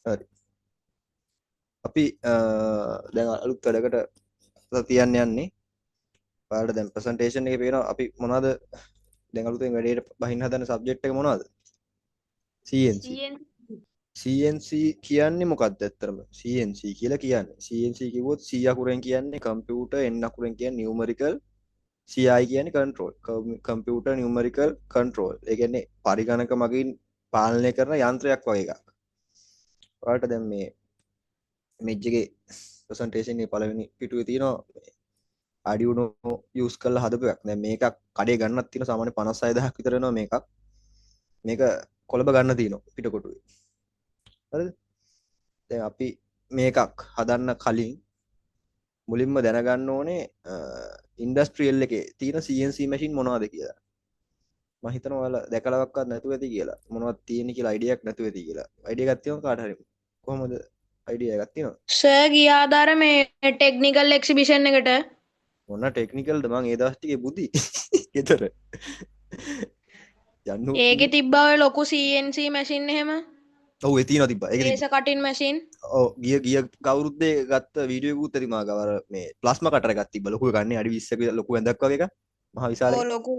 හරි. අපි දැන් අලුත් වැඩකට තියන්න යන්නේ. ඔයාලට දැන් ප්‍රසන්ටේෂන් එකේ පේනවා අපි මොනවද දැන් අලුතෙන් වැඩේට බහින්න හදන සබ්ජෙක්ට් එක මොනවද? CNC. CN CNC කියන්නේ මොකක්ද ඇත්තටම? CNC කියලා කියන්නේ. CNC කිව්වොත් C අකුරෙන් කියන්නේ කම්පියුටර්, N අකුරෙන් කියන්නේ නියුමරිකල්, CI කියන්නේ කන්ට්‍රෝල්. Computer numerical control. ඒ කියන්නේ පරිගණක මගින් පාලනය කරන යන්ත්‍රයක් වගේ එකක්. ඔයාලට දැන් මේ මෙජ් එකේ ප්‍රසන්ටේෂන් එකේ පළවෙනි පිටුවේ තියෙනවා Arduino යූස් කරලා හදපු එකක්. දැන් මේකක් කඩේ ගන්නත් තියෙන සාමාන්‍ය 56000ක් විතර වෙනවා මේකක්. මේක කොළඹ ගන්න තියෙනවා පිටකොටුවේ. හරිද? දැන් අපි මේකක් හදන්න කලින් මුලින්ම දැනගන්න ඕනේ ඉන්ඩස්ට්‍රියල් එකේ තියෙන CNC මැෂින් මොනවද කියලා. මම හිතනවා ඔයාලා දැකලාවත් නැතුව ඇති කියලා. මොනවද තියෙන්නේ කියලා අයිඩියා එකක් නැතුව ඇති කියලා. අයිඩියා එකක් තියෙනවද කාට හරි? කොහොමද අයිඩියා එකක් තියෙනවද? සර් ගියාදාර මේ ටෙක්නිකල් එක්සිබිෂන් එකට මොන ටෙක්නිකල්ද මං ඒ දවස් ටිකේ බුදි. ගෙදර. යන්නු ඒකේ තිබ්බා ඔය ලොකු CNC මැෂින් එහෙම ඔව් ඒ තියෙනවා තිබ්බා. ඒක ලේස තිබ්බා. කටින් මැෂින් ඔව් ගිය කවුරුද්දේ ගත්ත වීඩියෝ එකකුත් ඇති මාගව අර මේ ප්ලාස්මා කටර් එකක් තිබ්බා. ලොකු ගන්නේ අඩි 20ක විතර ලොකු ඇඳක් වගේ එකක්. මහ විශාල ඕ එකක්. ලොකු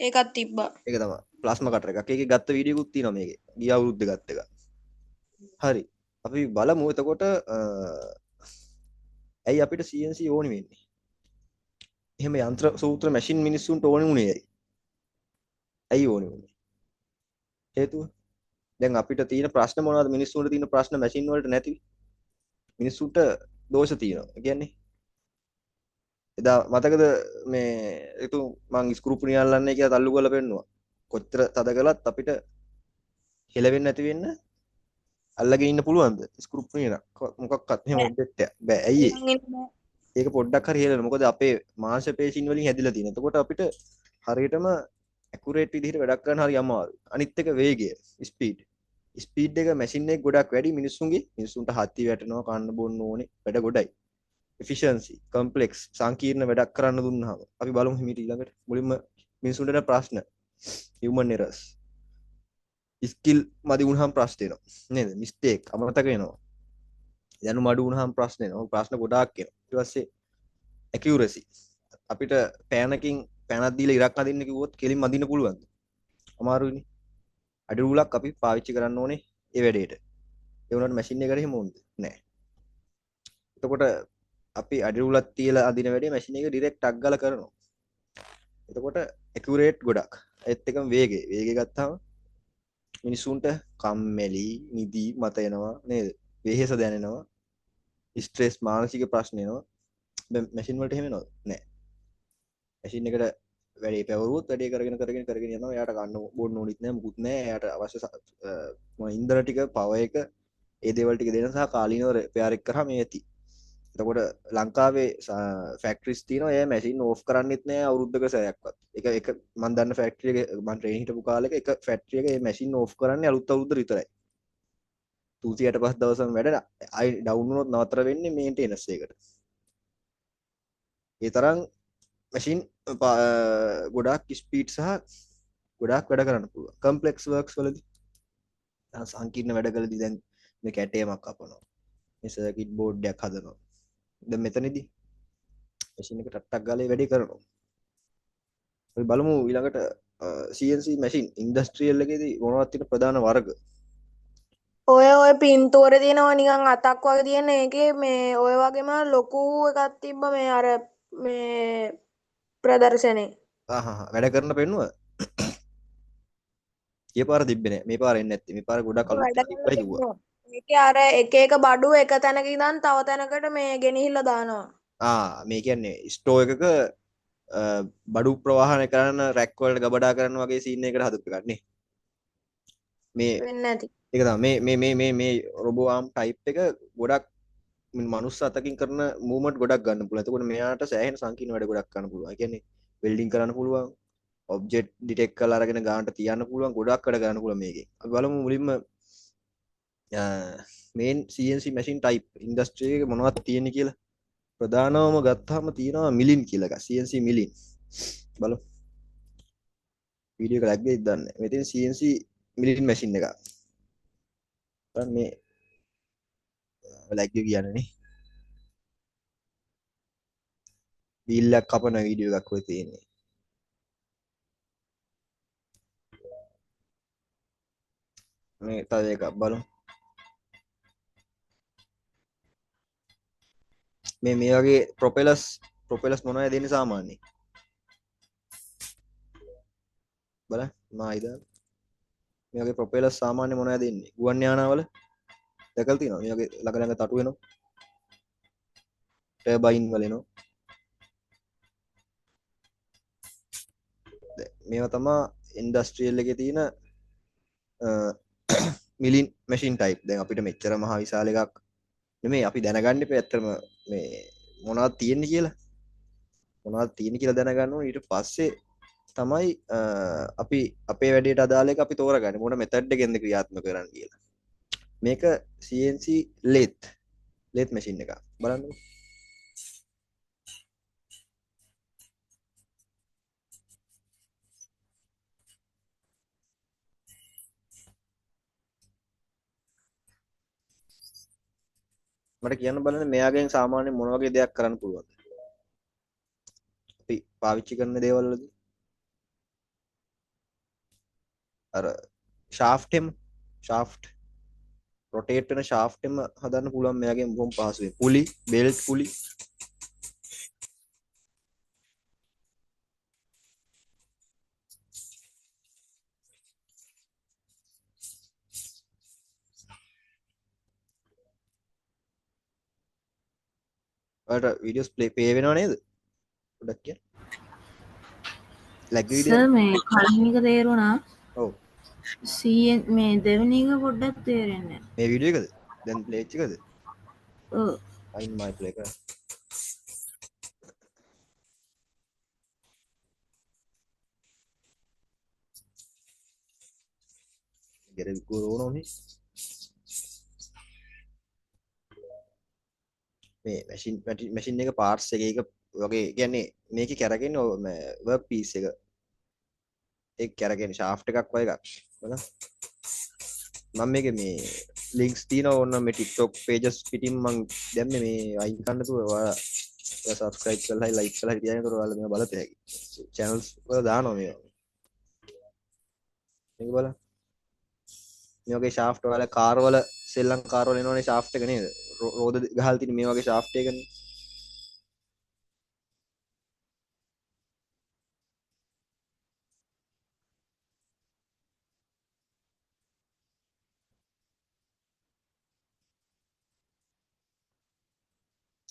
ඒකත් තිබ්බා ඒක තමයි ප්ලාස්මා කටර් එකක්. ඒකේ ගත්ත වීඩියෝ එකකුත් තියෙනවා මේකේ. ගිය අවුරුද්දේ ගත්ත එක. හරි. අපි බලමු එතකොට ඇයි අපිට CNC ඕනි වෙන්නේ? එහෙම යන්ත්‍ර සූත්‍ර මැෂින් මිනිස්සුන්ට ඕනි උනේ ඇයි? ඇයි ඕනි උනේ? හේතුව දැන් අපිට තියෙන ප්‍රශ්න මොනවද? මිනිස්සුන්ට තියෙන ප්‍රශ්න මැෂින් වලට නැති. මිනිස්සුන්ට දෝෂ තියෙනවා. ඒ කියන්නේ එදා මතකද මේ ඒතු මං ස්ක්‍රූ පුනියල්ලන්නේ කියලා තල්ලු කරලා පෙන්නුවා. කොච්චර තද කළත් අපිට හෙලවෙන්නේ නැති වෙන්න අල්ලගෙන ඉන්න පුළුවන්ද? ස්ක්‍රූ පුනියන මොකක්වත් එහෙම ඔබ්ජෙක්ට් එක බෑ. ඇයි ඒ? ඒක පොඩ්ඩක් හරි හෙලන. මොකද අපේ මාංශ පේශීන් වලින් හැදිලා තියෙන. එතකොට අපිට හරියටම ඇකුරේට් විදිහට වැඩක් කරන්න හරි අමාරුයි. අනිත් එක වේගය, ස්පීඩ් එක මැෂින් එක ගොඩක් වැඩි මිනිස්සුන්ට හත්ති වැටෙනවා කන්න බොන්න ඕනේ වැඩ ගොඩයි. efficiency complex සංකීර්ණ වැඩක් කරන්න දුන්නාම අපි බලමු හිමීට ඊළඟට මුලින්ම මිනිසුන්ට එන ප්‍රශ්න human errors ස්කිල් මදි වුණාම ප්‍රශ්න එනවා නේද මිස්ටේක් අමතක වෙනවා දැනුම අඩු වුණාම ප්‍රශ්න එනවා ප්‍රශ්න ගොඩාක් එනවා ඊට පස්සේ accuracy අපිට පෑනකින් පෑනක් දීලා ඉරක් අදින්න කිව්වොත් කෙලින් අදින්න පුළුවන්ද අමාරුයිනේ අඩු රූලක් අපි පාවිච්චි කරන්න ඕනේ ඒ වැඩේට ඒ වුණාට මැෂින් එකකට එහෙම ඕනද නෑ එතකොට අපි අඩි රූලක් තියලා අදින වැඩේ මැෂින් එක ඩිරෙක්ට් ටක් ගාලා කරනවා එතකොට ඇකියුරේට් ගොඩක් ඒත් එකම වේගය ගත්තාම මිනිසුන්ට කම්මැලි නිදි මත එනවා නේද වෙහෙස දැනෙනවා ස්ට්‍රෙස් මානසික ප්‍රශ්න එනවා දැන් මැෂින් වලට එහෙම එනවද නෑ මැෂින් එකට වැඩේ පැවරුවොත් වැඩේ කරගෙන යනවා එයාට ගන්න බොන්න ඕනිත් නෑ මුකුත් නෑ එයාට අවශ්‍ය ඉන්ධන ටික පව එක ඒ දේවල් ටික දෙන සහ කාලීනව රිපෙයාර් එක කරාම මේ ඇති එතකොට ලංකාවේ ෆැක්ටරිස් තියෙනවා ඒ මැෂින් ඕෆ් කරන්නෙත් නෑ අවුරුද්දක සැරයක්වත් එක මම දන්න ෆැක්ටරි එක මම ට්‍රේනින් හිටපු කාලෙක එක ෆැක්ටරි එක මේ මැෂින් ඕෆ් කරන්නේ අලුත් අවුරුද්දට විතරයි 365 දවසම වැඩ ආයි ඩවුන් වුණොත් නතර වෙන්නේ මේන්ටේනන්ස් එකට ඒ තරම් මැෂින් ගොඩාක් ස්පීඩ් සහ ගොඩාක් වැඩ කරන්න පුළුවන් කම්ප්ලෙක්ස් වර්ක්ස් වලදී සංකීර්ණ වැඩවලදී දැන් මේ කැටයමක් කපනවා මේ සර්කිට් බෝඩ් එකක් හදනවා දැන් මෙතනදී මැෂින් එක ටක් ගාලා වැඩේ කරනවා. අපි බලමු ඊළඟට CNC මැෂින් ඉන්ඩස්ට්‍රියල් එකේදී මොනවද තියෙන ප්‍රධාන වර්ග? ඔය පින්තූර තියෙනවා නිකන් අතක් වගේ තියෙන ඒකේ මේ ඔය වගේම ලොකු එකක් තිබ්බ මේ අර මේ ප්‍රදර්ශනේ වැඩ කරන පෙන්නුව. ගිය පාර තිබ්බේ නෑ. මේ පාර එන්නේ නැත්තේ. මේ පාර ගොඩක් අලුත් වැඩ ඒවා කරලා තිබ්බයි කිව්වා. තිබ්බා. ඒකේ අර එක එක බඩු එක තැනක ඉඳන් තව තැනකට මේ ගෙනහිල්ලා දානවා. මේ කියන්නේ ස්ටෝ එකක බඩු ප්‍රවාහනය කරන රැක් වලට ගබඩා කරන වගේ සීන් එකකට හදපු එකක් නේ. මේ වෙන්නේ නැති. ඒක තමයි මේ රොබෝ ආම් ටයිප් එක ගොඩක් මනුස්ස අතකින් කරන මූවමන්ට් ගොඩක් ගන්න පුළුවන්. එතකොට මෙයාට සෑහෙන සංකීර්ණ වැඩ ගොඩක් කරන්න පුළුවන්. ඒ කියන්නේ වෙල්ඩින් කරන්න පුළුවන්. ඔබ්ජෙක්ට් ඩිටෙක්ට් කරලා අරගෙන ගානට තියන්න පුළුවන්. ගොඩක් වැඩ කරන්න පුළුවන් මේකෙන්. අපි බලමු මුලින්ම මේන් CNC මැෂින් ටයිප් ඉන්ඩස්ට්‍රි එකේ මොනවද තියෙන්නේ කියලා. ප්‍රධානවම ගත්තාම තියෙනවා මිලින් කියලා එකක්. CNC මිලින්. බලමු. වීඩියෝ එක ලැග් වෙයිද දන්නේ නැහැ. මෙතන CNC මිලින් මැෂින් එකක්. මේ ලැග් එක කියන්නේ නේ. වීල් එකක් කපන වීඩියෝ එකක් ඔය තියෙන්නේ. මේ තව එකක් බලමු. මේ වගේ ප්‍රොපෙලර්ස් මොනවද දෙන්නේ සාමාන්‍යයෙන්? බලන්න මා ඉදා මේ වගේ ප්‍රොපෙලර්ස් සාමාන්‍ය මොනවද දෙන්නේ? ගුවන් යානාවල දැකලා තියෙනවා. මේ වගේ ළඟ ළඟ තටු වෙනවා. ටර්බයින් වල එනවා. මේවා තමයි ඉන්ඩස්ට්‍රියල් එකේ තියෙන මිලින් මැෂින් ටයිප්. දැන් අපිට මෙච්චර මහ විශාල එකක් නෙමෙයි අපි දැනගන්න ඉපේ ඇත්තටම මේ මොනවද තියෙන්නේ කියලා. මොනවද තියෙන්නේ කියලා දැනගන්න ඕනේ. ඊට පස්සේ තමයි අපි අපේ වැඩේට අදාළ එක අපි තෝරගන්නේ මොන මෙතඩ් එකෙන්ද ක්‍රියාත්මක කරන්න කියලා. මේක CNC lathe machine එක. බලන්නකෝ. මට කියන්න බලන්න මෙයාගෙන් සාමාන්‍යයෙන් මොන වගේ දෙයක් කරන්න පුළුවන්ද? අපි පාවිච්චි කරන දේවල් වලදී අර ෂාෆ්ට් රොටේට් වෙන ෂාෆ්ට් එක හදන්න පුළුවන් මෙයාගෙන් බොහොම පහසුවෙන්. පුලි, බෙල්ට් පුලි. ඔයාලට වීඩියෝස් ප්ලේ වෙනව නේද? පොඩ්ඩක් කියන්න. Lag video. සර් මේ කලින් එක තේරුණා. ඔව්. මේ දෙවෙනි එක පොඩ්ඩක් තේරෙන්නේ නැහැ. මේ වීඩියෝ එකද? දැන් ප්ලේ එකද? ඔව්. අයින් මයි ප්ලේ කරා. get it go on here. මේ මැෂින් එක පාර්ට්ස් එක වගේ කියන්නේ මේකේ කැරගෙන්නේ වර්ක් පීස් එක. ඒක කැරගෙන ෂාෆ්ට් එකක් වගේ එකක්. බලන්න. මම මේකේ මේ ලින්ක්ස් තියෙනවා ඕන මේ TikTok pages පිටින් මම දැම්මේ මේ අයින් කරන්න තුව ඔයාලා subscribe කරලා like කරලා හිටියනම් ඔයාලා මේක බලත හැකි. channels වල දානවා මේවා. මේක බලන්න. මේ වගේ ෂාෆ්ට් වල කාර් වල සෙල්ලම් කාර් වල එනවනේ ෂාෆ්ට් එක නේද? රෝද ගහලා තියෙන මේ වගේ ෂාෆ්ට් එකනේ.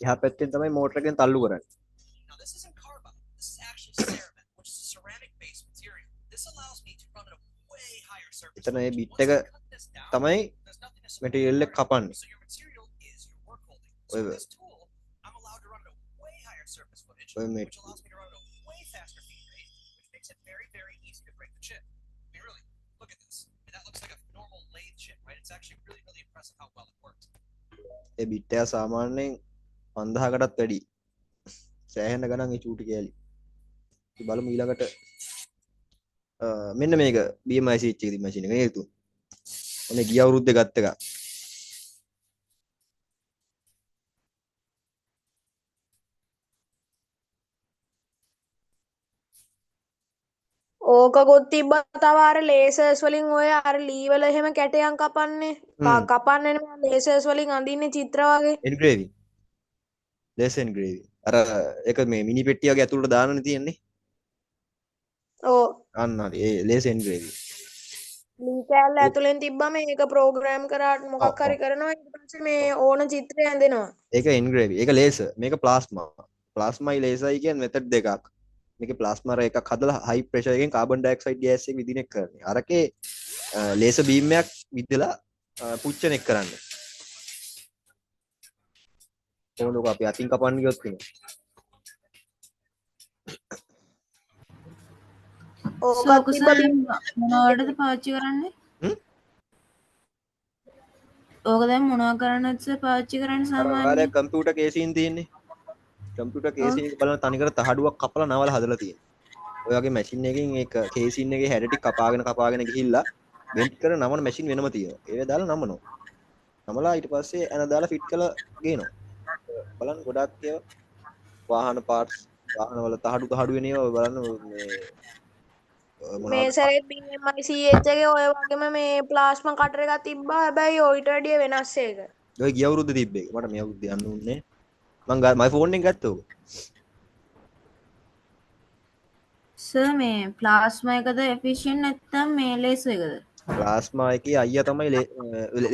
එහා පැත්තෙන් තමයි මෝටර එකෙන් තල්ලු කරන්නේ. Now this isn't carbide. This is actually ceramide, which is a ceramic-based material. This allows me to run at a way higher surface. එතන මේ footage. බිට් එක Once I cut this down, තමයි there's nothing to මැටීරියල් එක කපන්නේ. So your material is your work holding. So ඔය with this tool, I'm allowed to run at a way higher surface footage, ඔය which allows me to run at a way faster feed rate, which makes it very, very easy to break the chip. I mean, really, look at this. I mean, that looks like a normal lathe chip, right? It's actually really, really impressive how well it works. A bit එක සාමාන්‍යයෙන් 5000කටත් වැඩි. සෑහෙන ගණන් ඒ චූටි කෑලි. ඉතින් බලමු ඊළඟට මෙන්න මේක BMI switch එකේ තියෙන මැෂින් එක නේද? ඔනේ ගිය අවුරුද්දේ ගත්ත එක. ඕකකුත් තිබ්බා තව අර ලේසර්ස් වලින් ඔය අර ලී වල එහෙම කැටයන් කපන්නේ. කපන්නේ නෙමෙයි ලේසර්ස් වලින් අඳින්නේ චිත්‍ර වගේ. engraving. laser engraving. අර ඒක මේ මිනි පෙට්ටිය වගේ ඇතුළට දාන්නනේ තියෙන්නේ. ඕ අන්න හරි. ඒ laser engraving. ලී කෑල්ල ඇතුලෙන් තිබ්බම මේක ප්‍රෝග්‍රෑම් කරාට මොකක් හරි කරනවා ඊට පස්සේ මේ ඕන චිත්‍රය ඇඳෙනවා. ඒක engraving. ඒක laser. මේක plasma. plasmaයි laserයි කියන්නේ method දෙකක්. මේකේ ප්ලාස්මා එකක් හදලා හයි ප්‍රෙෂර් එකෙන් කාබන් ඩයොක්සයිඩ් ගෑස් එක විදින එක කරන්නේ. අරකේ ලේසර් බීම් එකක් විදලා පුච්චන එක කරන්නේ. කොහොමද අපි අතින් කපන්න ගියොත් එහෙම. ඕකත් තිබ්බා මොනවටද පාවිච්චි කරන්නේ? ඕක දැන් මොනවා කරන්නද පාවිච්චි කරන්නේ සාමාන්‍යයෙන්? ඔයාලා කම්පියුටර් කේසින් තියෙන්නේ. කම්පියුටර් කේසින් එක බලන තනිකර තහඩුවක් කපලා නවල හදලා තියෙනවා. ඔය වගේ මැෂින් එකකින් ඒක කේසින් එකේ හැඩ ටික කපාගෙන ගිහිල්ලා බෙන්ඩ් කරන නමන මැෂින් වෙනම තියෙනවා. ඒක දාලා නමනවා. නමලා ඊට පස්සේ ඇන දාලා ෆිට කරලා ගේනවා. බලන්න ගොඩක් ඒවා වාහන පාර්ට්ස් වාහනවල තහඩු වෙන ඒවා බලන්න මේ මේ මොනවද සැරේ BMI CH එකේ ඔය වගේම මේ ප්ලාස්මා කටර් එකක් තිබ්බා. හැබැයි ඔයිට වැඩිය වෙනස් ඒක. ඔය ගිය අවුරුද්ද තිබ්බ එක මට මේ අවුරුද්ද යන්න උන්නේ මම මගේ ෆෝන් එකෙන් ගත්තා ඕක සර් මේ ප්ලාස්මා එකද එෆිෂියන්ට් නැත්නම් මේ ලේසර් එකද? ප්ලාස්මා එකේ අයියා තමයි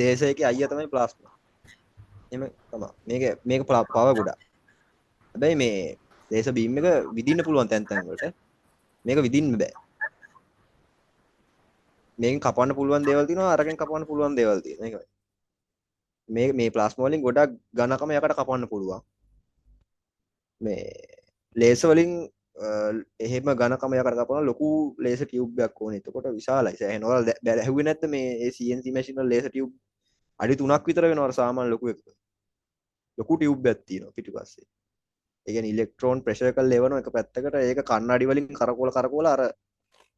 ලේසර් එකේ අයියා තමයි ප්ලාස්මා එහෙම තමයි මේක පව ගොඩක් හැබැයි මේ ලේසර් බීම් එක විදින්න පුළුවන් තැන් වලට මේක විදින්න බෑ මේකෙන් කපන්න පුළුවන් දේවල් තියෙනවා අරකින් කපන්න පුළුවන් දේවල් තියෙනවා මේක මේ ප්ලාස්මා වලින් ගොඩක් ඝනකම යකට කපන්න පුළුවන් මේ ලේසර් වලින් එහෙම ඝනකම යකට කපන ලොකු ලේසර් ටියුබ් එකක් ඕනේ. එතකොට විශාලයි. සෑහෙන ඔයාලා ඇහුවේ නැත්නම් මේ CNC මැෂින් වල ලේසර් ටියුබ් අඩි 3ක් විතර වෙනවා අර සාමාන්‍ය ලොකු එක. ලොකු ටියුබ් එකක් තියෙනවා පිටිපස්සේ. ඒ කියන්නේ ඉලෙක්ට්‍රෝන ප්‍රෙෂර් එකක් ලෙවනවා එක පැත්තකට ඒක කණ්ණාඩි වලින් කරකෝල අර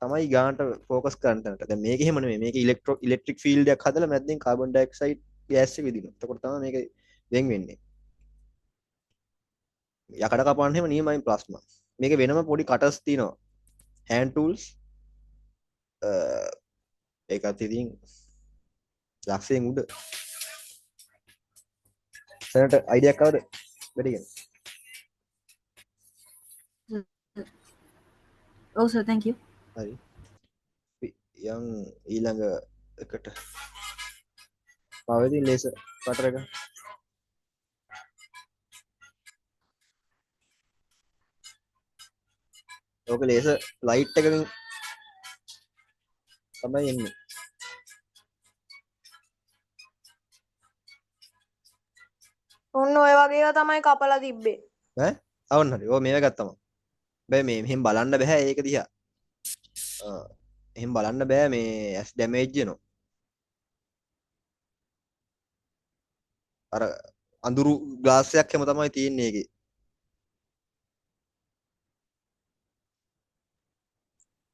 තමයි ගානට ફોකස් කරන්න තැනට. දැන් මේක එහෙම නෙමෙයි. මේක ඉලෙක්ට්‍රික් ෆීල්ඩ් එකක් හදලා මැද්දෙන් කාබන් ඩයොක්සයිඩ් ගෑස් එක විදිනවා. එතකොට තමයි මේක වෙන් වෙන්නේ. යකඩ කපන්න හැම නියමයි ප්ලාස්මා. මේක වෙනම පොඩි කටර්ස් තියෙනවා. hand tools ඒකත් ඉතින් ලක්ෂයෙන් උඩ. සරට අයිඩියක් ආවද? වැඩි ගන්න. ඔව් සර් thank you. හරි. යම් ඊළඟ එකට. පාවෙදී ලේසර් කටර් එක. ඕක ලේසර් ලයිට් එකකින් තමයි එන්නේ. ඔන්න ඔය වගේ ඒවා තමයි කපලා තිබ්බේ. ඈ? අවුන් හරි. ඕ මේව ගත්තම. බෑ මේ මෙහෙම බලන්න බෑ ඒක දිහා. එහෙම බලන්න බෑ මේ ඇස් ඩැමේජ් වෙනවා. අර අඳුරු ග්ලාස් එකක් හැම තමයි තියෙන්නේ ඒකේ.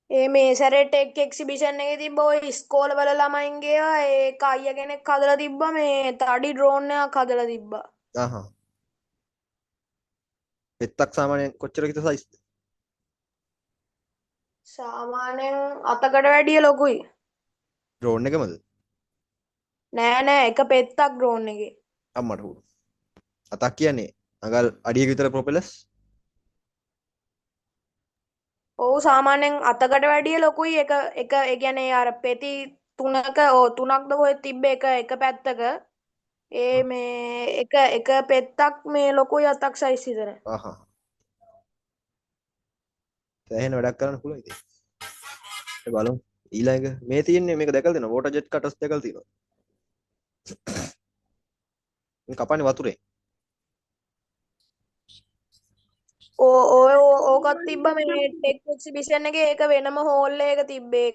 ඒ මේ සැරේ ටෙක් එක්සිබිෂන් එකේ තිබ්බ ඔය ඉස්කෝලවල ළමයින්ගේ ඒවා ඒක අයියා කෙනෙක් හදලා තිබ්බා මේ තඩි ඩ්‍රෝන් එකක් හදලා තිබ්බා. ආහ්. පෙත්තක් සාමාන්‍යයෙන් කොච්චර විතර සයිස්ද? සාමාන්‍යයෙන් අතකට වැඩිය ලොකුයි. ඩ්‍රෝන් එකමද? නෑ එක පෙත්තක් ඩ්‍රෝන් එකේ. අම්මට හුරු. අතක් කියන්නේ අඟල් අඩියක විතර ප්‍රොපෙලර්ස්. ඔව් සාමාන්‍යයෙන් අතකට වැඩිය ලොකුයි එක ඒ කියන්නේ අර පෙති තුනකද කොහෙද තිබ්බේ එක පැත්තක ඒ මේ එක පෙත්තක් මේ ලොකුයි අතක් සයිස් විතර. ආහා. සෑහෙන වැඩක් කරන්න පුළුවන් ඉතින්. ඒ බලමු. ඊළඟ මේ තියෙන්නේ මේක දැකලා තියෙනවා වෝටර් ජෙට් කටර්ස් දැකලා තියෙනවා. මේ කපන්නේ වතුරේ. ඕකත් තිබ්බ මේ ටෙක් එක්සිබිෂන් එකේ ඒක වෙනම හෝල් එකක තිබ්බේ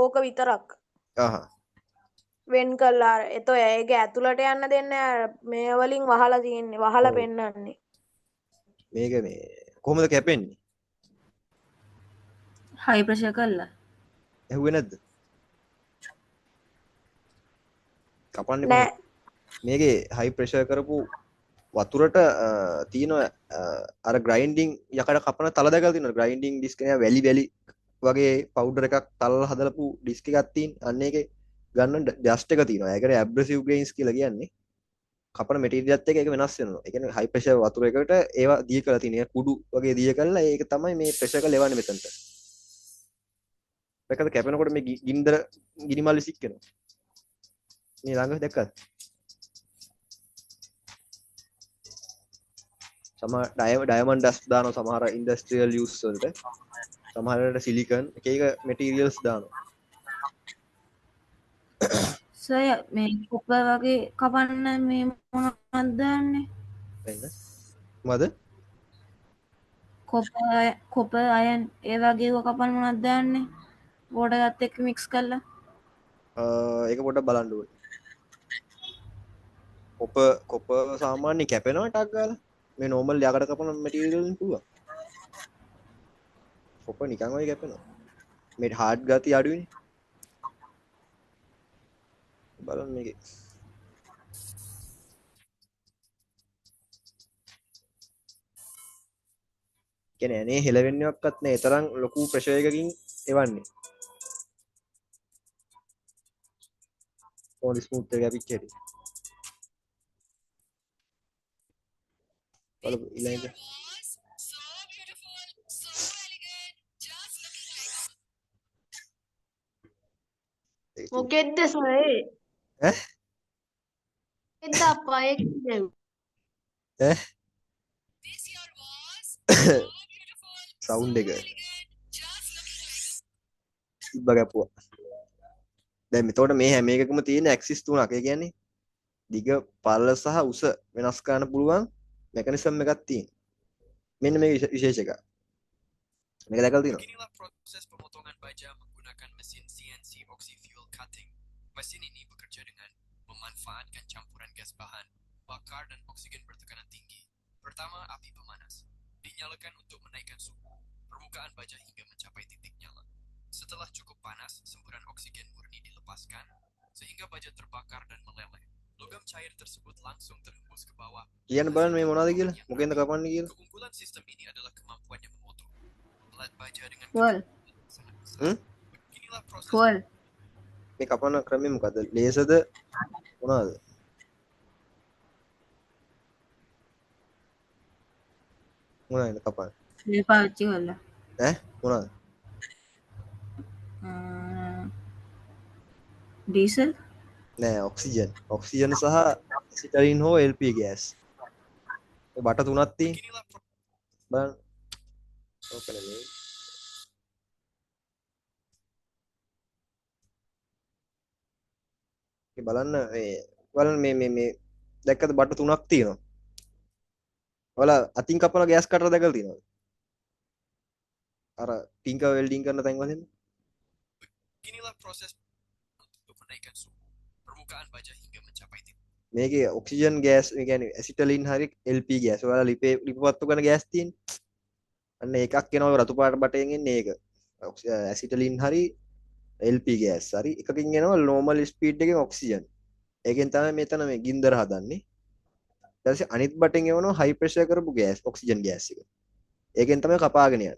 ඕක විතරක්. ආහා. වෙන් කළා. එතකොට ඒක ඇතුළට යන්න දෙන්නේ මේ වලින් වහලා තියෙන්නේ. වහලා ඔව්. පෙන්නන්නේ. මේක මේ කොහොමද කැපෙන්නේ? හයි ප්‍රෙෂර් කරලා. ඇහුවේ නැද්ද? කපන්නේ නෑ. කොහොමද? මේකේ හයි ප්‍රෙෂර් කරපු වතුරට තියෙන අර ග්‍රයින්ඩින් යකඩ කපන තල දැකලා තියෙනවා. ග්‍රයින්ඩින් ඩිස්ක් එක වැලි වගේ පවුඩර් එකක් තලලා හදලාපු ඩිස්ක් එකක් තියෙන. අන්න ඒකේ ගන්න ඩස්ට් එක තියෙනවා. ඒකට ඇබ්‍රසිව් ග්‍රේන්ස් කියලා කියන්නේ. කපන මැටීරියල්ත් එක ඒක වෙනස් වෙනවා. ඒ කියන්නේ හයි ප්‍රෙෂර් වතුර එකකට ඒවා දිය කරලා තියෙන කුඩු වගේ දිය කරලා ඒක තමයි මේ ප්‍රෙෂර් එක ලෙවන්නේ මෙතනට. දැක්කද කැපෙනකොට මේ ගින්දර ගිනිමල් විසික් වෙනවා. මේ ළඟ දැක්කද? සමහර ඩයමන්ඩ් ඩස්ට් දානවා සමහර ඉන්ඩස්ට්‍රියල් යූස් වලට. සමහරට සිලිකන් එක එක මැටීරියල්ස් දානවා. සර් මේ කොපර් වගේ කපන්න මේ මොනවද දාන්නේ? වෙන්න. මොකද? කොපර් අයන් ඒ වගේ ඒවා කපන්න මොනවද දාන්නේ? වෝටර් එකත් එක්ක මික්ස් කරලා. ඒක පොඩ්ඩක් බලන්න ඕනේ. කොප සාමාන්‍යයෙන් කැපෙනවා ටක් ගාලා. මේ නෝමල් යකඩ කපන මැටීරියල් වලින් පුළුවන්. කොප නිකන් වගේ කැපෙනවා. මේ හાર્ඩ් ගතිය අඩුයිනේ. බලන්න මේකේ. කියන්නේ ඇනේ හෙලවෙන්නේවත් නැහැ. ඒ තරම් ලොකු ප්‍රෙෂර් එකකින් එවන්නේ. ඕන ස්මූත් එක කැපිච්ච හැටි. බලමු ඊළඟ. මොකෙද්ද සොයේ? ඈ එද්ද අප්පා ඒක කිව්වේ. ඈ සවුන්ඩ් එක තිබ්බ ගැපුවා. දැන් මෙතකොට මේ හැම එකකම තියෙන ඇක්සිස් තුනක්. ඒ කියන්නේ දිග පළල සහ උස වෙනස් කරන්න පුළුවන් මෙකනිසම් එකක් තියෙනවා. මෙන්න මේක විශේෂ එකක්. මේක දැකලා තියෙනවා. Beginilah proses pemotongan baja menggunakan mesin CNC oxy-fuel cutting. Mesin ini bekerja dengan memanfaatkan campuran gas bahan, bakar dan oksigen bertekanan tinggi. Pertama, api pemanas. Dinyalakan untuk menaikkan suhu permukaan baja hingga mencapai titik nyala. Setelah cukup panas, semburan oksigen murni dilepaskan sehingga baja terbakar dan meleleh. Logam cair tersebut langsung terhembus ke bawah. කියන්න බලන්න මේ මොනවද කියලා. මොකෙන්ද කපන්නේ කියලා. Keunggulan sistem ini adalah kemampuannya memotong pelat baja dengan Full. sangat besar. Hmm? Beginilah proses full. මේ කපන ක්‍රමය මොකද්ද? ලේසර්ද මොනවද? මොනවද කපන්නේ? මේ පාවිච්චි කරලා ඈ මොනවද? ඩීසල් නෑ ඔක්සිජන්. ඔක්සිජන් සහ ඇසිටලින් හෝ LP ගෑස්. මේ බට තුනක් තියෙන. beginilah බලන්න. ඕක නෙමෙයි. මේ බලන්න මේ දැක්කද බට තුනක් තියෙනවා. ඔයාලා අතින් කපන ගෑස් කටර දැකලා තියෙනවද? අර පින්ක වෙල්ඩින් කරන තැන් වලින්. beginilah proses untuk menaikkan suhu permukaan baja hingga mencapai titik. මේකේ ඔක්සිජන් ගෑස් ඒ කියන්නේ ඇසිටලින් හරි LP ගෑස්. ඔයාලා ලිපපත්තු කරන ගෑස් තියෙන. අන්න එකක් එනවා රතු පාට බටයෙන් එන්නේ ඒක. ඇසිටලින් හරි LP ගෑස් හරි එකකින් එනවා නෝමල් ස්පීඩ් එකෙන් ඔක්සිජන්. ඒකෙන් තමයි මෙතන මේ ගින්දර හදන්නේ. ඊට පස්සේ අනිත් බටෙන් එවනවා හයි ප්‍රෙෂර් කරපු ගෑස් ඔක්සිජන් ගෑස් එක. ඒකෙන් තමයි කපාගෙන යන්නේ.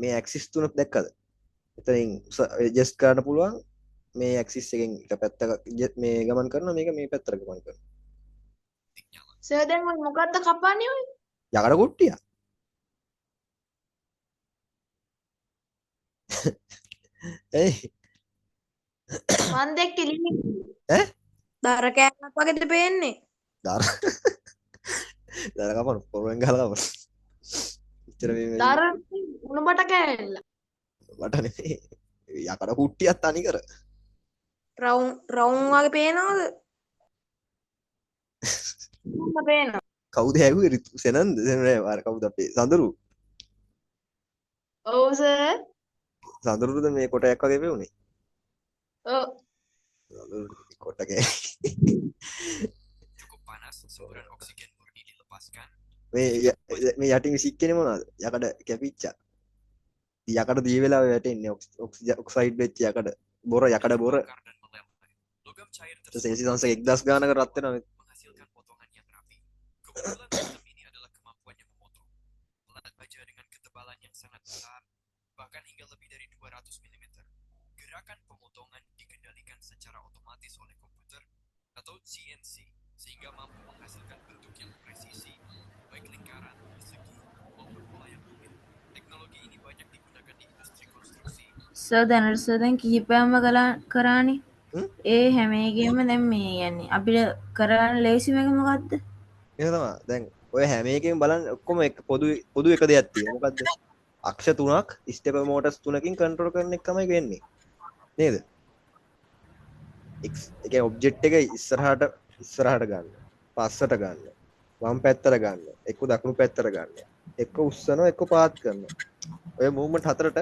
මේ ඇක්සිස් තුනක් දැක්කද? එතනින් ඇඩ්ජස්ට් කරන්න පුළුවන්. මේ ඇක්සිස් එකෙන් එක පැත්තක මේ ගමන් කරනවා මේක මේ පැත්තට ගමන් කරනවා. සර් දැන් ඔය මොකද්ද කපන්නේ ඔය? යකඩ කුට්ටිය. ඒ මන් දැක්කේ ලිමිට්. ඈ? දර කෑමක් වගේද පේන්නේ? දර කපන පොරෙන් ගහලා කපන. ඉතර මේ දර උණුබට කෑල්ල. බට නෙමෙයි. යකඩ කුට්ටියක් තනි කර. රවුම් වගේ පේනවද? මම පේනවා. කවුද හැගුවේ රිතු සෙනන්ද නෑ අර කවුද අපේ සඳරු ඔව් සර්. සඳරුද මේ කොටයක් වගේ පෙවුනේ ඔව්. සඳරු කොටකේ Cukup panas, semburan oksigen murni dilepaskan. මේ යටින් සික්කනේ මොනවද යකඩ කැපිච්චා යකඩ දී වෙලා වැටෙන්නේ ඔක්සයිඩ් වෙච්ච යකඩ බොර යකඩ බොර Bakar dan meleleh. Logam cair tersebut Celsius අංශ 1000 ගානක රත් වෙනවා menghasilkan potongan yang rapi. Keunggulan sistem ini adalah kemampuannya memotong pelat baja dengan ketebalan yang sangat besar, bahkan hingga lebih dari 200 mm. Gerakan pemotongan dikendalikan secara otomatis oleh komputer atau CNC, sehingga mampu menghasilkan bentuk yang presisi, baik lingkaran, persegi, maupun pola yang rumit. Teknologi ini banyak digunakan di industri konstruksi. Sir දැනට sir දැන් කිහිපයක්ම කරානේ. හ්ම්? ඒ හැම එකෙම දැන් මේ කියන්නේ අපිට කරන්න ලේසිම එක මොකද්ද? ඒක තමයි දැන් ඔය හැම එකෙම බලන්න ඔක්කොම එක පොදු එක දෙයක් තියෙනවා මොකද්ද අක්ෂ තුනක් ස්ටෙපර් මෝටර්ස් තුනකින් කන්ට්‍රෝල් කරන එක තමයි වෙන්නේ නේද ඒ කියන්නේ ඔබ්ජෙක්ට් එක ඉස්සරහට ගන්න පස්සට ගන්න වම් පැත්තට ගන්න එක්ක දකුණු පැත්තට ගන්න එක්ක උස්සනවා එක්ක පාත් කරනවා ඔය මූවමන්ට් හතරට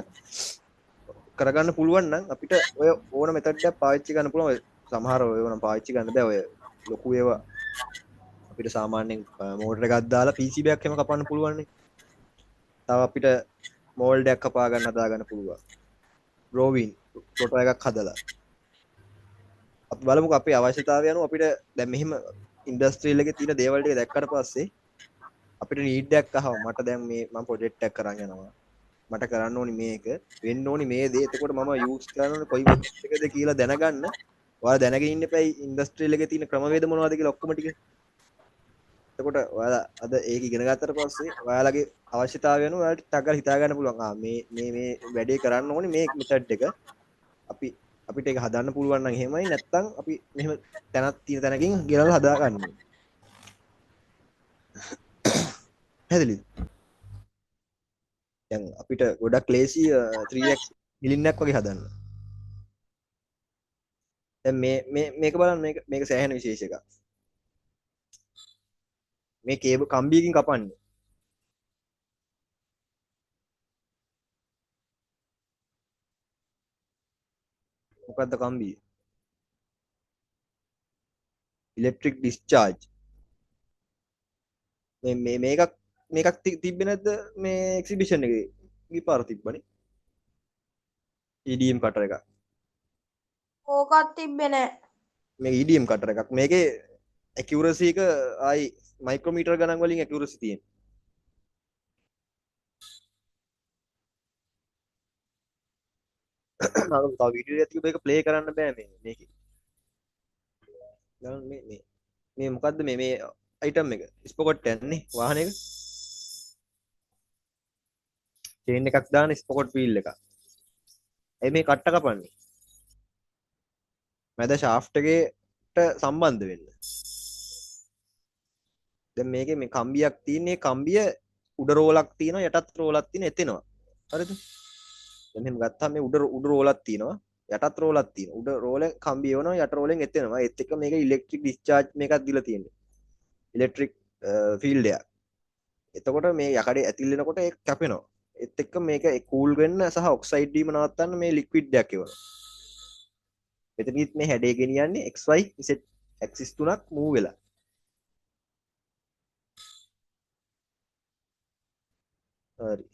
කරගන්න පුළුවන් නම් අපිට ඔය ඕන මෙතඩ් එකක් පාවිච්චි කරන්න පුළුවන් ඔය සමහර ඔය ඕන පාවිච්චි කරන්න බෑ ඔය ලොකු ඒවා අපිට සාමාන්‍යයෙන් මෝටර එකක් දාලා PCB එකක් එහෙම කපන්න පුළුවන් නේ. තව අපිට මෝල්ඩ් එකක් කපා ගන්න හදා ගන්න පුළුවන්. රෝවින් ෆොටෝ එකක් හදලා. අපි බලමුකෝ අපේ අවශ්‍යතාවය අනුව අපිට දැන් මෙහෙම ඉන්ඩස්ට්‍රියල් එකේ තියෙන දේවල් ටික දැක්කට පස්සේ අපිට නීඩ් එකක් අහව මට දැන් මේ මම ප්‍රොජෙක්ට් එකක් කරන් යනවා. මට කරන්න ඕනි මේක වෙන්න ඕනි මේ දේ. එතකොට මම යූස් කරන්න ඕනි කොයි වෙබ්සයිට් එකද කියලා දැනගන්න. ඔයාලා දැනගෙන ඉන්න එපා ඉන්ඩස්ට්‍රියල් එකේ තියෙන ක්‍රමවේද මොනවද කියලා ඔක්කොම ටික. එතකොට ඔයාලා අද ඒක ඉගෙන ගත්තට පස්සේ ඔයාලගේ අවශ්‍යතාවය අනුව ඔයාලට ටක් ගාලා හිතා ගන්න පුළුවන්. මේ වැඩේ කරන්න ඕනි මේ මෙතඩ් එක. අපිට ඒක හදන්න පුළුවන් නම් එහෙමයි. නැත්නම් අපි මෙහෙම තැනක් තියෙන තැනකින් ගෙනල්ලා හදා ගන්න ඕනේ. හැදෙලිද? දැන් අපිට ගොඩක් ලේසි 3x මිලියනක් වගේ හදන්න. දැන් මේක බලන්න මේක සෑහෙන විශේෂ එකක්. මේ කේබල් කම්බියකින් කපන්නේ. මොකද්ද කම්බිය? Electric discharge. මේකක් තිබ්බේ නැද්ද මේ එක්සිබිෂන් එකේ? ගිපාර තිබ්බනේ. EDM කටර් එකක්. ඕකත් තිබ්බේ නෑ. මේ EDM කටර් එකක්. මේකේ ඇකියුරසි එක ආයි මයික්‍රෝමීටර් ගණන් වලින් ඇකියුරසි තියෙන. මම තව වීඩියෝ එකක් තිබ්බ එක ප්ලේ කරන්න බෑ මේකේ. ගන්න මේ මොකද්ද මේ අයිටම් එක? ස්පොකට් යන්නේ වාහනයක. චේන් එකක් දාන ස්පොකට් වීල් එකක්. මේ කට්ට කපන්නේ. මැද ෂාෆ්ට් එකට සම්බන්ධ වෙන්න. දැන් මේකේ මේ කම්බියක් තියෙන්නේ කම්බිය උඩ රෝලක් තියෙනවා යටත් රෝලක් තියෙන එතෙනවා. හරිද? දැන් එහෙම ගත්තාම මේ උඩ රෝලක් තියෙනවා යටත් රෝලක් තියෙනවා. උඩ රෝලෙන් කම්බිය වෙනවා යට රෝලෙන් එතෙනවා. ඒත් එක්ක මේක ඉලෙක්ට්‍රික් ඩිස්චාර්ජ් මේකක් දීලා තියෙන්නේ. ඉලෙක්ට්‍රික් ෆීල්ඩ් එකක්. එතකොට මේ යකඩේ ඇතිල් වෙනකොට ඒක කැපෙනවා. ඒත් එක්ක මේක කූල් වෙන්න සහ ඔක්සයිඩ් වීම නවත්තන්න මේ ලික්විඩ් එකක් එවනවා. මෙතනදිත් මේ හැඩේ ගෙනියන්නේ xy z ඇක්සිස් තුනක් මූව් වෙලා. හරි.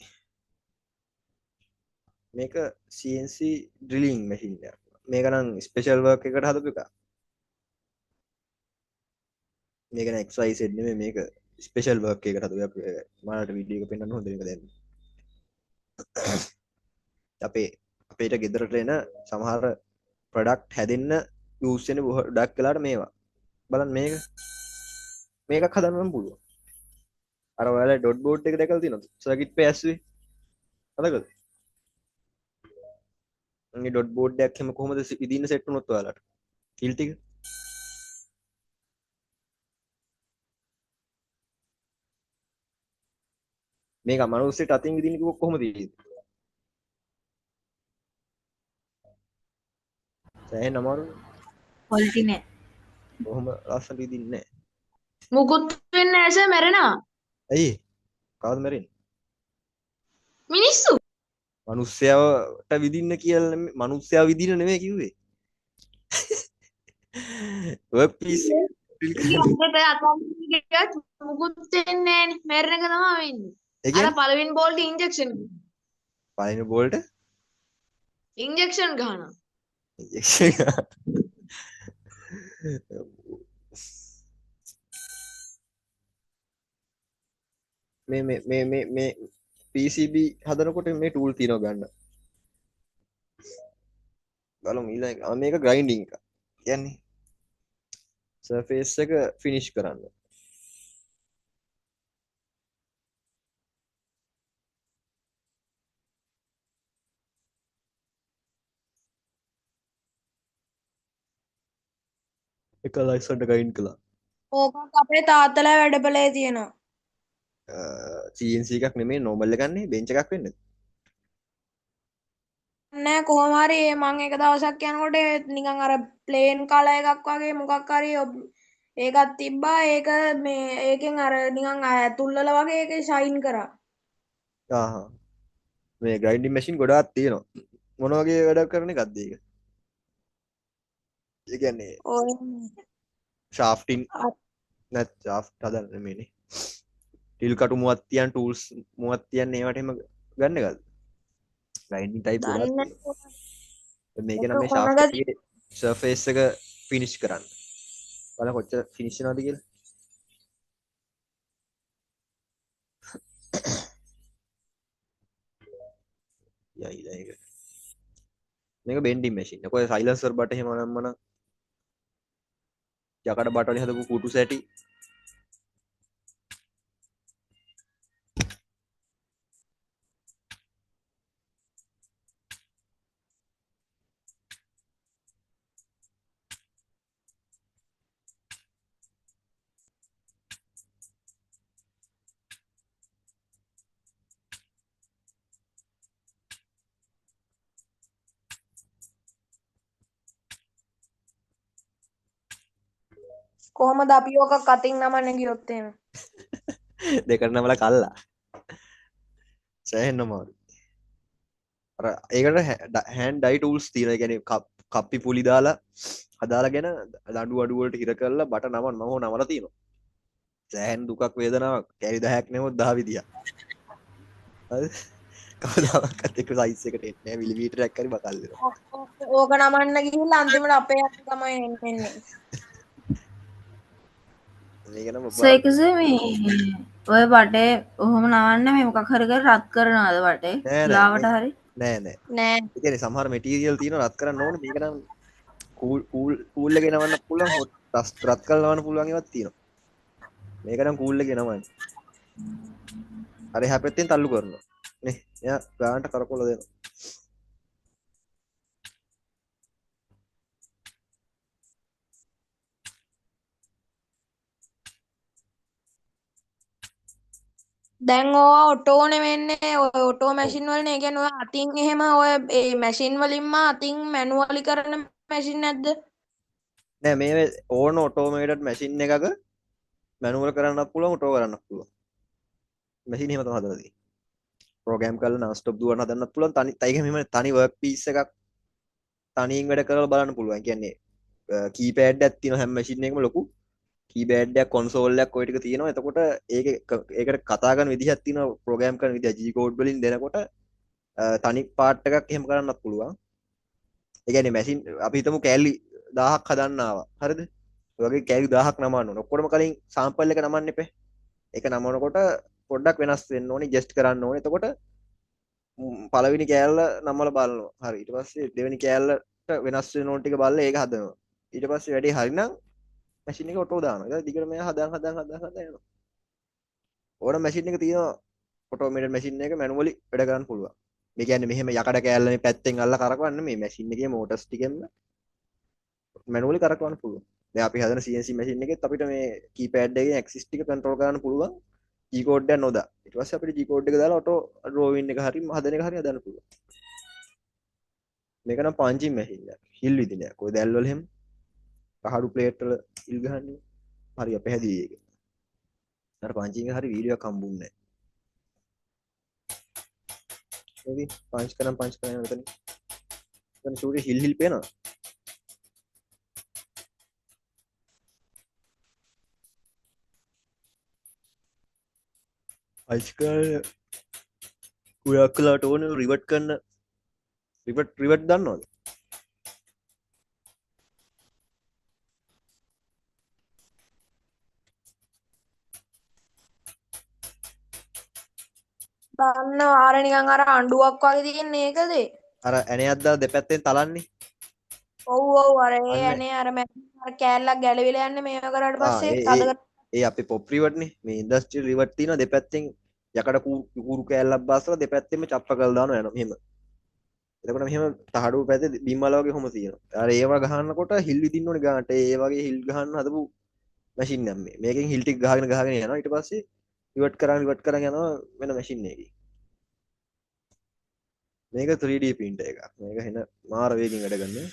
මේක CNC ඩ්‍රිලින් මැෂින් එකක්. මේක නම් ස්පෙෂල් වර්ක් එකකට හදපු එකක්. මේක නම් xy z නෙමෙයි මේක ස්පෙෂල් වර්ක් එකකට හදපු එකක්. මාකට වීඩියෝ එක පෙන්වන්න හොඳ මේක දැන්. අපේට ගෙදරට එන සමහර ප්‍රොඩක්ට් හැදෙන්න යූස් වෙන ගොඩක් වෙලාට මේවා. බලන්න මේකක් හදන්න නම් පුළුවන්. අර ඔයාලා ඩොට් බෝඩ් එක දැකලා තියෙනවද? සර්කිට් පෑස්වේ. හදකද? මේ ඩොට් බෝඩ් එකක් හැම කොහොමද විදින්න සෙට් වුණොත් ඔයාලට? ෆීල් ටික. මේක මනුස්සයෙක් අතින් විදින්න කිව්වොත් කොහොමද විදින්නේ? සෑහෙන අමාරුයි. quality නෑ. කොහොම ලස්සන විදින්නේ නැහැ. මුකුත් වෙන්නේ නැහැ සර් මැරෙනවා. ඇයි? කවුද මැරෙන්නේ? මිනිස්සු. මනුස්සයවට විදින්න කියලා මනුස්සයව විදින්න නෙමෙයි කිව්වේ. වර්ක් පීස් මුකුත් වෙන්නේ නැහැ නේ. මැරෙන එක තමයි වෙන්නේ. ඒ අර කියන්නේ පළවෙනි බෝල්ට ඉන්ජෙක්ෂන් පළවෙනි බෝල්ට ඉන්ජෙක්ෂන් ගහනවා. මේ PCB හදනකොට මේ ටූල් තියෙනවා ගන්න. බලමු ඊළඟ මේක ග්‍රයින්ඩින් එක. කියන්නේ සර්ෆේස් එක ෆිනිෂ් කරන්න. එක ලයිසන්ට ගයින් කළා. ඕකත් අපේ තාත්තලා වැඩපලේ තියෙනවා. CNC එකක් නෙමෙයි නෝමල් එකක් නේ බෙන්ච් එකක් වෙන්නේ. නෑ කොහොම හරි මං එක දවසක් යනකොට නිකන් අර ප්ලේන් කලර් එකක් වගේ මොකක් හරි ඒකත් තිබ්බා. ඒක මේ ඒකෙන් අර නිකන් ඇතුල්වල වගේ ඒක ෂයින් කරා. ආහා. මේ ග්‍රයින්ඩින් මැෂින් ගොඩාක් තියෙනවා. මොන වගේ වැඩ කරන එකක්ද ඒක? ඒ කියන්නේ ඔය ෂාෆ්ටින් නැත් ෂාෆ්ට් හදන්න නෙමෙයිනේ. ටිල් කටු මුවක් තියන් ටූල්ස් මුවක් තියන් ඒවට එහෙම ගන්න එකද? ග්‍රයින්ඩින් ටයිප් ගොඩාක් දන්නේ තියෙනවා. මේක නම් මේ ෂාෆ්ට් එකේ සර්ෆේස් එක ෆිනිෂ් කරන්න. බලන්න කොච්චර ෆිනිෂ් වෙනවද කියලා. යයිලා ඒක. මේක බෙන්ඩින් මැෂින්. ඔය සයිලන්සර් බට එහෙම නම්මන යකඩ බට වලින් හදපු කුටු සැටි. කොහොමද අපි ඕක කතින් නමන්න ගියොත් එහෙම? දෙකට නමලා කල්ලා. සෑහෙන්න අමාරුයි. අර ඒකට හෑන්ඩ් ඩයි ටූල්ස් තියෙනවා. ඒ කියන්නේ කප්පි පුලි දාලා හදාලාගෙන දඬු අඩු වලට හිර කරලා බට නමන්න මම නමලා තියෙනවා. සෑහෙන දුකක් වේදනාවක්. කැරි 10ක් නෙමොත් 10 විදියක්. හරිද? කවදාවත් එක සයිස් එකට එන්නේ නැහැ. මිලිමීටරයක් හරි බකල් වෙනවා. ඕක නමන්න ගිහිල්ලා අන්තිමට අපේ අත තමයි එන්නේ. මේක නම් සේකසේ මේ ඔය බටේ ඔහොම නවන්න මේ මොකක් හරි කරලා රත් කරනවද බටේ නෑ ලාවට හරි නෑ නෑ. නෑ. ඒ කියන්නේ සමහර මැටීරියල් තියෙනවා රත් කරන්න ඕනේ. මේක නම් කූල් එකේ නවන්න පුළුවන්. හොට් රත් කරලා නවන්න පුළුවන් ඒවත් තියෙනවා. මේක නම් කූල් එකේ නවන්න. අර එහා පැත්තෙන් තල්ලු කරනවා. නේ. එයා ගානට කරකොල දෙනවා. දැන් ඕවා ඔටෝනේ වෙන්නේ. ඔය ඔටෝ මැෂින් වලනේ. ඒ කියන්නේ ඔය අතින් එහෙම ඔය ඒ මැෂින් වලින්ම අතින් මැනුවලි කරන මැෂින් නැද්ද? නෑ මේ ඕන ඔටෝමේටඩ් මැෂින් එකක මැනුවල් කරන්නත් පුළුවන් ඔටෝ කරන්නත් පුළුවන්. මැෂින් එහෙම තමයි හදලා තියෙන්නේ. ප්‍රෝග්‍රෑම් කරලා non stop දුවන්න හදන්නත් පුළුවන්. ඒක මෙහෙම තනි වර්ක් පීස් එකක් තනියෙන් වැඩ කරලා බලන්න පුළුවන්. කියන්නේ කීපෑඩ් එකක් තියෙනවා හැම මැෂින් එකකම ලොකු කීපෑඩ් එකක් කන්සෝල් එකක් ඔය ටික තියෙනවා. එතකොට ඒකට කතා කරන විදිහක් තියෙනවා. ප්‍රෝග්‍රෑම් කරන විදිහ G code වලින් දෙනකොට තනි පාර්ට් එකක් එහෙම කරන්නත් පුළුවන්. ඒ කියන්නේ මැෂින් අපි හිතමු කෑලි 1000ක් හදන්න ආවා. හරිද? ඒ වගේ කෑලි 1000ක් නමන්න ඕන. ඔක්කොම කලින් සාම්පල් එක නමන්න එපේ. ඒක නමනකොට පොඩ්ඩක් වෙනස් වෙන්න ඕනේ. ජස්ට් කරන්න ඕනේ. එතකොට පළවෙනි කෑල්ල නමලා බලනවා. හරි. ඊට පස්සේ දෙවෙනි කෑල්ලට වෙනස් වෙන ඕන ටික බලලා ඒක හදනවා. ඊට පස්සේ වැඩි හරිනම් මැෂින් එක ඔටෝ දානවා. ඊට දිගට මෙයා හදන් යනවා. ඕන මැෂින් එක තියෙනවා ඔටෝමේටඩ් මැෂින් එක මැනුවලි වැඩ කරන්න පුළුවන්. මේ කියන්නේ මෙහෙම යකඩ කෑල්ල මේ පැත්තෙන් අල්ල කරකවන්න මේ මැෂින් එකේ මෝටර්ස් ටිකෙන්ම මැනුවලි කරකවන්න පුළුවන්. දැන් අපි හදන CNC මැෂින් එකෙත් අපිට මේ කීපෑඩ් එකේ ඇක්සිස් ටික කන්ට්‍රෝල් කරන්න පුළුවන්. G code එක නොදා. ඊට පස්සේ අපිට G code එක දාලා ඔටෝ ඩ්‍රෝවින් එක හරි හදන එක හරි හදන්න පුළුවන්. මේක නම් පංචින් මැෂින් එකක්. හිල් විදිනයක්. ඔය දැල් වල එහෙම කහඩු ප්ලේට් වල හිල් ගහන්නේ. හරි අපහැදී ඒක. අර පංචින් එක හරි වීඩියෝ එකක් හම්බුන්නේ නැහැ. පංච් කරන් මෙතන. මෙතන ෂූටි හිල් පේනවා. අයිස්කල් ගොඩක් කලාට ඕන රිවට් කරන්න රිවට් දන්නවද? දන්න ආර නිකන් අර අඬුවක් වගේ තියෙන ඒකද? අර ඇණයක් දාලා දෙපැත්තෙන් තලන්නේ. ඔව් අර ඒ ඇනේ අර කෑල්ලක් ගැලවිලා යන්නේ මේව කරාට පස්සේ තද කර ඒ අපේ පොප් රිවට්නේ. මේ ඉන්ඩස්ට්‍රියල් රිවට් තියෙනවා දෙපැත්තෙන් යකඩ කූරු කෑල්ලක් බාස්සලා දෙපැත්තෙන්ම චප්ප කරලා දානවා යනවා මෙහෙම. එතකොට මෙහෙම තහඩුව පැත්තේ බිම්මල වගේ කොහොම තියෙනවා. අර ඒවා ගහනකොට හිල් විදින්න ඕනේ ගානට. ඒ වගේ හිල් ගහන්න හදපු මැෂින් එක මේ. මේකෙන් හිල් ටික ගහගෙන යනවා. ඊට පස්සේ රිවට් කරන් යනවා වෙන මැෂින් එකකින්. මේක 3D printer එකක්. මේක එන මාර වේගෙන් වැඩ ගන්නවා.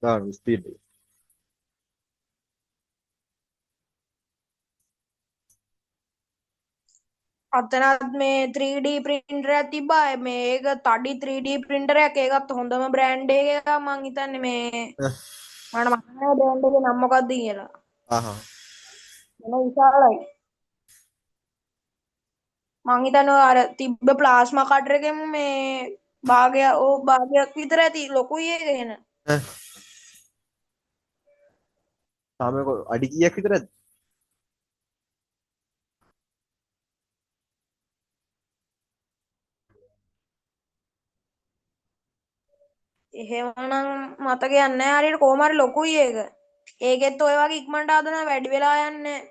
දාන්න ස්පීඩ් එක. අතනත් මේ 3D printer එකක් තිබ්බා. මේක තඩි 3D printer එකක්. ඒකත් හොඳම බ්‍රෑන්ඩ් එකක් මං හිතන්නේ මේ මට මතක නැහැ බ්‍රෑන්ඩ් එකේ නම මොකක්ද කියලා. මොන විශාලයි. මං හිතන්නේ අර තිබ්බ ප්ලාස්මා කටර් එකෙන් මේ භාගයක් විතර ඇති ලොකුයි ඒක එන. තාම අඩි කීයක් විතරද? එහෙමනම් මතකයක් නැහැ හරියට කොහොම හරි ලොකුයි ඒක. ඒකෙත් ඔය වගේ ඉක්මනට හදනවා වැඩි වෙලා යන්නේ.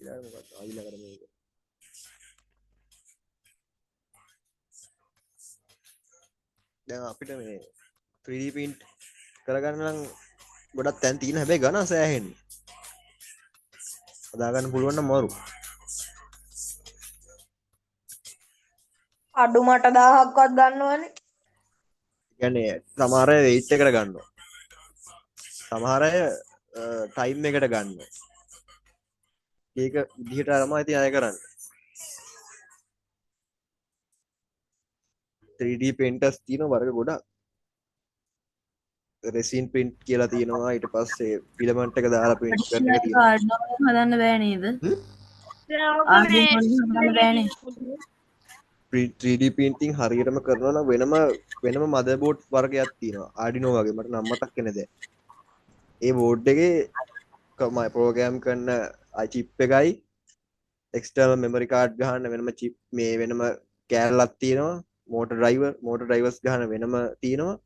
ඊළඟ මොකක්ද ඊළඟට මේක දැන් අපිට මේ 3D print කරගන්න නම් ගොඩක් තැන් තියෙන හැබැයි ගණන් සෑහෙන්නේ හදාගන්න පුළුවන් නම් මරු අඩු මට 1000ක්වත් ගන්නවනේ. කියන්නේ සමහර අය වෙයිට් එකට ගන්නවා සමහර අය ටයිම් එකට ගන්නවා ඒක විදිහට තමයි ඉතින් අය කරන්නේ 3D printers තියෙන වර්ග ගොඩක් resin print කියලා තියෙනවා ඊට පස්සේ filament එක දාලා print කරන එක තියෙනවා ආඩිනෝ හදන්න බෑ නේද? හ්ම්? ආඩිනෝ හදන්න බෑනේ. 3D printing හරියටම කරනවා නම් වෙනම motherboard වර්ගයක් තියෙනවා Arduino වගේ මට නම් මතක් වෙන්නේ දැන් ඒ බෝඩ් එකේ ප්‍රෝග්‍රෑම් කරන chip එකයි external memory card ගහන්න වෙනම chip මේ වෙනම කෑල්ලක් තියෙනවා motor drivers ගහන වෙනම තියෙනවා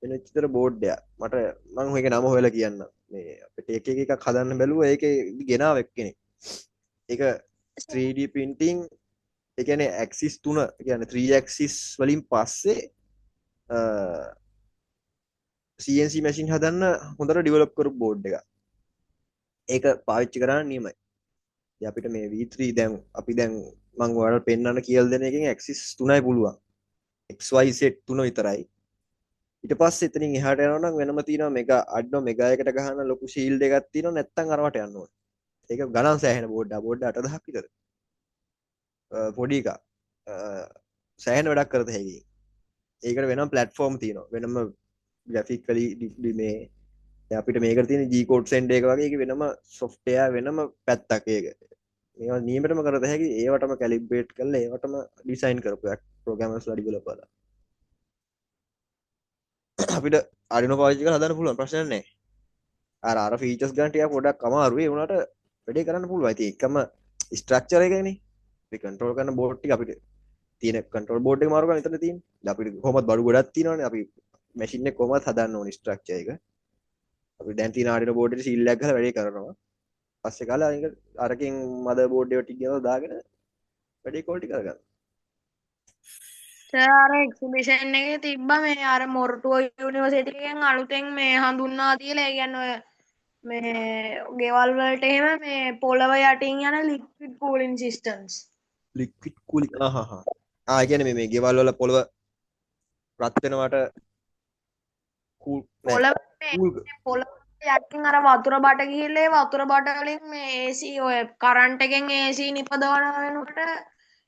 වෙන විතර බෝඩ් එකක් මට මම ඔයගේ නම හොයලා කියන්න මේ අපිට එකක් හදන්න බැලුවා ඒකේ ගෙනාව එක්කෙනෙක් ඒක 3D printing ඒ කියන්නේ ඇක්සිස් 3 කියන්නේ 3 ඇක්සිස් වලින් පස්සේ CNC මැෂින් හදන්න හොඳට ඩෙවලොප් කරපු බෝඩ් එකක්. ඒක පාවිච්චි කරන්න නියමයි. ඉතින් අපිට මේ V3 දැන් අපි දැන් මම ඔයාලට පෙන්වන්න කියලා දෙන එකෙන් ඇක්සිස් 3යි පුළුවන්. XY Z 3 විතරයි. ඊට පස්සේ එතනින් එහාට යනවා නම් වෙනම තියෙනවා මෙගා Arduino මෙගා එකට ගහන ලොකු ෂීල්ඩ් එකක් තියෙනවා නැත්තම් අරවට යන්න ඕනේ. ඒක ගණන් සෑහෙන බෝඩ් එක. බෝඩ් 8000ක් විතර. පොඩි එකක්. සෑහෙන වැඩක් කරත හැකි. ඒකට වෙනම ප්ලැට්ෆෝම් තියෙනවා. වෙනම ග්‍රැෆිකලි මේ අපිට මේකට තියෙන G code send එක වගේ ඒක වෙනම software වෙනම පැත්තක් ඒක. මේවා නියමටම කරත හැකි. ඒවටම calibrate කරලා ඒවටම design කරපු programmers ලා developer ලා. අපිට Arduino පාවිච්චි කරලා හදන්න පුළුවන් ප්‍රශ්නයක් නැහැ. අර features ගන්න ටිකක් පොඩ්ඩක් අමාරුයි. ඒ වුණාට වැඩේ කරන්න පුළුවන්. ඉතින් එකම structure එකනේ. අපි control කරන board ටික අපිට තියෙන control board එක මාරු කරලා විතරනේ තියෙන්නේ. දැන් අපිට කොහොමද බඩු ගොඩක් තියෙනවනේ. අපි machine එක කොහොමද හදන්න ඕනේ structure එක. අපි දැන් තියෙන Arduino board එකට seal එකක් ගහලා වැඩේ කරනවා. පස්සේ කාලේ අනික අරකින් mother board එක ටික ගෙනලා දාගෙන වැඩේ quality කරගන්න. අර එක්සිබිෂන් එකේ තිබ්බ මේ අර මොරටුව යුනිවර්සිටි එකෙන් අලුතෙන් මේ හඳුන්වා දීලා ඒ කියන්නේ ඔය මේ ගෙවල් වලට එහෙම මේ පොළව යටින් යන liquid cooling systems. liquid cooling ඒ කියන්නේ මේ ගෙවල් වල පොළව රත් වෙනවට cool පොළව යටින් අර වතුර බට ගිහිල්ලා ඒ වතුර බට වලින් මේ AC ඔය කරන්ට් එකෙන් AC නිපදවන වෙනකොට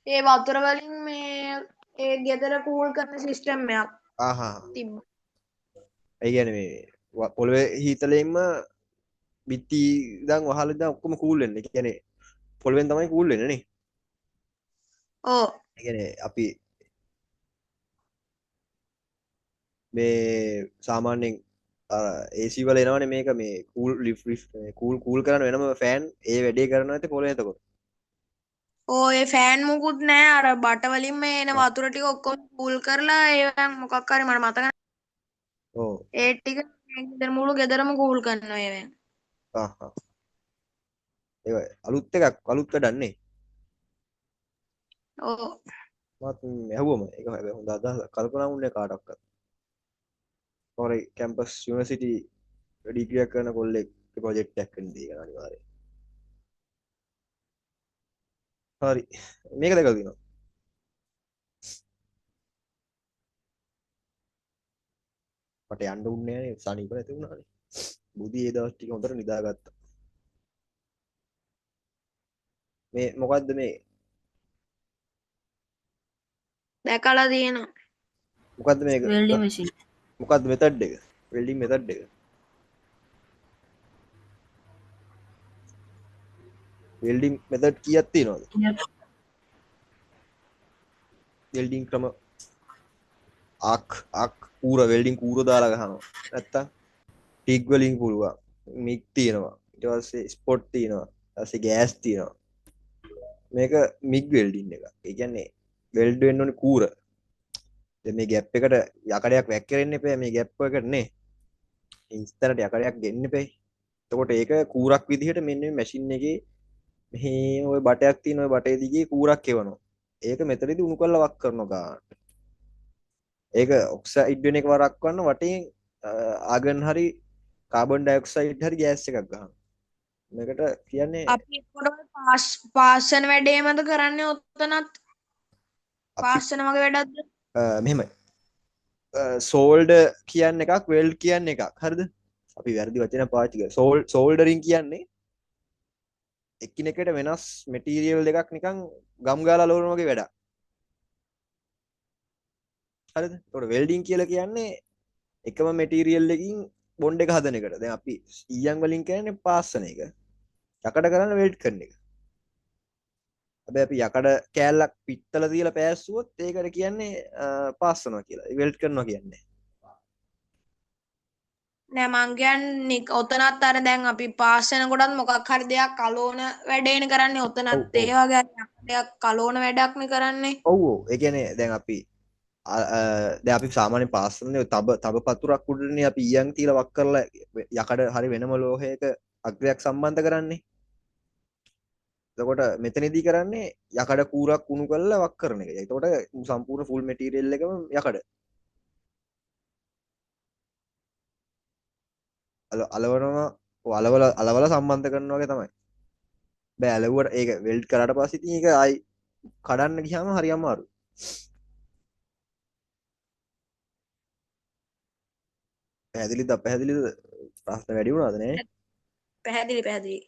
ඒ වතුර වලින් මේ ඒ ගෙදර කූල් කරන සිස්ටම් එකක් තිබ්බා. ඒ කියන්නේ මේ පොළවේ හීතලෙන්ම බිත්ති ඉඳන් වහල ඉඳන් ඔක්කොම කූල් වෙන්නේ. ඒ කියන්නේ පොළවෙන් තමයි කූල් වෙන්නේ නේ. ඔව්. ඒ කියන්නේ අපි මේ සාමාන්‍යයෙන් AC වල එනවනේ මේක මේ කූල් කරන වෙනම ෆෑන් ඒ වැඩේ කරනවා ඇති පොළවේ එතකොට. ඔය ෆෑන් මුකුත් නෑ අර බට වලින් මේ එන වතුර ටික ඔක්කොම කූල් කරලා ඒවෙන් මොකක් හරි මට මතක නෑ. ඔව්. ඒ ටික ගෙදර මුළු ගෙදරම කූල් කරනවා ඒවෙන්. ඒක අලුත් වැඩක් නේ. ඔව්. මත් ඇහුවම ඒක හැබැයි හොඳ අදහසක් කල්පනා වුණේ කාටවත්. ඔරේ කැම්පස් යුනිවර්සිටි ඩිග්‍රියක් කරන කොල්ලෙක් ප්‍රොජෙක්ට් එකක් කරන්න දී ගන්න අනිවාර්යයෙන්. හරි. මේක දැකලා තියෙනවා. මට යන්න උන්නේ නැහැ නේ සනීප නැති වුණානේ. බුදි ඒ දවස් ටික හොඳට නිදාගත්තා. මේ මොකද්ද මේ? දැකලා තියෙනවා. මොකද්ද මේක? Welding machine. මොකද්ද මෙතඩ් එක? වෙල්ඩින් මෙතඩ් එක. වෙල්ඩින් මෙතඩ් කීයක් තියෙනවද? වෙල්ඩින් ක්‍රම ආක් කූර වෙල්ඩින් කූර දාලා ගහනවා. නැත්තම් ටිග් වලින් පුළුවන්. මික් තියෙනවා. ඊට පස්සේ ස්පොට් තියෙනවා. ඊට පස්සේ ගෑස් තියෙනවා. මේක මිග් වෙල්ඩින් එක. ඒ කියන්නේ වෙල්ඩ් වෙන්න ඕනේ කූර. දැන් මේ ગેප් එකට යකඩයක් වැක්කිරෙන්න එපා මේ ગેප් එකට නේ. ඉන්ස්ටන්ට් යකඩයක් ගෙන්න එපා. එතකොට ඒක කූරක් විදිහට මෙන්න මේ මැෂින් එකේ මෙහි ওই බටයක් තියෙන ওই බටේ දිගේ කූරක් එවනවා. ඒක මෙතනදී උණු කරලා වක් කරනවා ගානට. ඒක ඔක්සයිඩ් වෙන එක වරක්වන්න වටේ ආගන් හරි කාබන් ඩයොක්සයිඩ් හරි ගෑස් එකක් ගහනවා. මේකට කියන්නේ අපි එතකොට පාස්සන වැඩේමද කරන්නේ ඔතනත් පාස්සන වගේ වැඩක්ද? මෙහෙමයි. සෝල්ඩ කියන්න එකක් වෙල්ඩ් කියන්න එකක්. හරිද? අපි වැරදි වචන පාවිච්චි කරා. සෝල්ඩරින් කියන්නේ එකිනෙකට වෙනස් මෙටීරියල් දෙකක් නිකන් ගම් ගාලා ලෝන වගේ වැඩක්. හරිද? ඒකට වෙල්ඩින් කියලා කියන්නේ එකම මෙටීරියල් එකකින් බොන්ඩ් එක හදන එකට. දැන් අපි ඊයන් වලින් කියන්නේ පාස්සන එක. යකඩ කරන්න වෙල්ඩ් කරන එක. හැබැයි අපි යකඩ කෑල්ලක් පිත්තල තියලා පෑස්සුවොත් ඒකට කියන්නේ පාස්සනවා කියලා. වෙල්ඩ් කරනවා කියන්නේ. නෑ මං කියන්නේ ඔතනත් අර දැන් අපි පාස්සන කොටත් මොකක් හරි දෙයක් කලෝන වැඩේනේ කරන්නේ ඔතනත් ඒ වගේ දෙයක් කලෝන වැඩක්නේ කරන්නේ. ඔව් ඔව්. ඒ කියන්නේ දැන් අපි දැන් අපි සාමාන්‍ය පාස්සන්නේ තබ පතුරක් උඩනේ අපි ඊයන් තියලා වක් කරලා යකඩ හරි වෙනම ලෝහයක අග්‍රයක් සම්බන්ධ කරන්නේ. එතකොට මෙතනදී කරන්නේ යකඩ කූරක් උණු කරලා වක් කරන එක. එතකොට සම්පූර්ණ ෆුල් මෙටීරියල් එකම යකඩ. අලවනවා අලවල සම්බන්ධ කරනවා වගේ තමයි. බෑ අලවුවට ඒක වෙල්ඩ් කරාට පස්සේ ඉතින් ඒක ආයි කඩන්න ගියාම හරි අමාරුයි. පැහැදිලිද අපැහැදිලිද? ප්‍රශ්න වැඩි වුණාද නේ? පැහැදිලි.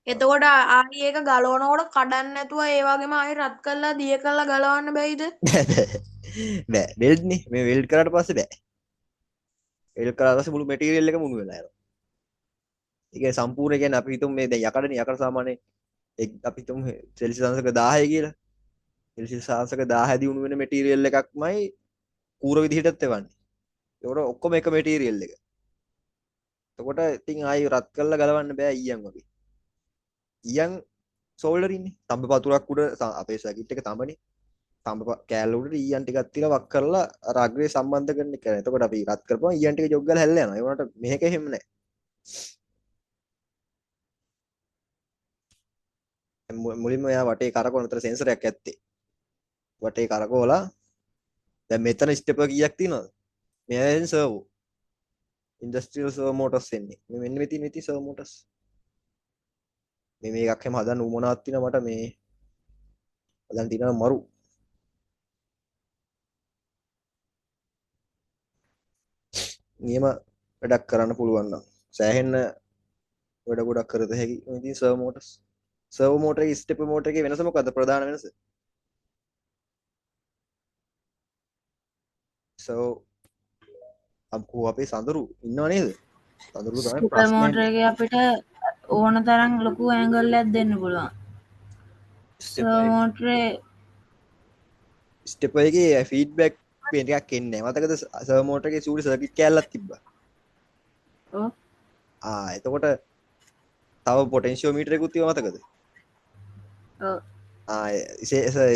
එතකොට ආයි ඒක ගලවනකොට කඩන්න නැතුව ඒ වගේම ආයි රත් කරලා දිය කරලා ගලවන්න බැයිද? බෑ වෙල්ඩ් නේ. මේ වෙල්ඩ් කරාට පස්සේ බෑ. වෙල්ඩ් කරාට පස්සේ මුළු මෙටීරියල් එක මුණු වෙලා යනවා. ඒක සම්පූර්ණ කියන්නේ අපි හිතමු මේ දැන් යකඩනේ යකඩ සාමාන්‍යයෙන් අපි හිතමු සෙල්සියස් අංශක 1000 කියලා. සෙල්සියස් අංශක 1000 දී උණු වෙන මෙටීරියල් එකක්මයි කූර විදිහටත් එවන්නේ. ඒකට ඔක්කොම එක මෙටීරියල් එක. එතකොට ඉතින් ආයි රත් කරලා ගලවන්න බෑ ඊයන් වගේ. ඊයන් සෝල්ඩර් ඉන්නේ. තඹ පතුරක් උඩ අපේ සර්කිට් එක තඹනේ. තඹ කෑල්ල උඩට ඊයන් ටිකක් තියලා වක් කරලා අර අග්‍රේ සම්බන්ධ කරන එක. එතකොට අපි රත් කරපුවා ඊයන් ටික ජොග් ගාලා හැල්ල යනවා. ඒ වුණාට මේක එහෙම නැහැ. මුලින්ම එයා වටේ කරකවන විතර සෙන්සරයක් ඇත්තේ. වටේ කරකවලා දැන් මෙතන ස්ටෙප් කීයක් තියෙනවද? මෙයාෙන් සර්වෝ. ඉන්ඩස්ට්‍රියල් සර්වෝ මෝටර්ස් එන්නේ. මේ මෙන්න මේ තියෙන ඉතින් සර්වෝ මෝටර්ස්. මේ එකක් හැම හදන්න උමනාවක් තියෙනවා මට මේ හදන්න තියෙනවා මරු. නියම වැඩක් කරන්න පුළුවන් නම් සෑහෙන්න වැඩ ගොඩක් කරත හැකි. ඉතින් සර්වෝ මෝටර්ස්. සර්වෝ මෝටර් එකේ ස්ටෙප් මෝටර් එකේ වෙනස මොකද්ද? ප්‍රධාන වෙනස. අපේ සඳරු ඉන්නව නේද? සඳරු තමයි ස්කූටර් ප්‍රශ්නේ. මෝටර එකේ අපිට ඕන තරම් ලොකු ඇන්ගල් එකක් දෙන්න පුළුවන්. සර්වෝ මෝටරේ ස්ටෙප් එකේ ෆීඩ්බැක් වෙන එකක් එන්නේ නැහැ. මතකද සර්වෝ මෝටර් එකේ සූරි සර්කිට් කෑල්ලක් තිබ්බා. ඔව් එතකොට තව පොටෙන්ෂියෝමීටර් එකකුත් තිබ්බා මතකද? ඔව්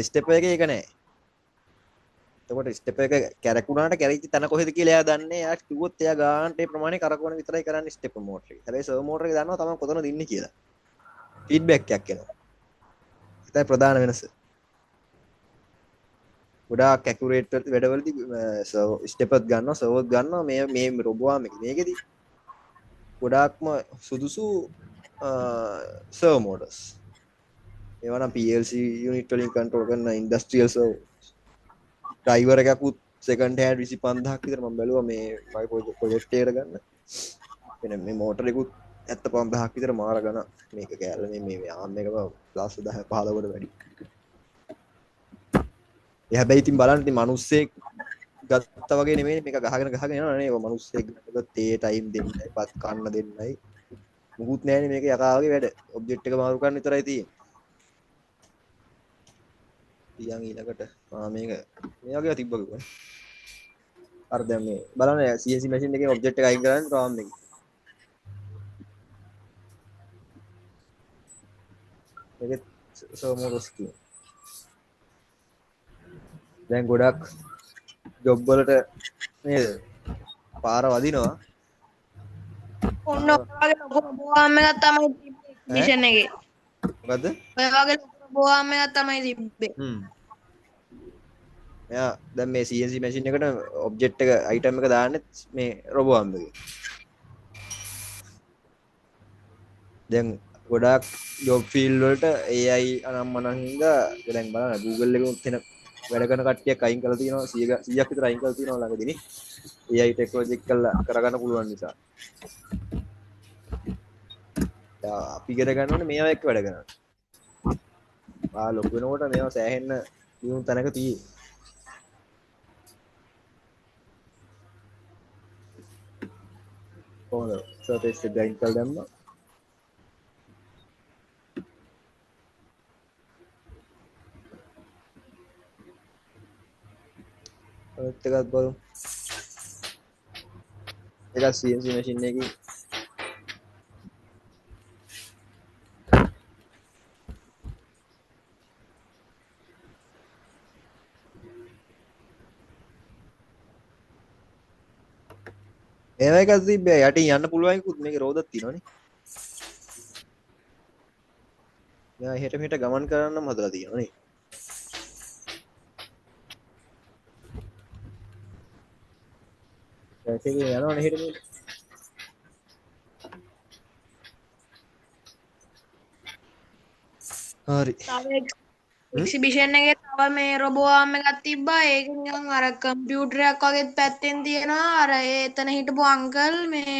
ස්ටෙප් එකේ ඒක නැහැ. එතකොට ස්ටෙප් එක කැරකුණාට කැරිච්ච තැන කොහෙද කියලා එයා දන්නේ. එයා කිව්වොත් එයා ගානට ඒ ප්‍රමාණය කරකවන විතරයි කරන්නේ ස්ටෙප් මෝටර් එක. හැබැයි සර්වෝ මෝටර් එක දන්නවා තමයි කොතනද ඉන්නේ කියලා. ෆීඩ්බැක් එකක් එනවා. ඒකයි ප්‍රධාන වෙනස. ගොඩාක් ඇකියුරේට් වැඩවලදී ස්ටෙප් එකක් ගන්නවා සර්වෝත් ගන්නවා මේ රොබෝආම් එක. මේකෙදි ගොඩාක්ම සුදුසු සර්වෝ මෝටර්ස්. ඒවා නම් PLC යුනිට් වලින් කන්ට්‍රෝල් කරන ඉන්ඩස්ට්‍රියල් සර්වෝ. ඩ්‍රයිවර් එකකුත් සෙකන්ඩ් හෑන්ඩ් 25000ක් විතර මම බැලුවා මේ මගේ ප්‍රොජෙක්ට් එකට ගන්න. එන මේ මෝටර් එකකුත් 75000ක් විතර මාර ගන්න. මේක කෑල්ල මේ ආම් එක ප්ලස් 10 15කට වැඩි. ඒ හැබැයි ඉතින් බලන්න ඉතින් මිනිස්සෙක් ගත්තා වගේ නෙමෙයි මේක ගහගෙන යනවා නේ. ඔය මිනිස්සෙක් ගත්තොත් තේ ටයිම් දෙන්නයි පත් කන්න දෙන්නයි. මුකුත් නැහැනේ මේක යකා වගේ වැඩ. ඔබ්ජෙක්ට් එක මාරු කරන්න විතරයි තියෙන්නේ. ඊයන් ඊළඟට මේක මේ වගේ තිබ්බ කිව්වා. අර දැන් මේ බලන්න CNC මැෂින් එකේ ඔබ්ජෙක්ට් එක අයින් කරන්නේ රාම් එකේ. ඒකෙත් සර්මෝටෝස් කියන. දැන් ගොඩක් ජොබ් වලට නේද පාර වදිනවා. ඔන්න ඔය වගේ ලොකු රොබෝආම් එකක් තමයි තිබ්බේ එක්සිබිෂන් එකේ. මොකද්ද? ඔය වගේ ලොකු රොබෝආම් එකක් තමයි තිබ්බේ. එයා දැන් මේ CNC මැෂින් එකට ඔබ්ජෙක්ට් එක අයිටම් එක දාන්නෙත් මේ රොබෝ ආම් එකේ. දැන් ගොඩාක් ජොබ් ෆීල්ඩ් වලට AI අනම්මනම් හින්දා දැන් බලන්න Google එකේ උත් එන වැඩ කරන කට්ටියක් අයින් කරලා තියෙනවා 100ක් විතර අයින් කරලා තියෙනවා ළඟදී නේ AI ටෙක්නොලොජි එක කරගන්න පුළුවන් නිසා. අපි ඉගෙන ගන්න ඕනේ මේවා එක්ක වැඩ කරන්න. ලොකු වෙනකොට මේවා සෑහෙන්න දියුණු තැනක තියෙයි. කොහොමද සර්ෆේස් එක ග්‍රයින්ඩ් කරලා දැම්මා. ඔයත් එකත් බලමු. ඒක CNC මැෂින් එකකින් ඒව එකක් තිබ්බේ යටින් යන්න පුළුවන් එකකුත් මේකේ රෝදක් තියෙනවනේ. මෙයා එහෙට මෙහෙට ගමන් කරන්නම හදලා තියෙනවනේ. ඒකේ යනවනේ එහෙට මෙහෙට. හරි. එක්සිබිෂන් එකේ තව මේ රොබෝආම් එකක් තිබ්බා. ඒක නිකන් අර කම්පියුටරයක් වගේ පැත්තෙන් තියෙනවා. අර එතන හිටපු අංකල් මේ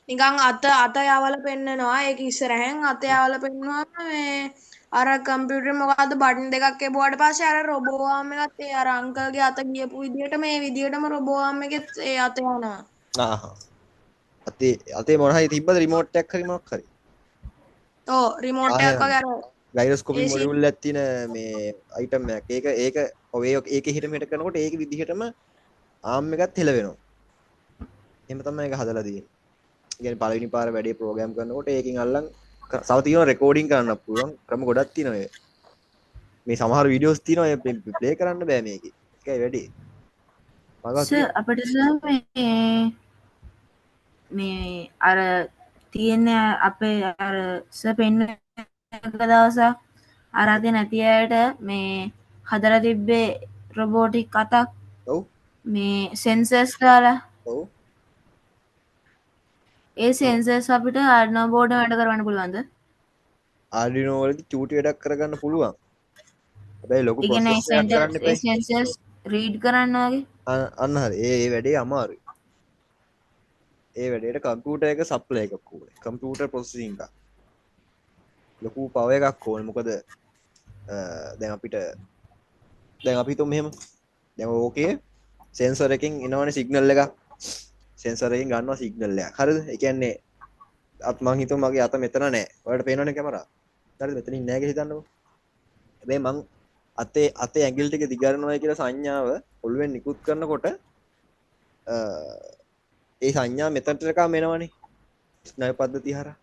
නිකන් අත යවලා පෙන්නනවා. ඒක ඉස්සරහෙන් අත යවලා පෙන්නුවා මේ අර කම්පියුටරේ මොකද්ද බටන් දෙකක් එපුවාට පස්සේ අර රොබෝආම් එකත් ඒ අර අංකල්ගේ අත ගියපු විදිහට මේ විදිහටම රොබෝආම් එකෙත් ඒ අත යනවා. අතේ මොන හරි තිබ්බද රිමෝට් එකක් හරි මොකක් හරි. ඔව් රිමෝට් එකක් වගේ අර ගයිරොස්කෝපි මොඩියුල් එකක් තියෙන මේ අයිටම් එකක්. ඒක ඒක හිට මෙහෙට කරනකොට ඒක විදිහටම ආම් එකත් හෙල වෙනවා. එහෙම තමයි ඒක හදලා තියෙන්නේ. ඒ කියන්නේ පළවෙනි පාර වැඩේ ප්‍රෝග්‍රෑම් කරනකොට ඒකෙන් අල්ලන් සව තියෙනවා රෙකෝඩින් කරන්න පුළුවන් ක්‍රම ගොඩක් තියෙනවා. මේ සමහර වීඩියෝස් තියෙනවා ප්ලේ කරන්න බෑ මේකේ. ඒකයි වැඩේ. සර් අපිට සර් මේ අර තියෙන අපේ අර සර් පෙන්න එක දවසක් අර අතේ නැති අයට මේ හදලා තිබ්බේ රොබෝටික් අතක්. ඔව්. මේ සෙන්සර්ස් දාලා. ඔව්. ඒ සෙන්සර්ස් අපිට Arduino board වැඩ කරවන්න පුළුවන්ද? Arduino වලදී චූටි වැඩක් කරගන්න පුළුවන්. හැබැයි ලොකු ඒ කියන්නේ ප්‍රොසෙස් එකක් කරන්න එපා. සෙන්සර්ස් රීඩ් කරන්න වගේ. අන්න හරි. ඒ වැඩේ අමාරුයි. ඒ වැඩේට කම්පියුටර් එක සප්ලයි එකක් ඕනේ. කම්පියුටර් ප්‍රොසෙසින් එකක්. ලොකු පවර් එකක් ඕනේ. මොකද දැන් අපි හිතමු මෙහෙම. දැන් ඕකේ සෙන්සර් එකකින් එනවනේ සිග්නල් එකක්. සෙන්සර් එකකින් ගන්නවා සිග්නල් එකක්. හරිද? ඒ කියන්නේ මං හිතුව මගේ අත මෙතන නෑ. ඔයාලට පේනවනේ කැමරාව. හරිද? මෙතනින් නෑ කියලා හිතන්නකෝ. හැබැයි මං අතේ ඇඟිලි ටික දිගාරනවා කියලා සංඥාව ඔළුවෙන් නිකුත් කරනකොට ඒ සංඥා මෙතනට කම එනවනේ. ස්නායු පද්ධතිය හරහා.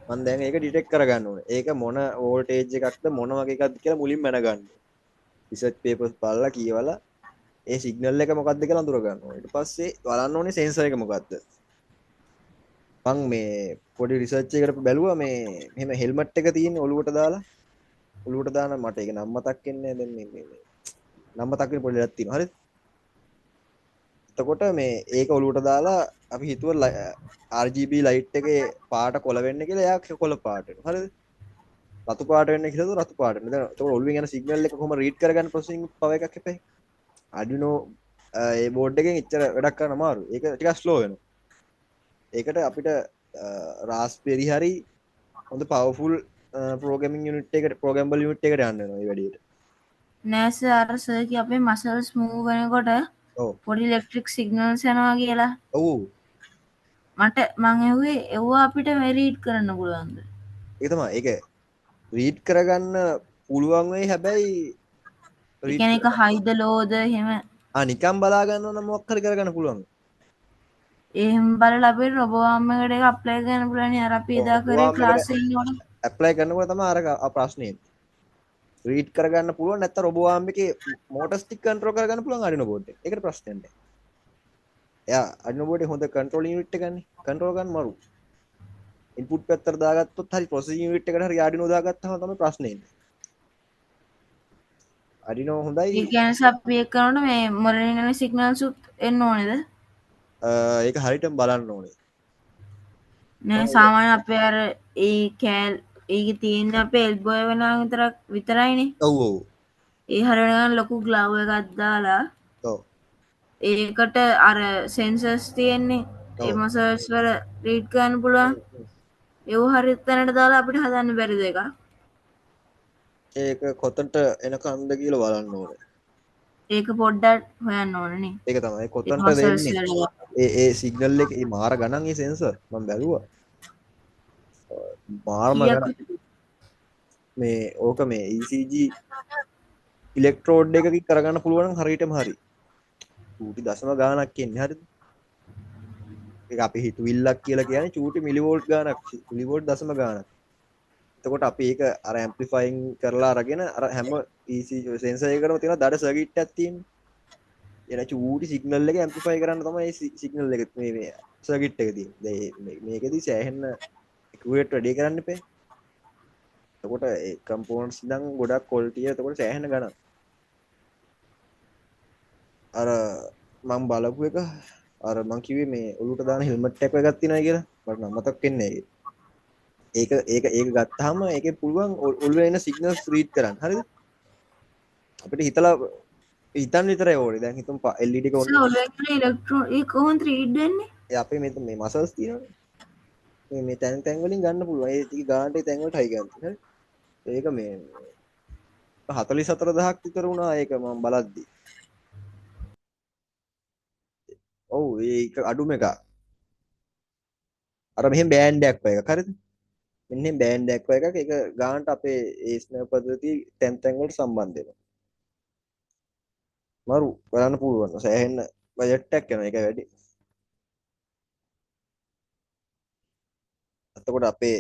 මම දැන් ඒක ඩිටෙක්ට් කරගන්න ඕනේ. ඒක මොන වෝල්ටේජ් එකක්ද මොන වගේ එකක්ද කියලා මුලින්ම දැනගන්න ඕනේ. රිසර්ච් පේපර්ස් බලලා කියවලා ඒ සිග්නල් එක මොකක්ද කියලා අඳුර ගන්න ඕනේ. ඊට පස්සේ බලන්න ඕනේ සෙන්සර් එක මොකක්ද. මං මේ පොඩි රිසර්ච් එකකට බැලුවා මේ මෙහෙම හෙල්මට් එක තියෙන ඔලුවට දාලා ඔලුවට දාන මට ඒක නම් මතක් වෙන්නේ දැන් මේ නම් මතක් වෙන පොඩි දෙයක් තියෙනවා. හරිද? එතකොට මේ ඒක ඔලුවට දාලා අපි හිතුව RGB ලයිට් එකේ පාට කොළ වෙන්න කියලා එයා කොළ පාට වෙනවා. හරිද? රතු පාට වෙන්න කියලා රතු පාට වෙනවා. දැන් එතකොට ඔළුවෙන් යන සිග්නල් එක කොහොම රීඩ් කරගන්න ප්‍රොසෙසින් පවර් එකක් එපයි. Arduino ඒ බෝඩ් එකෙන් එච්චර වැඩක් කරන්න අමාරුයි. ඒක ටිකක් ස්ලෝ වෙනවා. ඒකට අපිට Raspberry හරි හොඳ පවර්ෆුල් ප්‍රෝග්‍රෑමින් යුනිට් එකට ප්‍රෝග්‍රෑමබල් යුනිට් එකට යන්න වෙනවා මේ වැඩේට. නෑ සර් අර සර් කි අපේ මසල්ස් මූව් වෙනකොට ඔව්. පොඩි ඉලෙක්ට්‍රික් සිග්නල්ස් යනවා කියලා. ඔව්. මට මං ඇහුවේ ඒවා අපිට රීඩ් කරන්න පුළුවන්ද? ඒක තමයි. ඒක රීඩ් කරගන්න පුළුවන් වෙයි හැබැයි ඒ කියන්නේ ඒක හයිද ලෝද එහෙම නිකන් බලා ගන්නවා නම් මොකක් හරි කරගන්න පුළුවන්. එහෙම බලලා අපේ රොබෝ ආම් එකට ඒක අප්ලයි කරන්න පුළුවන් නේ අර අපි එදා කරේ ක්ලාස් එකේ ඉන්නකොට. ඇප්ලයි කරනකොට තමයි අර ප්‍රශ්නේ රීඩ් කරගන්න පුළුවන් නැත්නම් රොබෝ ආර්ම් එකේ මෝටර් ස්ටික් කන්ට්‍රෝල් කරගන්න පුළුවන් Arduino board එක. ඒකට ප්‍රශ්නයක් නැහැ. එයා Arduino board එකේ හොඳ කන්ට්‍රෝල් යුනිට් එක ගන්න. කන්ට්‍රෝල් ගන්න මරු. ඉන්පුට් පැත්තට දාගත්තොත් හරි ප්‍රොසෙසින් යුනිට් එකට හරි Arduino දාගත්තාම තමයි ප්‍රශ්නේ එන්නේ. Arduino හොඳයි. ඒ කියන්නේ අපි ඒක කරනකොට මේ මොරලින් යන සිග්නල්ස් උත් එන්න ඕනේද? ඒක හරියටම බලන්න ඕනේ. නෑ සාමාන්‍ය අපේ අර ඒ කෑල් ඒකේ තියෙන අපේ එල්බෝ වෙනා විතරයිනේ. ඔව් ඔව්. ඒ හරියටම ලොකු ග්ලව් එකක් දාලා ඔව්. ඒකට අර සෙන්සර්ස් තියෙන්නේ. ඒ ඔව්. මසල්ස් වල රීඩ් කරන්න පුළුවන්. ඒව හරි තැනට දාලා අපිට හදන්න බැරිද එකක්? ඒක කොතනට එනකන්ද කියලා බලන්න ඕනේ. ඒක පොඩ්ඩක් හොයන්න ඕනනේ. ඒක තමයි ඒ කොතනට මසල්ස් දෙන්නේ. වල. ඒ සිග්නල් එක ඒ මාර ගණන් ඒ සෙන්සර් මම බැලුවා. මාරම කීයක් ගණන් මේ ඕක මේ ECG ඉලෙක්ට්‍රෝඩ් එකකින් කරගන්න පුළුවන් නම් හරියටම හරි. චූටි දශම ගාණක් එන්නේ හරිද? ඒක අපි හිතුවිල්ලක් කියලා කියන්නේ චූටි මිලිවෝල්ට් ගාණක් මිලිවෝල්ට් දශම ගාණක්. එතකොට අපි ඒක අර ඇම්ප්ලිෆයින් කරලා අරගෙන අර හැම ECG සෙන්සර් එකකටම තියෙන දඩ සර්කිට් එකක් තියෙන්නේ. එන චූටි සිග්නල් එක ඇම්ප්ලිෆයි කරන්න තමයි මේ සිග්නල් එක මේ සර්කිට් එක තියෙන්නේ. මේකෙදි සෑහෙන්න ඇකියුරේට් වැඩි කරන්න එපා. එතකොට ඒ කම්පෝනන්ට්ස් ඉඳන් ගොඩක් ක්වොලිටි එක එතකොට සෑහෙන ගණන්. අර මම බලපු එක අර මං කිව්වේ මේ ඔලුවට දාන හෙල්මට් එකක් තියෙනවා කියලා මට නම් මතක් වෙන්නේ ඒක ගත්තාම ඒකේ පුළුවන් ඔළුවේ එන සිග්නල්ස් රීඩ් කරන්න. හරිද? අපිට හිතන්න විතරයි ඕනේ. දැන් හිතමු LED එක ඔන්න. ඔලෙන් ඉලෙක්ට්‍රෝන ඒ කොහොමද රීඩ් වෙන්නේ? ඒ අපේ මේ මසල්ස් තියෙනවානේ. මේ තැන් වලින් ගන්න පුළුවන්. ඒ ටික ගානට ඒ තැන් වලට හයි ගන්න. හරි? ඒක මේ 44000ක් විතර වුණා ඒක මම බලද්දි. ඔව් ඒක අඩුම එක. අර මෙහෙම බෑන්ඩ් එකක් වගේ එකක් හරිද? මෙන්න මේ බෑන්ඩ් එකක් වගේ එකක් ඒක ගානට අපේ ඒ ස්නැප් පද්ධතිය තැන් වලට සම්බන්ධ වෙනවා. මරු බලන්න පුළුවන්. සෑහෙන්න බජට් එකක් යනවා ඒක වැඩි. එතකොට අපේ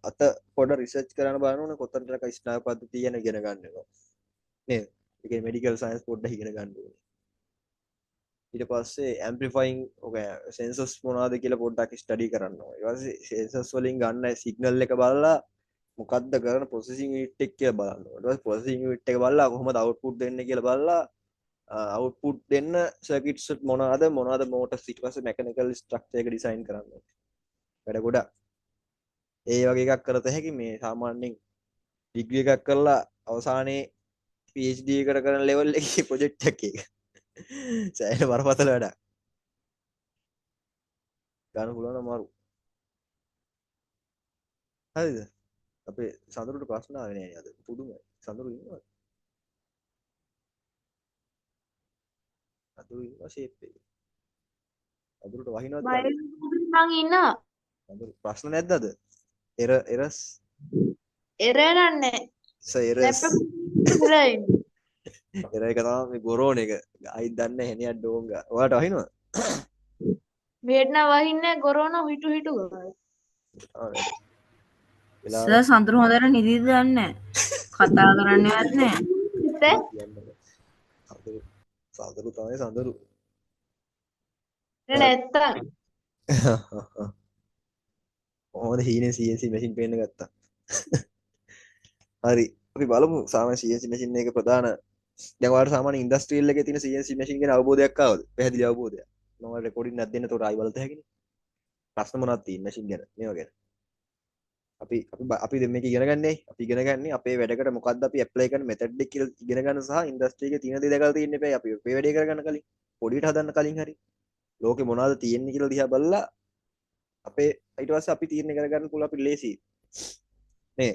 අත පොඩ රිසර්ච් කරන්න බලන්න ඕනේ කොතනට ස්නැප් පද්ධතිය ගැන ඉගෙන ගන්න වෙනවා. නේද? ඒකේ මෙඩිකල් සයන්ස් පොඩ්ඩක් ඉගෙන ගන්න ඕනේ. ඊට පස්සේ ඇම්ප්ලිෆයිං ඔක සෙන්සර්ස් මොනවද කියලා පොඩ්ඩක් ස්ටඩි කරන්න ඕනේ. ඊට පස්සේ සෙන්සර්ස් වලින් ගන්න සිග්නල් එක බලලා මොකද්ද කරන ප්‍රොසෙසිං යුනිට් එක කියලා බලන්න ඕනේ. ඊට පස්සේ ප්‍රොසෙසිං යුනිට් එක බලලා කොහොමද අවුට්පුට් දෙන්නේ කියලා බලලා අවුට්පුට් දෙන්න සර්කිට්ස් මොනවද මෝටර්ස් ඊට පස්සේ මෙකැනිකල් ස්ට්‍රක්චර් එක ඩිසයින් කරන්න ඕනේ. වැඩ ගොඩක්. ඒ වගේ එකක් කරත හැකි මේ සාමාන්‍යයෙන් ඩිග්‍රී එකක් කරලා අවසානයේ PhD එකට කරන ලෙවල් එකේ ප්‍රොජෙක්ට් එකක් ඒක. සෑහෙන බරපතල වැඩක්. ගන්න පුළුවන් අමාරු. හරිද? අපේ සඳරුට ප්‍රශ්න ආවේ නෑ නේද? පුදුමයි. සඳරු ඉන්නවද? සඳරු ඉන්නවා ෂේප් එකේ. සඳරුට වහිනවද? මං ඉන්නවා. සඳරු ප්‍රශ්න නැද්ද අද? එරස් එරනන්නේ සෙරස් ඉරයි. එර එක තමයි මේ ගොරෝන එක. අයිත් දන්නේ හෙනියක් ඩෝංගා. ඔයාලට වහිනවද? වේට්නා වහින්නේ ගොරෝන හිටු හිටු. සර් සඳුරු හොඳට නිදිද දන්නේ කතා කරන්නවත් නෑ. සඳරු තමයි සඳරු. නැත්තම් කොහොමද හීනේ CNC මැෂින් පේන්න ගත්තා. හරි අපි බලමු සාමාන්‍ය CNC මැෂින් එක ප්‍රධාන දැන් ඔයාලට සාමාන්‍ය ඉන්ඩස්ට්‍රියල් එකේ තියෙන CNC මැෂින් ගැන අවබෝධයක් ආවද? පැහැදිලි අවබෝධයක්. මම ඔයාලට රෙකෝඩින් එකක් දෙන්න උතෝර ආයි බලත හැකිනේ. ප්‍රශ්න මොනවද තියෙන්නේ මැෂින් ගැන? මේවා ගැන. අපි දැන් මේක ඉගෙන ගන්නනේ. අපි ඉගෙන ගන්නේ අපේ වැඩකට මොකද්ද අපි ඇප්ලයි කරන මෙතඩ් එක කියලා ඉගෙන ගන්න සහ ඉන්ඩස්ට්‍රි එකේ තියෙන දේ දැකලා තියෙන්න එපා. අපි අපේ වැඩේ කරගන්න කලින් පොඩියට හදන්න කලින් හරි. ලෝකේ මොනවද තියෙන්නේ කියලා දිහා බලලා අපේ ඊට පස්සේ අපි තීරණය කරගන්න පුළුවන් අපි ලේසි. නේ.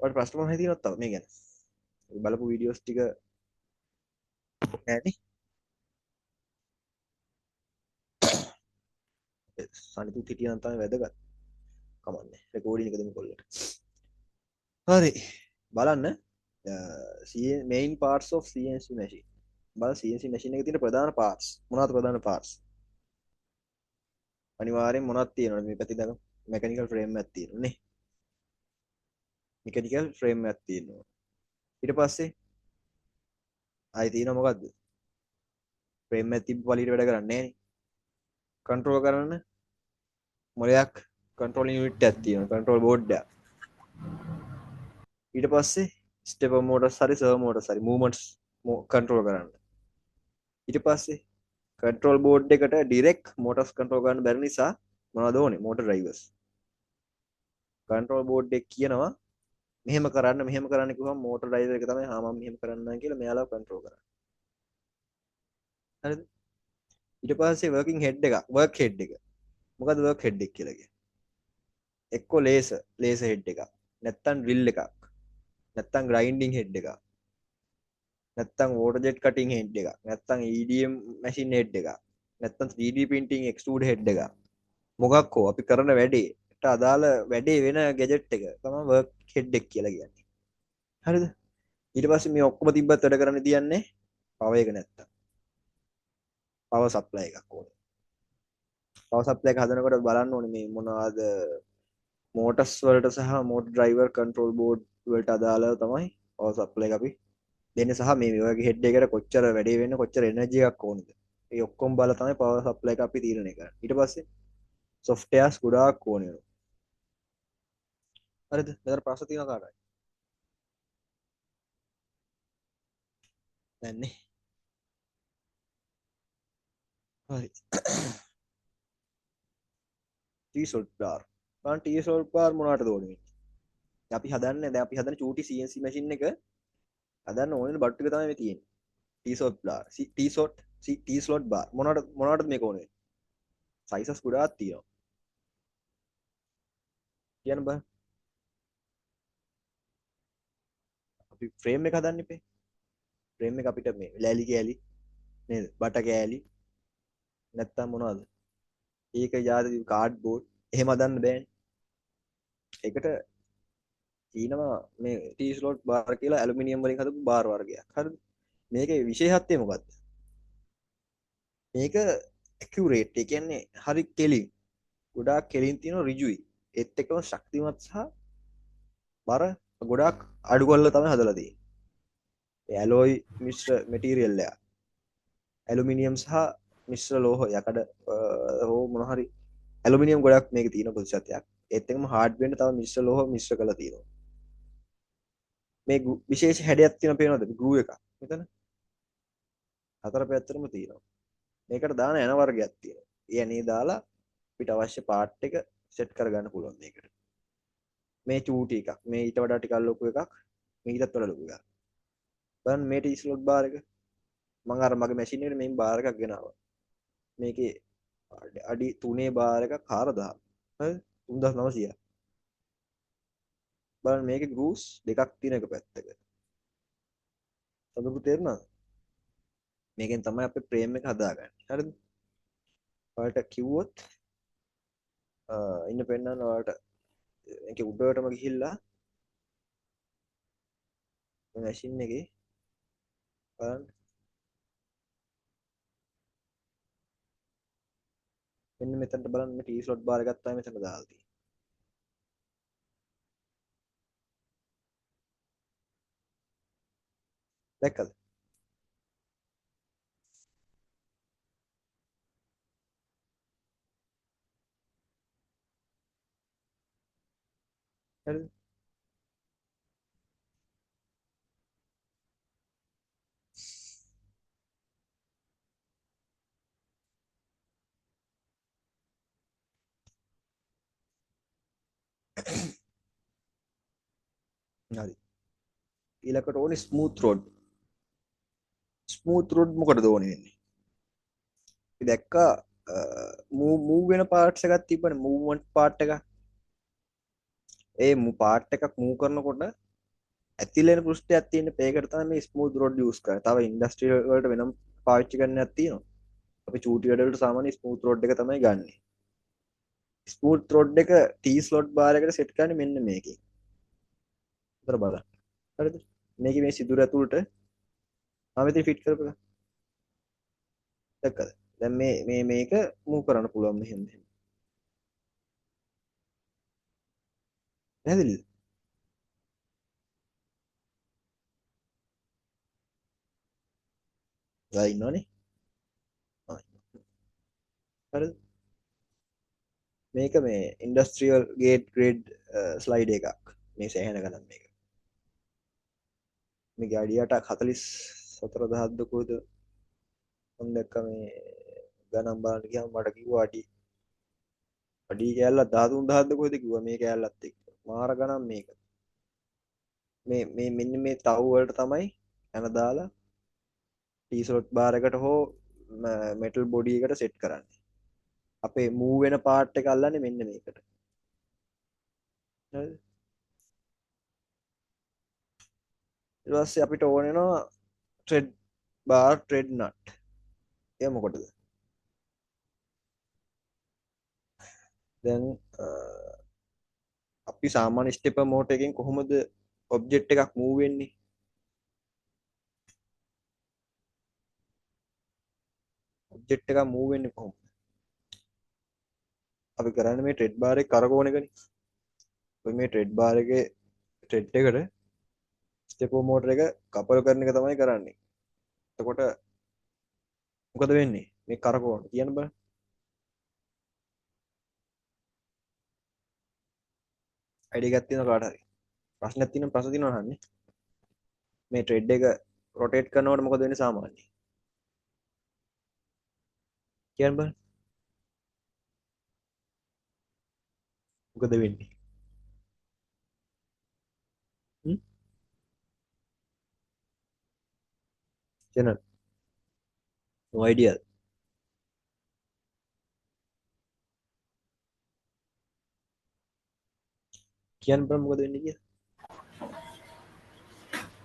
ඔයාලට ප්‍රශ්න මොනවද තියෙනවද තව මේ ගැන? අපි බලපු වීඩියෝස් ටික නෑනේ. සනිතුත් හිටියනම් තමයි වැදගත්. කමන්නේ. රෙකෝඩින් එක දෙමු කොල්ලට. හරි. බලන්න main parts of CNC machine. බලන්න CNC machine එකේ තියෙන ප්‍රධාන parts. මොනවද ප්‍රධාන parts? අනිවාර්යෙන් මොනවද තියෙනවද මේ පැත්තේ දැන් mechanical frame එකක් තියෙනවා නේ. මෙකැනිකල් ෆ්‍රේම් එකක් තියෙනවා. ඊට පස්සේ ආයි තියෙනවා මොකද්ද? ෆ්‍රේම් එක තිබ්බ පළියට වැඩ කරන්නේ නැහැ නේ. කන්ට්‍රෝල් කරන්න මොලයක් කන්ට්‍රෝලින් යුනිට් එකක් තියෙනවා. කන්ට්‍රෝල් බෝඩ් එකක්. ඊට පස්සේ ස්ටෙපර් මෝටර්ස් හරි සර්වෝ මෝටර්ස් හරි මූවමන්ට්ස් කන්ට්‍රෝල් කරන්න. ඊට පස්සේ කන්ට්‍රෝල් බෝඩ් එකට ඩිරෙක්ට් මෝටර්ස් කන්ට්‍රෝල් කරන්න බැරි නිසා මොනවද ඕනේ? Motor drivers. කන්ට්‍රෝල් බෝඩ් එක කියනවා මෙහෙම කරන්න කිව්වම මෝටර් ඩ්‍රයිවර් එක තමයි මම මෙහෙම කරන්නම් කියලා මෙයාලා කන්ට්‍රෝල් කරන්නේ. හරිද? ඊට පස්සේ වර්කින් හෙඩ් එක වර්ක් හෙඩ් එක. මොකද්ද වර්ක් හෙඩ් එක කියලා කියන්නේ? එක්කෝ ලේසර් හෙඩ් එකක්. නැත්තම් ඩ්‍රිල් එකක්. නැත්තම් ග්‍රයින්ඩින් හෙඩ් එකක්. නැත්තම් වෝටර් ජෙට් කටින් හෙඩ් එකක්. නැත්තම් EDM මැෂින් හෙඩ් එකක්. නැත්තම් 3D printing එක්ස්ට්‍රූඩ් හෙඩ් එකක්. මොකක් හෝ අපි කරන වැඩේට අදාළ වැඩේ වෙන ගැජට් එක තමයි වර්ක් හෙඩ් එක කියලා කියන්නේ. හරිද? ඊට පස්සේ මේ ඔක්කොම තිබ්බත් වැඩ කරන්න තියන්නේ පවර් එක නැත්තම්. පවර් සප්ලයි එකක් ඕනේ. පවර් සප්ලයි එක හදනකොට බලන්න ඕනේ මේ මොනවාද මෝටර්ස් වලට සහ මෝටර් ඩ්‍රයිවර් කන්ට්‍රෝල් බෝඩ් වලට අදාළව තමයි පවර් සප්ලයි එක අපි දෙන්නේ සහ මේ වගේ හෙඩ් එකකට කොච්චර වැඩේ වෙන්න කොච්චර එනර්ජි එකක් ඕනද. ඒ ඔක්කොම බලලා තමයි පවර් සප්ලයි එක අපි තීරණය කරන්නේ. ඊට පස්සේ softwares ගොඩාක් ඕනේ වෙනවා. හරිද? මෙතන ප්‍රශ්න තියෙනවා කාටද? නැන්නේ. හරි. T-salt bar. බලන්න T-salt bar මොනවටද ඕනේ? අපි හදන්නේ දැන් අපි හදන චූටි CNC මැෂින් එක හදන්න ඕනේ බට් එක තමයි මේ තියෙන්නේ. T-salt bar. T-salt bar මොනවටද මේක ඕනේ? sizes ගොඩාක් තියෙනවා. කියන්න බෑ. අපි ෆ්‍රේම් එක හදන්න ඉපේ. ෆ්‍රේම් එක අපිට මේ ලෑලි කෑලි නේද? බට කෑලි නැත්තම් මොනවද? ඒක යාද කාඩ්බෝඩ් එහෙම හදන්න බෑනේ. ඒකට තියෙනවා මේ T-slot bar කියලා ඇලුමිනියම් වලින් හදපු බාර් වර්ගයක්. හරිද? මේකේ විශේෂත්වය මොකද්ද? මේක ඇකියුරේට්. ඒ කියන්නේ හරි කෙලින්. ගොඩාක් කෙලින් තියෙනවා ඍජුයි. ඒත් එක්කම ශක්තිමත් සහ බර ගොඩාක් අඩු කරලා තමයි හදලා තියෙන්නේ. ඒ ඇලොයි මිශ්‍ර මැටීරියල් එක. ඇලුමිනියම් සහ මිශ්‍ර ලෝහ යකඩ හෝ මොන හරි ඇලුමිනියම් ගොඩක් මේකේ තියෙන ප්‍රතිශතයක්. ඒත් එක්කම හાર્ඩ්වෙයාර් තව මිශ්‍ර ලෝහ මිශ්‍ර කරලා තියෙනවා. මේ විශේෂ හැඩයක් තියෙන පේනවද? ගෲ එකක්. මෙතන හතර පැත්තටම තියෙනවා. මේකට දාන යන වර්ගයක් තියෙනවා. ඒ ඇනේ දාලා අපිට අවශ්‍ය පාර්ට් එක සෙට් කරගන්න පුළුවන් මේකට. මේ චූටි එකක්. මේ ඊට වඩා ටිකක් ලොකු එකක්. මේ ඊටත් වඩා ලොකු එකක්. බලන්න මේ T-slot bar එක. මම අර මගේ මැෂින් එකට මේ බාර් එකක් ගෙනාවා. මේකේ අඩි 3 බාර් එකක් 4000. හරිද? 3900. බලන්න මේකේ ගෲස් දෙකක් තියෙන එක පැත්තක. සමහරු තේරුණාද? මේකෙන් තමයි අපි ෆ්‍රේම් එක හදාගන්නේ. හරිද? ඔයාලට කිව්වොත් ඉන්න පෙන්නන්න ඔයාලට මේකේ උඩටම ගිහිල්ලා මේ මැෂින් එකේ බලන්න මෙන්න මෙතනට බලන්න මේ T-slot bar එකක් තමයි මෙතන දාලා තියෙන්නේ. දැක්කද? හරිද? හරි. ඊළඟට ඕනේ ස්මූත් රෝඩ්. ස්මූත් රෝඩ් මොකටද ඕනේ වෙන්නේ? අපි දැක්කා මූව් වෙන පාර්ට්ස් එකක් තිබ්බනේ මූව්මන්ට් පාර්ට් එක. ඒ පාර්ට් එකක් මූව් කරනකොට ඇතිලෙන පෘෂ්ඨයක් තියෙන ඒකට තමයි මේ ස්මූත් රෝඩ් යූස් කරන්නේ. තව ඉන්ඩස්ට්‍රියල් වලට වෙනම පාවිච්චි කරන්නක් තියෙනවා. අපි චූටි වැඩ වලට සාමාන්‍ය ස්මූත් රෝඩ් එක තමයි ගන්නෙ. ස්මූත් රෝඩ් එක T-slot bar එකට සෙට් කරන්නේ මෙන්න මේකේ. උතර බලන්න. හරිද? මේකේ මේ සිදුර ඇතුළට ආවෙදී ෆිට කරපුවා. දැක්කද? දැන් මේක මූව් කරන්න පුළුවන් මෙහෙම. පැහැදිලිද? ඔයා ඉන්නවනේ. ආ, හරිද? මේක මේ ඉන්ඩස්ට්‍රියල් ගේට් ග්‍රේඩ් ස්ලයිඩ් එකක්. මේ සෑහෙන ගණන් මේක. මේක අඩියට 44000ද කොහෙද මම දැක්ක මේ ගණන් බලන්න ගියාම මට කිව්වා අඩි කෑල්ලක් 13000ද කොහෙද කිව්වා මේ කෑල්ලත් එක්ක. මාර ගණන් මේක. මේ මෙන්න මේ තව් වලට තමයි යන දාලා ටී ස්ලොට් බාර් එකට හෝ මෙටල් බොඩි එකට සෙට් කරන්නේ. අපේ මූව් වෙන පාර්ට් එක අල්ලන්නේ මෙන්න මේකට. හරිද? ඊට පස්සේ අපිට ඕන වෙනවා ට්‍රෙඩ් බාර් ට්‍රෙඩ් නට්. ඒ මොකටද? දැන් අපි සාමාන්‍ය ස්ටෙපර් මෝටර් එකෙන් කොහොමද ඔබ්ජෙක්ට් එකක් මූව් වෙන්නේ? ඔබ්ජෙක්ට් එකක් මූව් වෙන්නේ කොහොමද? අපි කරන්නේ මේ ට්‍රෙඩ් බාර් එක කරකවන එකනේ. ඔය මේ ට්‍රෙඩ් බාර් එකේ ට්‍රෙඩ් එකට ස්ටෙපර් මෝටර් එක කපල් කරන එක තමයි කරන්නේ. එතකොට මොකද වෙන්නේ? මේ කරකවන කියන්න බෑ. අයිඩියා එකක් තියෙනවා කාට හරි. ප්‍රශ්නයක් තියෙනවා ප්‍රශ්න තියෙනවා අහන්නේ. මේ ට්‍රෙඩ් එක රොටේට් කරනකොට මොකද වෙන්නේ සාමාන්‍යයෙන්? කියන්න බෑ. මොකද වෙන්නේ? හ්ම්? channel no idea. කියන්න බෑ මොකද වෙන්නේ කියලා.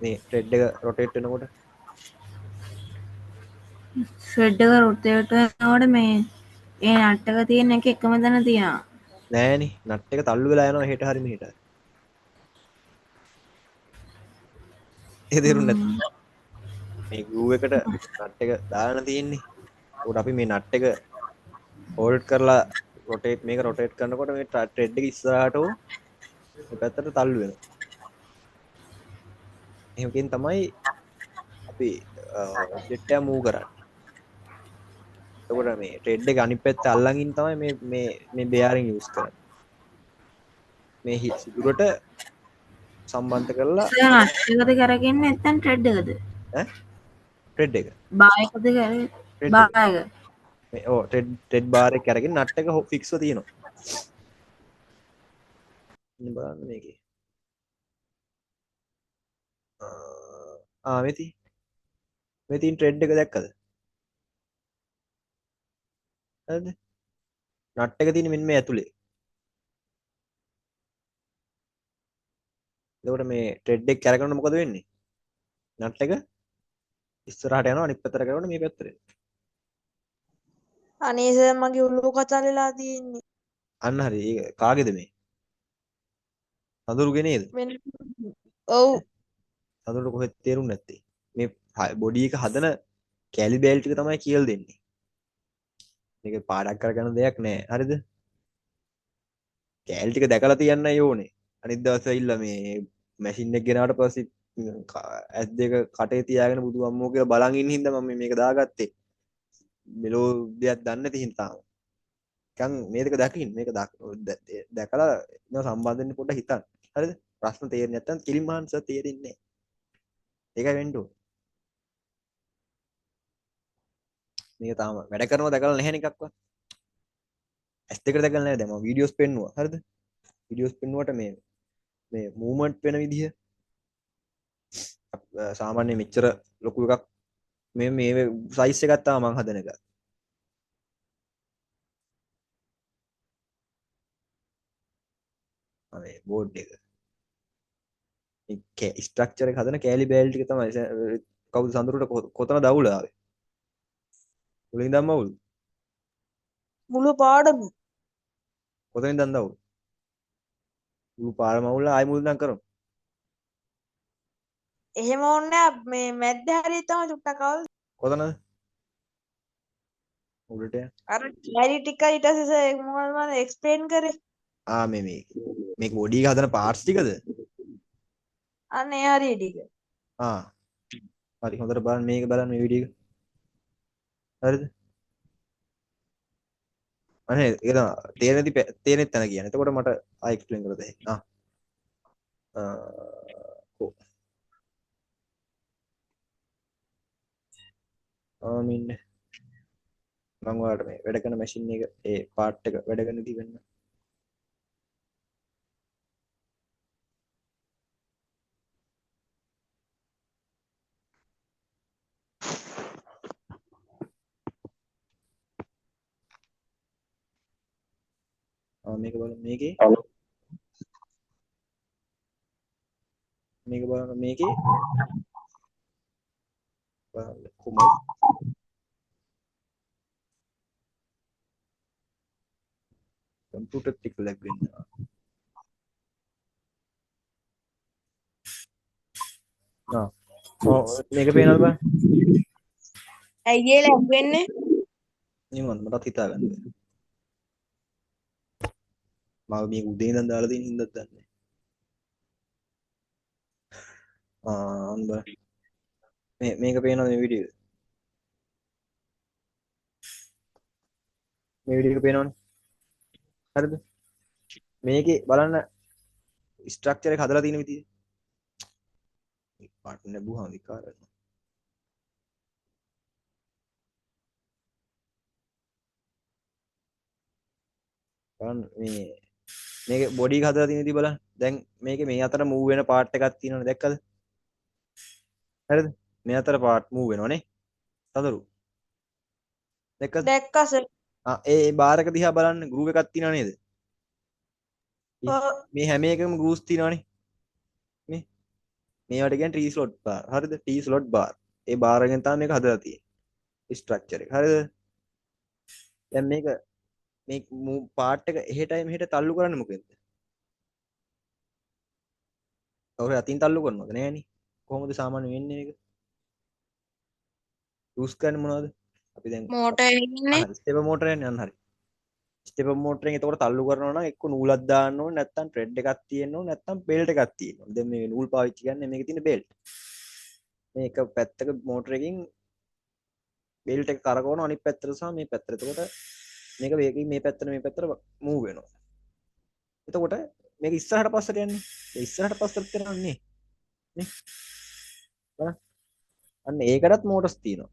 මේ ට්‍රෙඩ් එක රොටේට් වෙනකොට ෂෙඩ් එක රොටේට් වෙනකොට මේ ඒ නට් එක තියෙන එක එකම තැන තියෙනවා. නෑනේ නට් එක තල්ලු වෙලා යනවා හෙට හරි මෙහෙට. ඒ තේරුම් නැද්ද? මේ ගූ එකට නට් එක දාන්න තියෙන්නේ. උඩ අපි මේ නට් එක හෝල්ඩ් කරලා මේක රොටේට් කරනකොට මේ ට්‍රෙඩ් එක ඉස්සරහට හෝ මේ පැත්තට තල්ලු වෙනවා. එහෙමකින් තමයි අපි ඔබ්ජෙක්ට් එක මූව් කරන්නේ. එතකොට මේ ට්‍රෙඩ් එක අනිත් පැත්ත අල්ලන් ඉන්න තමයි මේ බෙයාරින් යූස් කරන්නේ. මේ සිදුරට සම්බන්ධ කරලා නට් එකද කරගෙන නැත්නම් ට්‍රෙඩ් එකද? ඈ ට්‍රෙඩ් එක බාර් එකද කරගෙන බාර් එක. මේ ඔව් ට්‍රෙඩ් බාර් එක අරගෙන නට් එක ෆික්ස්ව තියෙනවා. ඉන්න බලන්න මේකේ. මෙතින් ට්‍රෙඩ් එක දැක්කද? හරිද? නට් එක තියෙන්නේ මෙන්න මේ ඇතුලේ. එතකොට මේ ට්‍රෙඩ් එක කරගෙනනොත් මොකද වෙන්නේ? නට් එක ඉස්සරහට යනවා අනිත් පැත්තට කරගෙන මේ පැත්තට එනවා. අනේ සර් මගේ ඔළුව කචල් වෙලා තියෙන්නේ. අන්න හරි. ඒක කාගේද මේ? සඳුරුගේ නේද? ඔව්. සඳුරුට කොහෙද තේරුම් නැත්තේ? මේ බොඩි එක හදන කැලි බේල් ටික තමයි කියලා දෙන්නේ. මේක පාඩම් කරගන්න දෙයක් නෑ. හරිද? කැලි ටික දැකලා තියන්නයි ඕනේ. අනිත් දවසේ ඇවිල්ලා මේ මැෂින් එක ගෙනාවට පස්සේ ඇස් දෙක කටේ තියාගෙන බුදු අම්මෝ කියලා බලන් ඉන්න හින්දා මම මේක දාගත්තේ. මෙලෝ දෙයක් දන්නේ නැති හින්දා තාම. නිකන් මේ දෙක දකින්න මේක දැකලා නෝ සම්බන්ධ වෙන්න පොඩ්ඩක් හිතන්න. හරිද? ප්‍රශ්න තේරෙන්නේ නැත්නම් කිලින් මහන්ස තේරෙන්නේ නැහැ. ඒකයි වෙන්න ඕනේ. මේක තාම වැඩ කරනවා දැකලා නැහැ නේ එකක්වත්. ඇස් දෙකට දැකලා නැහැ. දැන් මම වීඩියෝස් පෙන්නුවා. හරිද? වීඩියෝස් පෙන්නුවට මේ මූවමන්ට් වෙන විදිහ සාමාන්‍ය මෙච්චර ලොකු එකක් මේ සයිස් එකක් තමයි මම හදන එක. මේ බෝඩ් එක. මේ ස්ට්‍රක්චර් එක හදන කෑලි බෑල් ටික තමයි කවුද සඳුරට කොතන දවුල ආවේ? මුලින් ඉඳන්ම අවුල්. මුළු පාඩම. කොතනින් ඉඳන් දවුල්? මුළු පාරම අවුල් ආයි මුලින් ඉඳන් කරමු. එහෙම ඕනේ මේ මැද්ද හරිය තමයි චුට්ටක් අවුල්. කොතනද? උඩට යන්න. අර කැලි ටික ඊට පස්සේ මොකද මම එක්ස්ප්ලেইন කරේ. මේක බොඩි එක හදන පාර්ට්ස් ටිකද? අනේ හරිය ටික. හරි හොඳට බලන්න මේක බලන්න මේ වීඩියෝ එක. හරිද? අනේ ඒක තමයි තේරෙන්නේ තැන කියන්නේ. එතකොට මට ආයෙ එක්ස්ප්ලেইন කරලා දෙන්න. කො මින්න මම ඔයාලට මේ වැඩ කරන මැෂින් එක ඒ පාර්ට් එක වැඩ කරන ඉතින් වෙන්න. මේක බලන්න මේකේ බලන්න මේකේ බලන්න කොහොමද කම්පියුටර් ටික ලැග් වෙනවා. මේක පේනවද බලන්න? ඇයි ඒ ලැබ් වෙන්නේ? නියමයි මටත් හිතා ගන්න බැහැ. මම මේ උදේ ඉඳන් දාලා තියෙන හින්දාත් දන්නේ. අන්න බලන්න. මේක පේනවද මේ වීඩියෝ? මේ වීඩියෝ එක පේනවනේ. හරිද? මේකේ බලන්න ස්ට්‍රක්චර් එක හදලා තියෙන විදිය. පාට නැබුවාම විකාරයි. බලන්න මේකේ බොඩි එක හදලා තියෙන විදිය බලන්න. දැන් මේකේ මේ අතර මූව් වෙන පාර්ට් එකක් තියෙනවනේ දැක්කද? හරිද? මේ අතර පාර්ට් මූව් වෙනවනේ. සඳරු. දැක්කද? දැක්කා සර්. ඒ බාර් එක දිහා බලන්න ගෲව් එකක් තියෙනව නේද? මේ හැම එකම ගෲව්ස් තියෙනවනේ. මේවට කියන්නේ ටී ස්ලොට් බාර්. හරිද? T slot bar. ඒ බාර් එකෙන් තමයි මේක හදලා තියෙන්නේ. ස්ට්‍රක්චර් එක. හරිද? දැන් මේක මේ පාර්ට් එක එහෙටයි මෙහෙට තල්ලු කරන්නේ මොකෙන්ද? කවුරු අතින් තල්ලු කරනවද? නෑනේ. කොහොමද සාමාන්‍ය වෙන්නේ මේක? යූස් කරන්නේ මොනවද? අපි දැන් මෝටර් එකකින්නේ ස්ටෙපර් මෝටර් යන්නේ අන්න හරි. ස්ටෙපර් මෝටරෙන් එතකොට තල්ලු කරනවා නම් එක්ක නූලක් දාන්න ඕනේ නැත්නම් ට්‍රෙඩ් එකක් තියෙන්න ඕනේ නැත්නම් බෙල්ට් එකක් තියෙන්න ඕනේ. දැන් මේ නූල් පාවිච්චි කරන්නේ මේකේ තියෙන බෙල්ට්. මේ එක පැත්තක මෝටර එකකින් බෙල්ට් එක කරකවනවා අනිත් පැත්තට සහ මේ පැත්තට. එතකොට මේක වේගයෙන් මේ පැත්තට මූව් වෙනවා. එතකොට මේක ඉස්සරහට පස්සට යන්නේ. ඒ ඉස්සරහට පස්සට යනන්නේ නේ. බලන්න. අන්න ඒකටත් මෝටර්ස් තියෙනවා.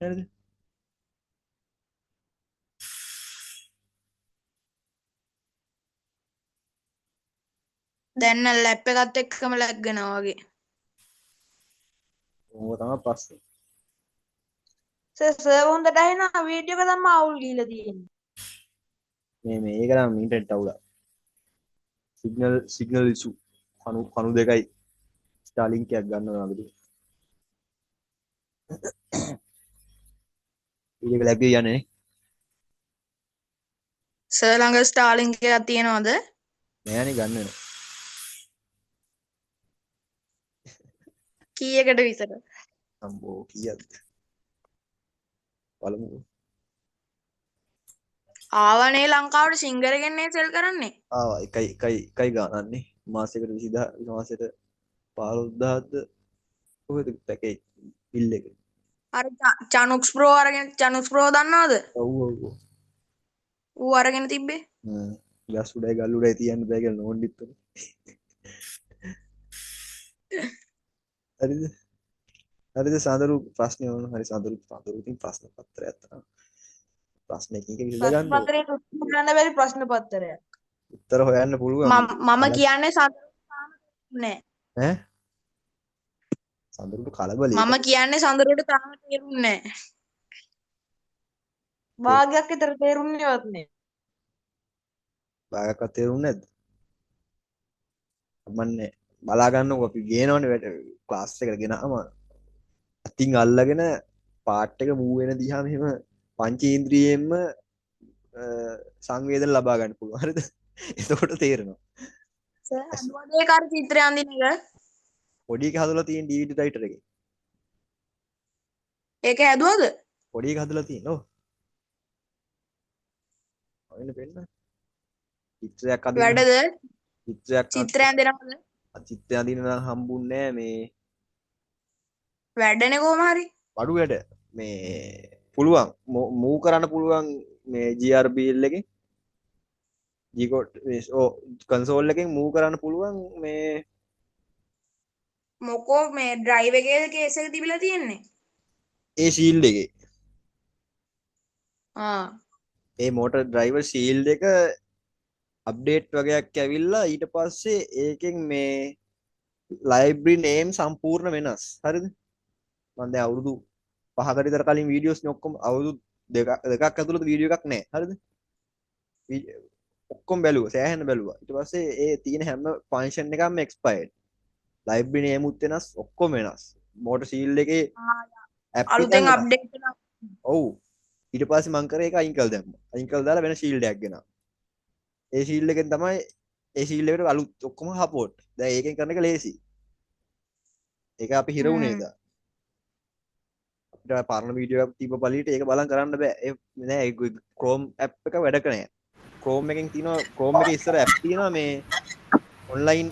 හරිද? දැන් ලැප් එකත් එක්කම ලැග්ගෙනවා වගේ. ඕක තමයි ප්‍රශ්නේ. සර් හොඳට ඇහෙනවා වීඩියෝ එක තමයි අවුල් ගිහලා තියෙන්නේ. මේක නම් ඉන්ටර්නෙට් අවුලක්. සිග්නල් ඉෂු කණු දෙකයි ස්ටාර්ලින්ක් එකක් ගන්නවා වගේ. ඒක ලැබ් එක යන්නේ නේ. සර් ළඟ ස්ටාර්ලින්ක් එකක් තියෙනවද? නෑනේ ගන්න වෙනවා. කීයකට විතර? අම්බෝ කීයද? බලමුකෝ. ආවනේ ලංකාවට සිංගර් එකෙන්නේ සෙල් කරන්නේ. ආවා එකයි ගානන්නේ. මාසෙකට 20000 මාසෙට 15000ද කොහෙද පැකේජ් බිල් එක. අර චනුක්ස් ප්‍රෝ අරගෙන චනුක්ස් ප්‍රෝ දන්නවද? ඔව් ඌ අරගෙන තිබ්බේ. ගස් උඩයි ගල් උඩයි තියන්න බෑ කියලා නෝන්ඩිත් උනේ. හරිද සඳරු ප්‍රශ්නේ වුණා. හරි සඳරු ඉතින් ප්‍රශ්න පත්‍රයක් තමයි. ප්‍රශ්න එකකින් විසඳ ගන්න. ප්‍රශ්න පත්‍රයට උත්තර ගන්න බැරි ප්‍රශ්න පත්‍රයක්. උත්තර හොයන්න පුළුවන්. මම කියන්නේ සඳරු නෑ. ඈ? සඳරුට කලබලයි. මම කියන්නේ සඳරුට තාම තේරුන්නේ නෑ. භාගයක් විතර තේරුන්නේවත් නෑ. භාගයක්වත් තේරුන්නේ නැද්ද? මන්නේ බලා ගන්නකො අපි ගේනවනේ ක්ලාස් එකට ගෙනාම අතින් අල්ලගෙන පාට් එක මූව් වෙන දිහා මෙහෙම පංචේන්ද්‍රියෙන්ම සංවේදන ලබා ගන්න පුළුවන්. හරිද? එතකොට තේරෙනවා. සර් අනුවදේ කාර්ය චිත්‍රය අඳින එක පොඩි එක හදලා තියෙන DVD රයිටර් එකේ. ඒක හැදුවද? පොඩි එක හදලා තියෙන. ඔව්. ඔන්න පෙන්න. චිත්‍රයක් අඳින්න. වැඩද? චිත්‍රයක් අඳිනවද? චිත්‍රය අඳින්න නම් හම්බුන්නේ නැහැ මේ වැඩනේ කොහොම හරි. බඩු වැඩ. මේ පුළුවන් මූව් කරන්න පුළුවන් මේ GRBL එකෙන් G code කන්සෝල් එකෙන් මූව් කරන්න පුළුවන් මේ මොකෝ මේ ඩ්‍රයිව් එකේ කේස් එක තිබිලා තියෙන්නේ. ඒ ෂීල්ඩ් එකේ ආ ඒ මෝටර් ඩ්‍රයිවර් ෂීල්ඩ් එක අප්ඩේට් වගේක් ඇවිල්ලා ඊට පස්සේ ඒකෙන් මේ ලයිබ්‍රරි නේම් සම්පූර්ණ වෙනස්. හරිද? මම දැන් අවුරුදු 5කට විතර කලින් වීඩියෝස් නේ ඔක්කොම අවුරුදු දෙකක් ඇතුළත වීඩියෝ එකක් නැහැ. හරිද? ඔක්කොම බැලුවා. සෑහෙන බැලුවා. ඊට පස්සේ ඒ තියෙන හැම ෆන්ක්ෂන් එකක්ම එක්ස්පයර්ඩ්. ලයිබ්‍රරි නේම් උත් වෙනස්, ඔක්කොම වෙනස්. මෝටර් ෂීල්ඩ් එකේ ඇප් අලුතෙන් අප්ඩේට් කරනවා. ඔව්. ඊට පස්සේ මං කරේ ඒක අයින් කළ දැම්මා. අයින් කළ දාලා වෙන ෂීල්ඩ් එකක් ගෙනා. ඒ ෂීල්ඩ් එකෙන් තමයි ඒ ෂීල්ඩ් එකට අලුත් ඔක්කොම සපෝට්. දැන් ඒකෙන් කරන එක ලේසි. ඒක අපි හිර වුණේ ඒක. අපිට පරණ වීඩියෝ එකක් තිබ්බ පළියට ඒක බලන් කරන්න බෑ. ඒ නෑ Chrome app එක වැඩ කරන්නේ නෑ. Chrome එකෙන් තියෙනවා Chrome එකේ ඉස්සර app තියෙනවා මේ online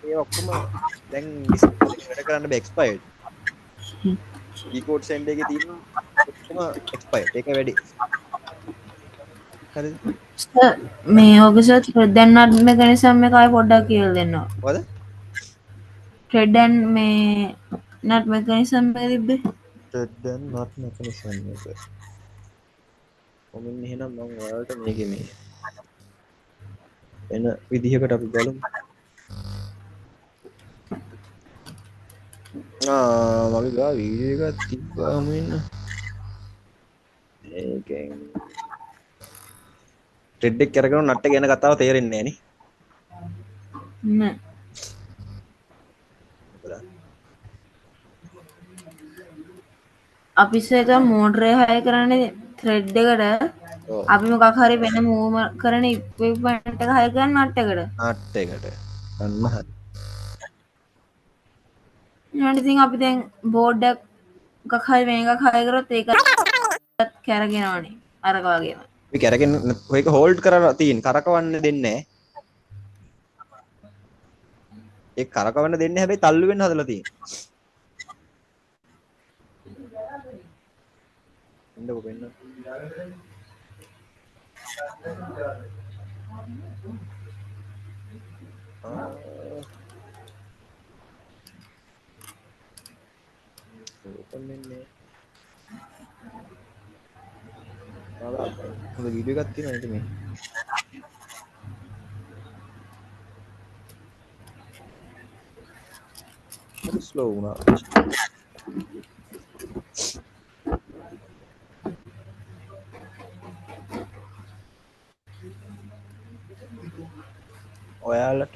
ඒ ඔක්කොම දැන් වැඩ කරන්න බෑ expired. G-code send එකේ තියෙනවා ඔක්කොම expired. ඒක වැඩි. හරිද? මේ ඔගේ sir thread and nut mechanism එක ආයෙ පොඩ්ඩක් කියලා දෙන්න. මොකද? thread and මේ nut mechanism එක තිබ්බේ. thread and nut mechanism එක. කොමින් එහෙනම් මම ඔයාලට මේකේ මේ එන විදිහකට අපි බලමු. මගේ ගා වීඩියෝ එකක් තිබ්බාම ඉන්න. ඒකෙන් thread එක කරගෙන නට් එක ගැන කතාව තේරෙන්නේ නැහැ නේ. නෑ. අපි ඉස්සෙල්ට මෝටරේ හය කරන්නේ thread එකට අපි මොකක් හරි වෙන මූව් කරන equipment එක හය කරන නට් එකට. නට් එකට. අන්න හරි. ඊට ඉතින් අපි දැන් බෝඩ් එකක් හරි වෙන එකක් හය කරොත් ඒක කැරගෙනවනේ අරක වගේම. අපි කරගෙන ඔයක හෝල්ඩ් කරලා තියෙන කරකවන්න දෙන්නේ නැහැ. ඒක කරකවන්න දෙන්නේ හැබැයි තල්ලු වෙන්න හදලා තියෙනවා. ඉන්නකො වෙන්න. ඔන්නේ. හොඳ වීඩියෝ එකක් තියෙනවා නේද මේ? හරි ස්ලෝ වුණා. ඔයාලට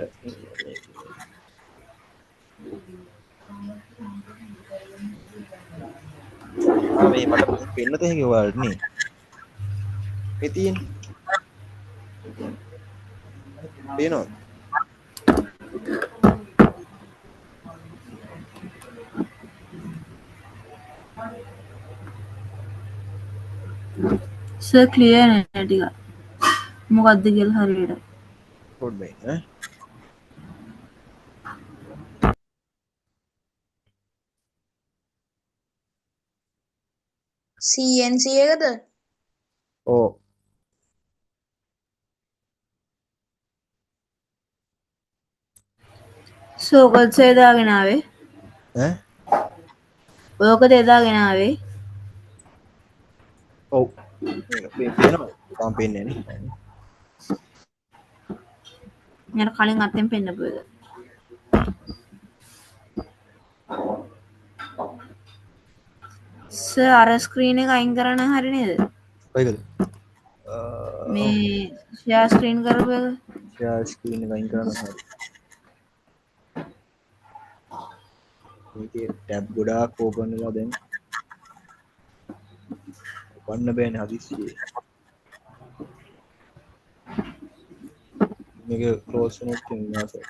මේ මට පෙන්න තේකේ ඔයාලට නේ. මේ තියෙන්නේ. පේනවද? සර් ක්ලියර් නෑ ටික. මොකද්ද කියලා හරියට. පොඩ් මේ ඈ. CNC එකද? ඕ. සෝකල් සේදාගෙන ආවේ. ඈ? ඔයකද එදාගෙන ආවේ. ඔව්. මේක පේනවා. තාම පේන්නේ නැහැ නේ. මම කලින් අතෙන් පෙන්නපු එක. සර් අර ස්ක්‍රීන් එක අයින් කරන්න හරි නේද? කොයිකද? මේ ෂෙයා ස්ක්‍රීන් කරපු එක. ෂෙයා ස්ක්‍රීන් එක අයින් කරන්න හරි. මේකේ ටැබ් ගොඩාක් ඕපන් වෙලා දැන්. වන්න බෑනේ හදිස්සියේ. මේක ක්ලෝස් වෙනත් වෙනවා සර්.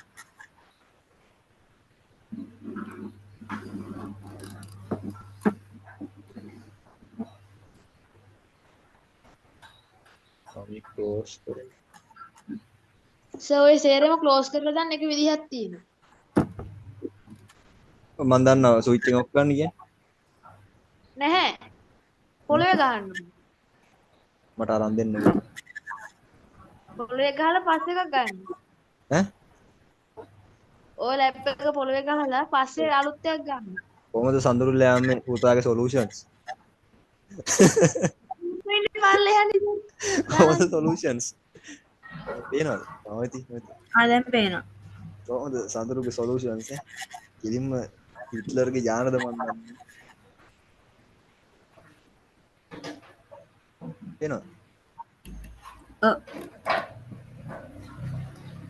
අපි ක්ලෝස් කරමු. සර් ඔය සේරම ක්ලෝස් කරලා දාන්න එක විදිහක් තියෙනවා. මම දන්නවා ස්විච් එක ඔෆ් කරන්න කියන්නේ. නැහැ. පොළවේ ගහන්න ඕනේ. මට අරන් දෙන්න ඕනේ. පොළවේ ගහලා පස්සේ එකක් ගන්න. ඈ ඔය ලැප් එක පොළවේ ගහලා පස්සේ අලුත් එකක් ගන්න. කොහොමද සඳරුල්ල යාමේ පුතාගේ සොලියුෂන්ස් ඉන්නේ පල්ලේ යන්නේ. කොහොමද සොලියුෂන්ස් පේනවද නැති දැන් පේනවා. කොහොමද සඳරුගේ සොලියුෂන්ස් කිලින්ම හිට්ලර්ගේ යානද මන් දන්නේ පේනවද ඔව්.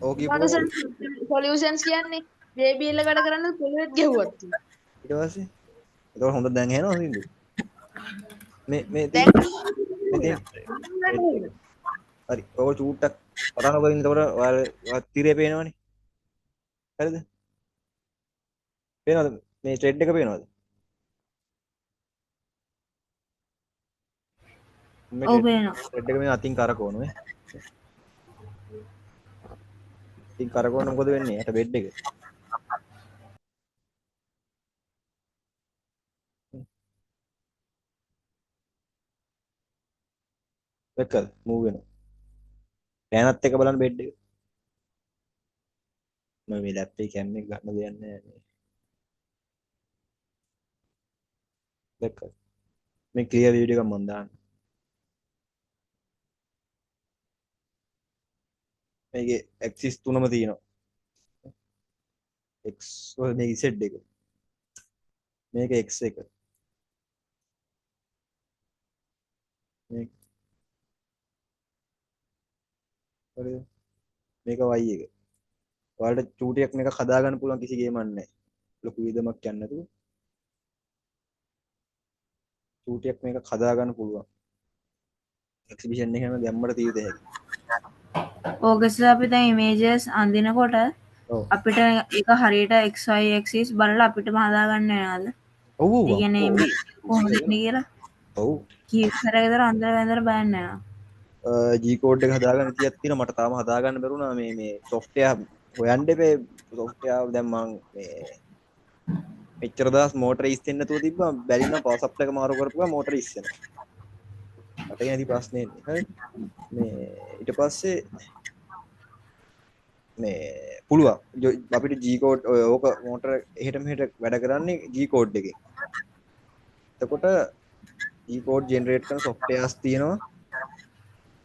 ඕකී සොලියුෂන්ස් කියන්නේ JBL එකට කරන්න පොළවෙත් ගෙවුවත්. ඊට පස්සේ ඒක හොඳ දැන් ඇහෙනවද හින්දු මේ දැන් හරි ඔය චූට්ටක් පටන් ගන්න ඉන්නකොට ඔයාලා තිරේ පේනවනේ හරිද පේනවද මේ ට්‍රෙඩ් එක පේනවද ඔව් පේනවා. ට්‍රෙඩ් එක මේ අතින් කරකවනවා ඉතින් කරකවන මොකද වෙන්නේ යට බෙඩ් එක දැක්කද මූව් වෙනවා පෑනත් එක බලන්න බෙඩ් එක මම මේ ලැප් එකේ කැම් එක ගන්න දෙයක් නැහැ මේ දැක්කද මේ ක්ලියර් වීඩියෝ එකක් මම දාන්න මේකේ ඇක්සිස් තුනම තියෙනවා x ඔය මේක z එක මේක x එක මේක හරිද මේක y එක ඔයාලට චූටියක් මේක හදා ගන්න පුළුවන් කිසි ගේමක් නැහැ ලොකු විදමක් යන්නේ නැතුව චූටියක් මේක හදා ගන්න පුළුවන් එක්සිබිෂන් එකේම ගැම්මට තියද හැකි ඕකස් අපි දැන් ඉමේජස් අඳිනකොට ඔව් අපිට ඒක හරියට xy axis බලලා අපිටම හදාගන්න වෙනවද? ඔව් ඒ කියන්නේ මේ කොහොමද ඉන්නේ කියලා ඔව් කීප සැරයක් විතර අඳලා බලන්න වෙනවා. G code එක හදාගන්න තියක් තියෙනවා මට තාම හදාගන්න බැරුණා මේ software හොයන්න එපේ software දැන් මම මේ මෙච්චර දවස් මෝටර ඉස්සෙන්න නැතුව තිබ්බා බැරි නම් පවර් සප්ලයි එක මාරු කරපුවා මෝටර ඉස්සෙනවා මට ඒ නැති ප්‍රශ්නේ ඉන්නේ හරි මේ ඊට පස්සේ මේ පුළුවන් අපිට G code ඕක මෝටර එහෙට මෙහෙට වැඩ කරන්නේ G code එකෙන් එතකොට G code generate කරන softwares තියෙනවා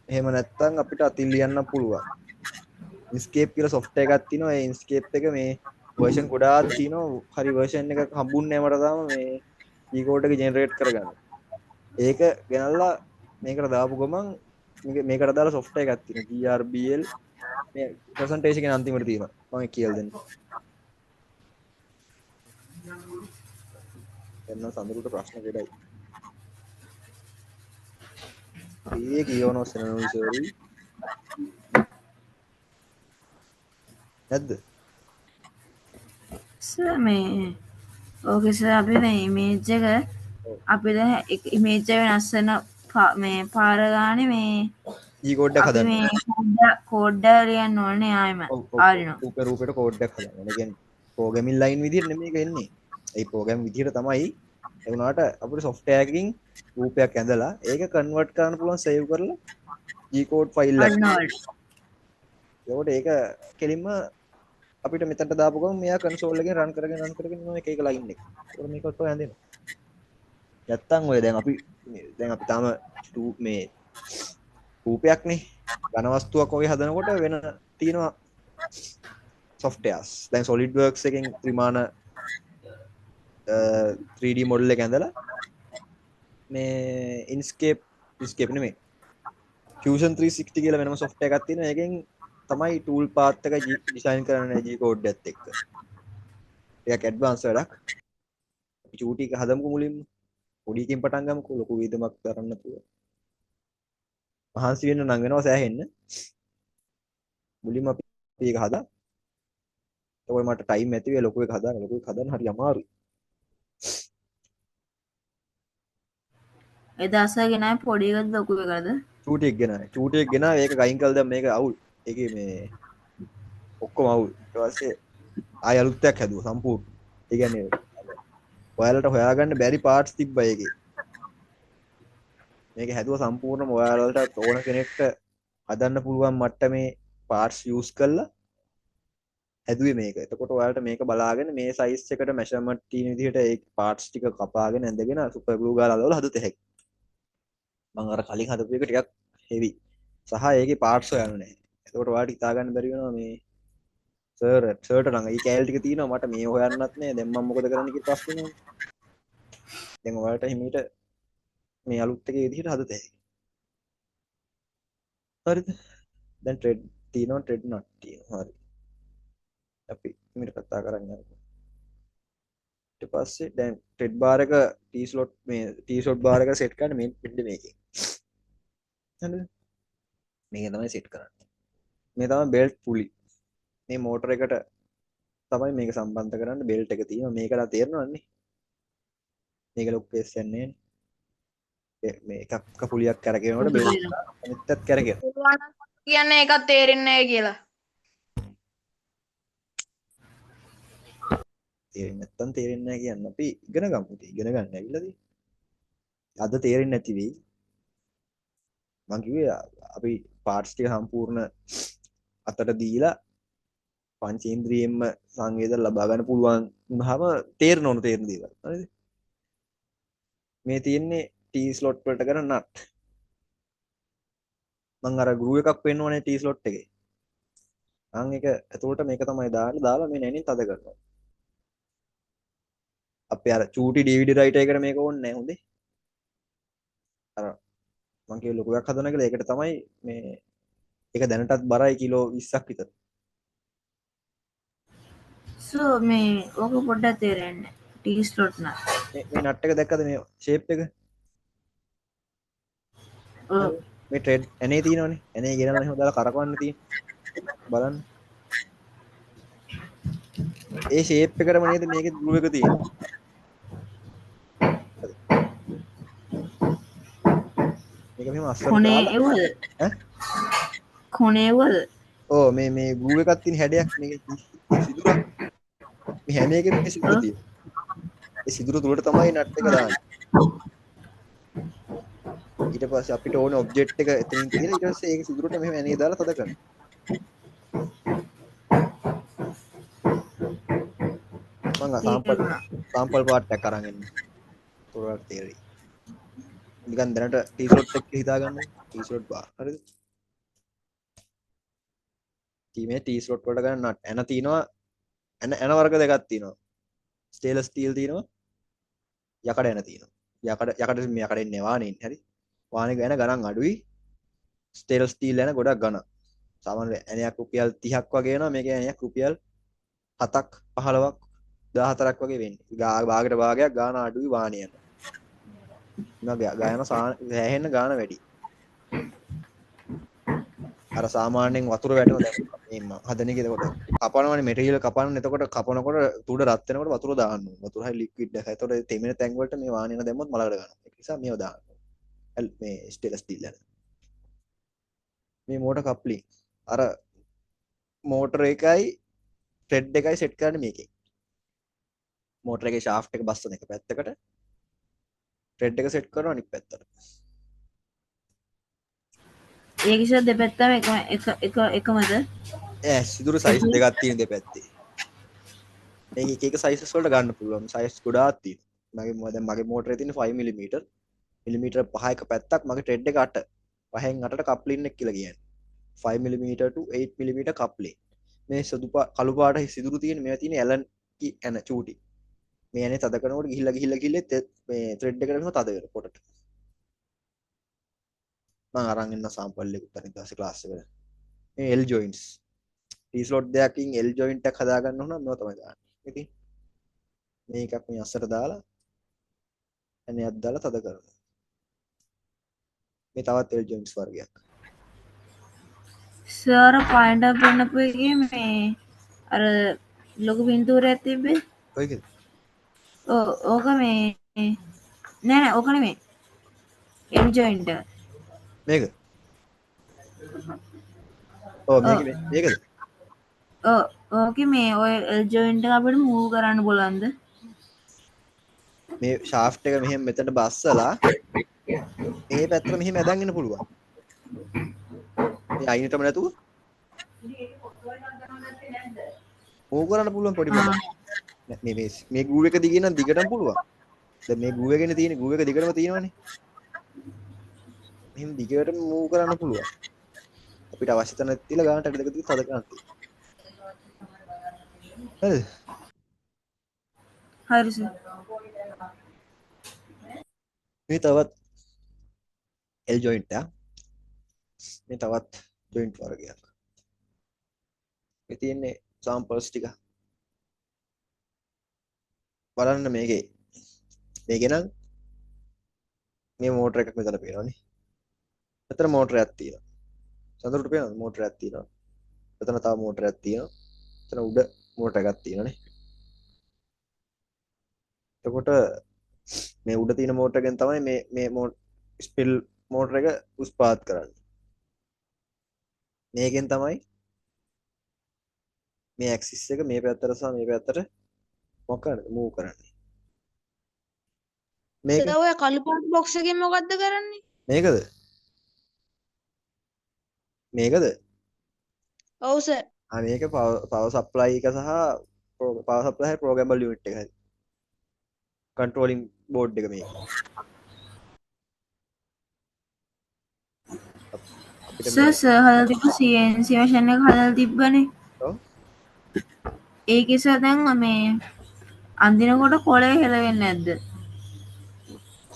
එහෙම නැත්නම් අපිට අතින් ලියන්න පුළුවන් Inkscape කියලා software එකක් තියෙනවා ඒ Inkscape එක මේ version ගොඩාක් තියෙනවා හරි version එකක් හම්බුන්නේ නැහැ මට තාම මේ G code එක generate කරගන්න ඒක ගෙනල්ලා මේකට දාපු ගමන් මේකට දාලා software එකක් තියෙනවා GRBL මේ presentation එකේ අන්තිමට තියෙනවා මම කියලා දෙන්න එන්න සඳරුට ප්‍රශ්න දෙඩයි ඒ කියවනවා සෙනනෝයි සෝරි නැද්ද සර් මේ ඕකේ සර් අපි මේ ඉමේජ් එක අපි දැන් ඉමේජ් එක වෙනස් වෙන මේ පාර ගානේ මේ G code එක අපි හදන්න මේ කෝඩ් එක ලියන්න ඕනේ ආයෙම ආරිනෝ රූපයට කෝඩ් එකක් හදන්න. ඒ කියන්නේ ප්‍රෝග්‍රෑමින් ලයින් විදිහට නෙමෙයි ඒක එන්නේ. ඒ ප්‍රෝග්‍රෑම් විදිහට තමයි ඒ වුණාට අපිට software එකකින් රූපයක් ඇඳලා ඒක කන්වර්ට් කරන්න පුළුවන් සේව් කරලා G code ෆයිල් එකක්. ඒකට ඒක කෙලින්ම අපිට මෙතනට දාපු ගමන් මෙයා කන්සෝල් එකෙන් රන් කරගෙන යනවා එක එක ලයින් එක. ඒක මේක ඔක්කොම හැදෙනවා. නැත්තම් ඔය දැන් අපි තාම මේ රූපයක්නේ ඝන වස්තුවක් වගේ හදනකොට වෙන තියෙනවා softwares දැන් SolidWorks එකෙන් ත්‍රිමාන 3D model එක ඇඳලා මේ Inkscape නෙමෙයි Fusion 360 කියලා වෙනම software එකක් තියෙනවා ඒකෙන් තමයි tool path එක design කරන්නේ G code එකත් එක්ක ටිකක් advanced වැඩක් අපි චූටි එක හදමුකෝ මුලින්ම පොඩි එකකින් පටන් ගමුකෝ ලොකු වේදමක් කරන්න පුළුවන් මහන්සි වෙන්න නම් වෙනවා සෑහෙන්න මුලින්ම අපි ඒක හදා එතකොට මට ටයිම් ඇති වෙයි ලොකු එක හදන්න හරි අමාරුයි එදාස ගෙනයි පොඩි එකද ලොකු එකද චූටි එක ගෙනා ඒක ගයින් කළා දැන් මේක අවුල් ඒකේ මේ ඔක්කොම අවුල් ඊට පස්සේ ආය අලුත් එකක් හැදුවා සම්පූර්ණ ඒ කියන්නේ ඔයාලට හොයාගන්න බැරි පාර්ට්ස් තිබ්බා ඒකේ මේක හැදුවා සම්පූර්ණයෙන්ම ඔයාලට ඕන කෙනෙක්ට හදන්න පුළුවන් මට්ටමේ parts use කරලා හැදුවේ මේක. එතකොට ඔයාලට මේක බලාගෙන මේ size එකට measurement තියෙන විදිහට ඒ parts ටික කපාගෙන ඇඳගෙන super glue ගාලා දාලා හදත හැකියි. මම අර කලින් හදපු එක ටිකක් heavy. සහ ඒකේ parts හොයන්න නැහැ. එතකොට ඔයාලට හිතා ගන්න බැරි වෙනවා මේ සර්ට ළඟ ඒ කෑලි ටික තියෙනවා මට මේ හොයන්නත් නැහැ. දැන් මම මොකද කරන්න කියලා ප්‍රශ්නේ නෑ. දැන් ඔයාලට හිමීට මේ අලුත් එකේ විදිහට හදත හැකියි. හරිද? දැන් thread තියෙනවා thread nut තියෙනවා. හරි. අපි හිමීට කතා කරන්න යමු. ඊට පස්සේ දැන් thread bar එක T slot මේ T slot bar එක set කරන්න මේ මෙන්න මේකේ. හරිද? මේක තමයි set කරන්නේ. මේ තමයි belt pulley. මේ motor එකට තමයි මේක සම්බන්ධ කරන්න belt එක තියෙනවා. මේකලා තේරෙනවන්නේ. මේක ලොක් වෙස් යන්නේ මේ එකක් පුලියක් කරගෙනනකොට බෙල්ට් අනිත් කරගෙන පුළුවන් නම් කියන්නේ ඒකත් තේරෙන්නේ නැහැ කියලා. තේරෙන්නේ නැත්තම් තේරෙන්නේ නැහැ කියන්න අපි ඉගෙන ගමු. ඉගෙන ගන්න ඇවිල්ලාද? අද තේරෙන්නේ නැති වෙයි. මං කිව්වේ අපි පාර්ට්ස් ටික සම්පූර්ණ අතට දීලා පංචේන්ද්‍රියෙන්ම සංවේදන ලබා ගන්න පුළුවන් වුණාම තේරෙන ඕන තේරෙන දේවල්. හරිද? මේ තියෙන්නේ T slot වලට කරන nut. මං අර ගෲ එකක් පෙන්නවනේ T slot එකේ. අන් එක එතකොට මේක තමයි දාලා මේ නැණින් තද කරනවා. අපි අර චූටි DVD රයිටර් එකට මේක ඕනේ නැහැ හොඳේ. අර මං කිය ලොකු එකක් හදන කියලා ඒකට තමයි මේ ඒක දැනටත් බරයි කිලෝ 20ක් විතර. සෝ මේ ඕක පොඩ්ඩක් තේරෙන්නේ ටී ස්ලොට් නා මේ නට් එක දැක්කද මේ ෂේප් එක? ඔව් මේ ට්‍රෙඩ් ඇනේ තියෙනවනේ. ඇනේ ගෙනල්ලා එහෙම දාලා කරකවන්න තියෙන්නේ. බලන්න. ඒ ෂේප් එකටම නේද මේකේ ගෲ එක තියෙන්නේ. මේක මෙහෙම අස්සට කොනේ දාලා එවද ඈ කොනේ එවද ඔව් මේ ගෲ එකක් තියෙන හැඩයක් මේකේ සිදුරක්. මේ හැම එකෙම මේ සිදුර තියෙනවා. ඒ සිදුර තුලට තමයි නට් එක දාන්නේ. ඊට පස්සේ අපිට ඕන ඔබ්ජෙක්ට් එක එතනින් තියලා ඊට පස්සේ ඒක සිදුරට මෙහෙම ඇනේ දාලා තද කරනවා. මම සාම්පල් පාර්ට් එකක් අරන් එන්න. පොරවට තේරෙයි. නිකන් දැනට T slot එක හිතා ගන්න. T slot bar. හරිද? මේ T slot වලට ගන්න නට් ඇන තියෙනවා. ඇන වර්ග දෙකක් තියෙනවා. ස්ටේන්ලස් ස්ටීල් තියෙනවා. යකඩ ඇන තියෙනවා. යකඩ මේ යකඩ එන්නේ වානේ ඉන්නේ. හරි? වානේ ගැන ගණන් අඩුයි. ස්ටේන්ලස් ස්ටීල් ඇන ගොඩක් ගණන්. සාමාන්‍ය ඇනයක් රුපියල් 30ක් වගේ එනවා. මේකේ ඇනයක් රුපියල් 7ක් 15ක් 14ක් වගේ වෙන්නේ. භාගයට භාගයක් ගාන අඩුයි වානේ යන. ගායන සෑහෙන්න ගාන වැඩි. අර සාමාන්‍යයෙන් වතුර වැටෙන දැන් මේ හදන එකේ එතකොට කපනවනේ මෙටීරියල් කපන්න. එතකොට කපනකොට තුඩ රත් වෙනකොට වතුර දාන්න ඕනේ. වතුර හරි ලික්විඩ් එකක්. එතකොට තෙමෙන තැන් වලට මේ වාහනේ යන දැම්මොත් මලකට ගන්නවා. ඒ නිසා මේව දාන්න ඕනේ. මේ ස්ටේන්ලස් ස්ටීල් එක. මේ මෝටර් කප්ලින් අර මෝටර් එකයි thread එකයි සෙට් කරන්නේ මේකේ. මෝටර් එකේ shaft එක බස්සන එක පැත්තකට thread එක සෙට් කරනවා අනිත් පැත්තට. ඒක ඉතින් දෙපැත්තම එකමද සිදුරු සයිස් දෙකක් තියෙන දෙපැත්තේ. මේක එක එක සයිසස් වලට ගන්න පුළුවන්. සයිස් ගොඩාක් තියෙනවා. මගේ මෝටරේ තියෙන 5 මිලිමීටර්. මිලිමීටර් 5 එක පැත්තක් මගේ thread එක 8. 5න් 8ට කප්ලින් එක කියලා කියන්නේ. 5 මිලිමීටර් to 8 මිලිමීටර් කප්ලින්. මේ කළු පාට සිදුරු තියෙන මේවා තියෙන ඇලන් ඇන චූටි. මේ ඇනේ තද කරනකොට ගිහිල්ලා මේ thread එකට මෙහෙම තද වෙනවා පොටට. මම අරන් ඉන්න සාම්පල් එකක් අනිත් දවසේ ක්ලාස් එකට. මේ L joints. T slot දෙකකින් L joint එකක් හදා ගන්න ඕන නම් මේවා තමයි දාන්නේ. ඉතින් මේකක් මේ අස්සට දාලා ඇනයක් දාලා තද කරනවා. මේ තවත් L joints වර්ගයක්. සර් පයින්ට් අප් වෙනපු එකේ මේ අර ලොකු පින්තූරයක් තිබ්බේ කොයිකද? ඕක මේ නෑ ඕක නෙමෙයි එල් ජොයින්ට් මේක. ඔව් මේකද? ඕකේ මේ ඔය එල් ජොයින්ට් එක අපිට මූව් කරන්න බලන්ද මේ shaft එක මෙහෙම මෙතන බස්සලා මේ පැත්තට මෙහෙම ඇදන් එන්න පුළුවන්. මේ අයිනටම නැතුව ඕක කරන්න පුළුවන් පොඩි බල. මේ ගූ එක දිගේ නම් දිගටම පුළුවන්. දැන් මේ ගූ එකනේ තියෙන්නේ ගූ එක දිගටම තියෙනවනේ. මෙහෙම දිගටම මූව් කරන්න පුළුවන්. අපිට අවශ්‍ය තැන තියලා ගානට අඩි දෙක තියලා තද කරන්න තියෙනවා. හරිද? හරි සර්. මේ තවත් L joint එක. මේ තවත් joint වර්ගයක්. මේ තියෙන්නේ samples ටික. බලන්න මේකේ. මේකේ නම් මේ මෝටර එකක් මෙතන පේනවනේ. මෙතන මෝටරයක් තියෙනවා. සඳරුට පේනවද මෝටරයක් තියෙනවා. මෙතන තව මෝටරයක් තියෙනවා. මෙතන උඩ මෝටර එකක් තියෙනවානේ. එතකොට මේ උඩ තියෙන මෝටර එකෙන් තමයි මේ ස්පිල් මෝටර එක උස්පාත් කරන්නේ. මේකෙන් තමයි මේ ඇක්සිස් එක මේ පැත්තට සහ මේ පැත්තට මොකක් කරන්නේ මූව් කරන්නේ. මේක සර් ඔය කළු පාට බොක්ස් එකෙන් මොකද්ද කරන්නේ? මේකද? මේකද? ඔව් සර්. මේක පවර් සප්ලයි එක සහ පවර් සප්ලයි හරි ප්‍රෝග්‍රෑමබල් යුනිට් එක හරි. කන්ට්‍රෝලින් බෝඩ් එක මේක. සර් හදලා තිබ්බ CNC මැෂින් එක හදලා තිබ්බනේ. ඔව්. ඒකේ සර් දැන් මේ අන්දිනකොට කොලේ හෙලවෙන්නේ නැද්ද?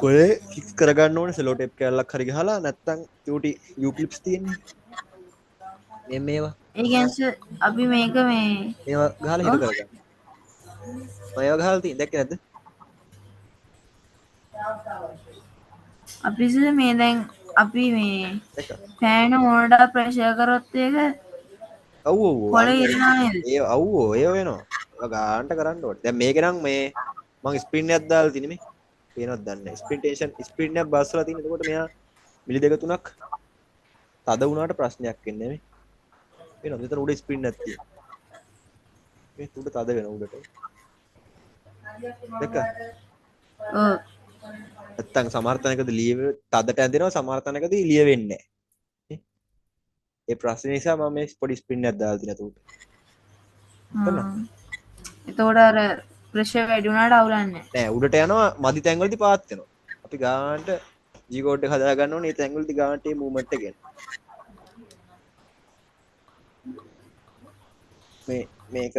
කොලේ ෆික්ස් කරගන්න ඕනේ සෙලෝ ටේප් කෑල්ලක් හරි ගහලා නැත්නම් චූටි යූ ක්ලිප්ස් තියෙන්නේ. මේවා. ඒ කියන්නේ සර් අපි මේක මේ මේවා ගහලා හිර කරගන්න. මේවා ගහලා තියෙන දැක්කේ නැද්ද? අපි සර් මේ දැන් අපි මේ දැක්කා. ෆෑන් මොනට ප්‍රෙෂර් කරොත් ඒක ඔව් ඔව් කොලේ ඉරනවා නේද? ඒ ඔව් ඔය වෙනවා. ඒක ගන්නට කරන්න ඕනේ. දැන් මේක නම් මේ මම ස්ප්‍රින් එකක් දාලා තිනේ මේ. පේනවද දන්නේ නැහැ. ස්ප්‍රින් ටෙන්ෂන් ස්ප්‍රින් එකක් බස්සලා තියෙන. එතකොට මෙයා මිලි දෙක තුනක් තද වුණාට ප්‍රශ්නයක් වෙන්නේ නැහැ මේ. පේනවද? මෙතන උඩ ස්ප්‍රින් එකක් තියෙනවා. මේ උඩ තද වෙන උඩට. දැක්කා? ඔව්. නැත්තම් සමහර තැනකදී තදට ඇදෙනවා සමහර තැනකදී ලිය වෙන්නේ නැහැ. ඒ ප්‍රශ්නේ නිසා මම මේ පොඩි ස්ප්‍රින් එකක් දාලා තියෙනවා උඩට. එතකොට අර ප්‍රෙෂර් වැඩි වුණාට අවුලන්නේ නෑ උඩට යනවා මදි තැන්වලදී පාත් වෙනවා. අපි ගානට G code එක හදා ගන්න ඕනේ. මේ තැන්වලදී ගානට මේ මූවමන්ට් එක ගන්න. මේක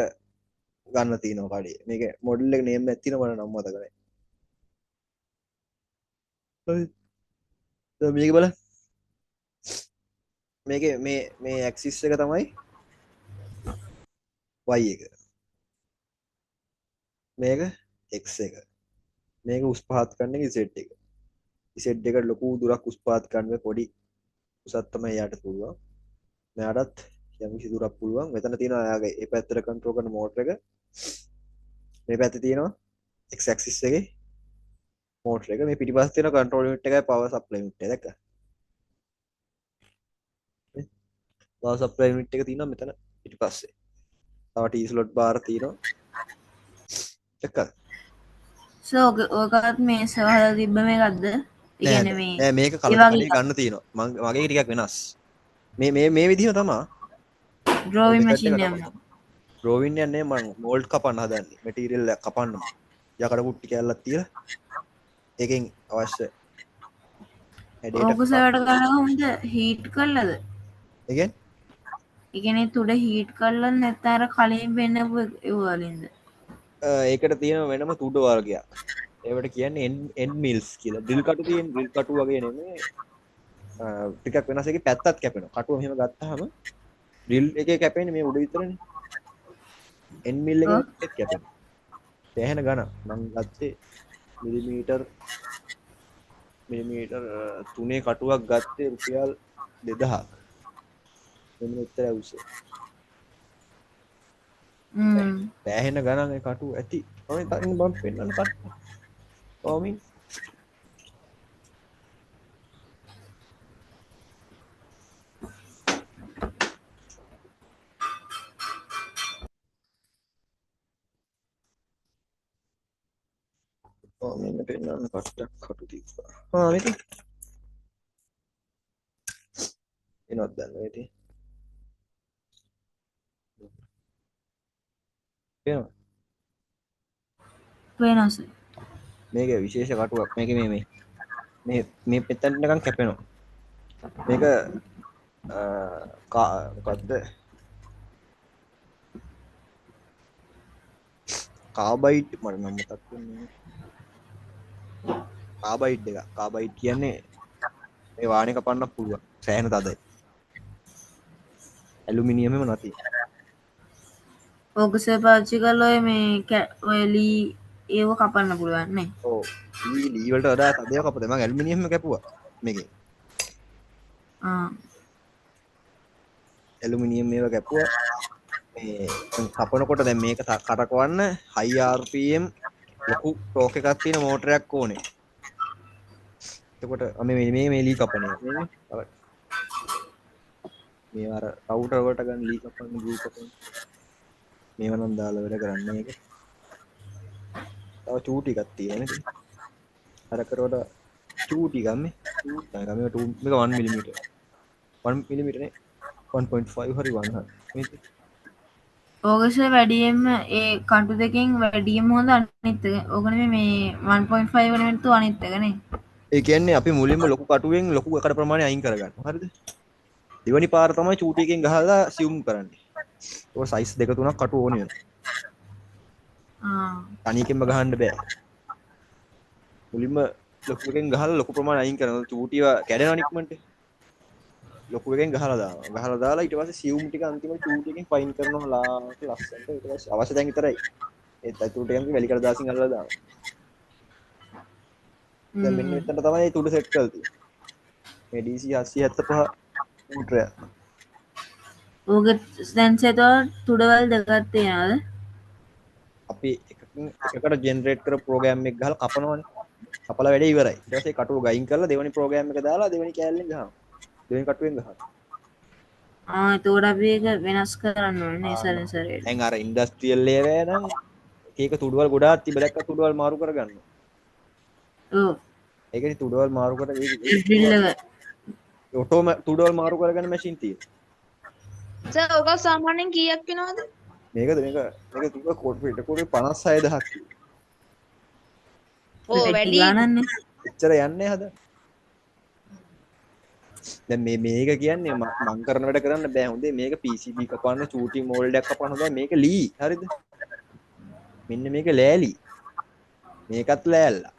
ගන්න තියෙනවා කඩේ. මේක මොඩල් එක නේම් එකක් තියෙනවා මම නම් මතක නැහැ. හරි. දැන් මේක බලන්න. මේකේ මේ ඇක්සිස් එක තමයි y එක. මේක x එක. මේක උස් පහත් කරන එක z එක. z එක ලොකු දුරක් උස් පහත් කරන්න පොඩි උසක් තමයි යාට පුළුවන්. මෙයාටත් යම් කිසි දුරක් පුළුවන්. මෙතන තියෙනවා එයාගේ මේ පැත්තට කන්ට්‍රෝල් කරන මෝටර එක. මේ පැත්තේ තියෙනවා x axis එකේ මෝටර එක. මේ පිටිපස්සේ තියෙන කන්ට්‍රෝල් යුනිට් එකයි පවර් සප්ලයි යුනිට් එක දැක්කා? පවර් සප්ලයි යුනිට් එක තියෙනවා මෙතන පිටිපස්සේ. තව T slot bar තියෙනවා. දැක්කද? ඕකත් මේ සවහලා තිබ්බ මේකක්ද? ඒ කියන්නේ මේ නෑ මේක කලට කඩේ ගන්න තියෙනවා. මගේ ටිකක් වෙනස්. මේ විදිහම තමයි ඩ්‍රෝවින් මැෂින් එක. ඩ්‍රෝවින් යන්නේ මම මෝල්ඩ් කපන්න හදන්නේ. මැටීරියල් එක කපන්න. යකඩ කුට්ටි කැල්ලක් තියලා ඒකෙන් අවශ්‍ය හැඩයට ඕක සවට කරලා කොහොමද හීට් කරලාද? ඒ කියන්නේ ඒ කියන්නේ තුඩ හීට් කරලා නැත්නම් අර කලින් වෙන්නපු ඒ වලින්ද? ඒකට තියෙන වෙනම තුඩ වර්ගයක්. ඒවට කියන්නේ end mills කියලා. ඩ්‍රිල් කටු තියෙන ඩ්‍රිල් කටු වගේ නෙමෙයි. ටිකක් වෙනස් එකේ පැත්තක් කැපෙනවා. කටුව මෙහෙම ගත්තාම ඩ්‍රිල් එකේ කැපෙන්නේ මේ උඩ විතරනේ. end mill එකේ කැපෙනවා. දැහැන ගණන් මම ගත්තේ මිලිමීටර් 3 කටුවක් ගත්තේ රුපියල් 2000ක්. මෙන්න උත්තර අවුස. දැහැන ගණන් ඒ කටුව ඇති. මම තනින් බම් පෙන්නන්න කට්ට. කොමින් මෙන්න පෙන්නන්න කට්ටක් කටු තිබ්බා. මෙතන එනවද දන්නේ ඉතින්. එනවා. වෙනස. මේක විශේෂ කටුවක්. මේක මේ පෙත්තට නිකන් කැපෙනවා. මේක මොකද්ද? කාබයිට් මට නම් මතක් වෙන්නේ. කාබයිට් එක. කාබයිට් කියන්නේ මේ වාහනේ කපන්න පුළුවන්. සෑහෙන තදයි. ඇලුමිනියම් එම නැති. ඕක සර් පාවිච්චි කරලා ඔය මේ ඔය ලී ඒව කපන්න පුළුවන් නේ. ඔව්. ලී වලට වඩා තදේව කපද. මම ඇලුමිනියම් එක කැපුවා. මේකේ. ආ. ඇලුමිනියම් මේව කැපුවා. මේ කපනකොට දැන් මේක කටකවන්න high rpm ලොකු ටෝක් එකක් තියෙන මෝටරයක් ඕනේ. එතකොට මේ ලී කපන එක. මේ අර රවුටර් වලට ගන්න ලී කපන්න ගෲප් කපන්න. මේව නම් දාලා වැඩ කරන්න මේක. තව චූටි එකක් තියෙන ඉතින්. අර කරවට චූටි ගම්මේ. මේක 1 mm. 1 mm නේ 1.5 හරි 1 මේක. ඕක සර් වැඩියෙන්ම ඒ කටු දෙකෙන් වැඩියෙන්ම හොඳ අනිත් එක. ඕක නෙමෙයි මේ 1.5 වෙන තු අනිත් එක නේ. ඒ කියන්නේ අපි මුලින්ම ලොකු කටුවෙන් ලොකු අකට ප්‍රමාණය අයින් කරගන්නවා. හරිද? දෙවනි පාර තමයි චූටි එකෙන් ගහලා සියුම් කරන්නේ. ඒක සයිස් දෙක තුනක් කටු ඕනේ වෙනවා. තනියකින්ම ගහන්න බෑ. මුලින්ම ලොකු එකෙන් ගහලා ලොකු ප්‍රමාණය අයින් කරනවා. චූටිව කැඩෙනවා නික්මන්ට. ලොකු එකෙන් ගහලා දානවා. ගහලා දාලා ඊට පස්සේ සියුම් ටික අන්තිමට චූටි එකෙන් පයින් කරනවා ලාට ලස්සනට. ඊට පස්සේ අවශ්‍ය තැන් විතරයි. ඒත් චූටි එකෙන් වැලි කඩදාසින් අල්ලලා දානවා. දැන් මෙන්න මෙතන තමයි තුඩ සෙට් කරලා තියෙන්නේ. මේ DC 875 මෝටරය. ඕක දැන් සේතෝ තුඩවල් දෙකක් තියනවාද? අපි එකකට ජෙනරේට් කර ප්‍රෝග්‍රෑම් එක ගහලා කපනවනේ. කපලා වැඩේ ඉවරයි. ඊට පස්සේ කටුව ගයින් කරලා දෙවෙනි ප්‍රෝග්‍රෑම් එක දාලා දෙවෙනි කෑල්ලෙන් ගහනවා. දෙවෙනි කටුවෙන් ගහනවා. එතකොට අපි ඒක වෙනස් කරන්න ඕනේ සරෙන් සරේට. දැන් අර ඉන්ඩස්ට්‍රියල් ලේවය නම් එක තුඩවල් ගොඩාක් තිබ්බ දැක්ක තුඩවල් මාරු කරගන්නවා. ඔව්. ඒකනේ තුඩවල් මාරු කර ඩ්‍රිල් එක. ඔටෝම තුඩවල් මාරු කරගන්න මැෂින් තියෙනවා. සර් ඕක සාමාන්‍යයෙන් කීයක් වෙනවද? මේක තිබ්බ කෝඩ් 56000ක්. ඕ වැඩි. එච්චර යන්නේ හද. දැන් මේක කියන්නේ මං කරන වැඩ කරන්න බෑ. හොඳේ මේක PCB කපන්න චූටි මෝල්ඩ් එකක් කපන්න හොඳයි. මේක ලී. හරිද? මෙන්න මේක ලෑලි. මේකත් ලෑල්ලා.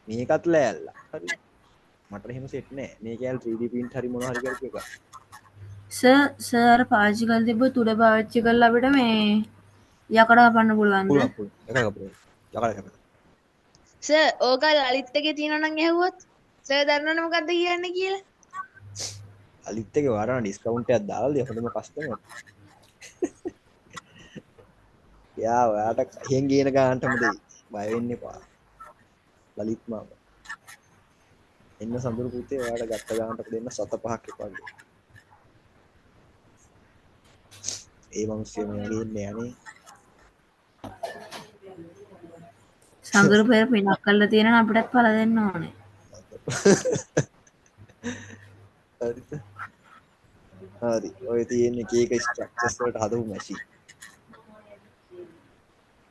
මේකත් ලෑල්ලා. හරිද? මට එහෙම සෙට් නෑ. මේක ඇල් 3D print හරි මොනවා හරි කරපු එක. සර් පාවිච්චි කරලා තිබ්බ තුඩ පාවිච්චි කරලා අපිට මේ යකඩ කපන්න පුළුවන්ද? පුළුවන්. යකඩ කපන්න. යකඩ කපන්න. සර් ඕක ලලිත් එකේ තියෙනවා නම් ඇහුවොත් සර් දන්නවනේ මොකද්ද කියන්නේ කියලා. ලලිත් එකේ වාරණ ඩිස්කවුන්ට් එකක් දාලා දෙන්න හොඳම කස්ටමර්. යා ඔයාට එහෙන් ගේන ගානටම දෙයි. බය වෙන්න එපා. ලලිත් මාම. එන්න සඳුරු පුතේ ඔයාට ගත්ත ගානට දෙන්න 7-5ක් එපා. ඒ මිනිස්සු මෙයාගේ ඉන්නේ යන්නේ. සඳුරු පෙර පිනක් කරලා තියෙනවා අපිටත් පළ දෙන්න ඕනේ. හරිද? හරි. ඔය තියෙන එක ස්ට්‍රක්චර්ස් වලට හදපු මැෂින්.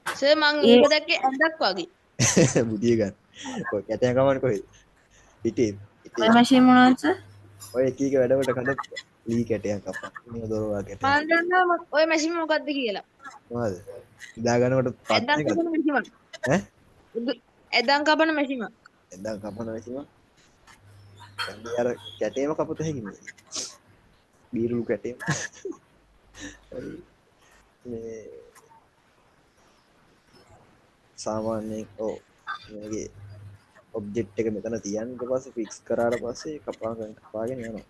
සර් මං ඒක දැක්කේ ඇඳක් වගේ. බුදිය ගන්න. ඔය කැටයන් කවන්න කොහෙද? පිටේ. ඔය මැෂින් මොනවද සර්? ඔය එක වැඩවලට කඩ ලී කැටයන් කපන. මේ දොරවා කැටයන්. මම දන්නවා ඔය මැෂින් මොකද්ද කියලා. මොනවද? ඉදා ගන්නකොට ඇඳන් කපන මැෂින්. ඈ? ඇඳන් කපන මැෂින්. ඇඳන් කපන මැෂින්. දැන් අර කැටේම කපත හැකිද? බීරුළු කැටේම. මේ සාමාන්‍යයෙන් මේගේ ඔබ්ජෙක්ට් එක මෙතන තියන්න ඊට පස්සේ ෆික්ස් කරාට පස්සේ කපාගෙන යනවා.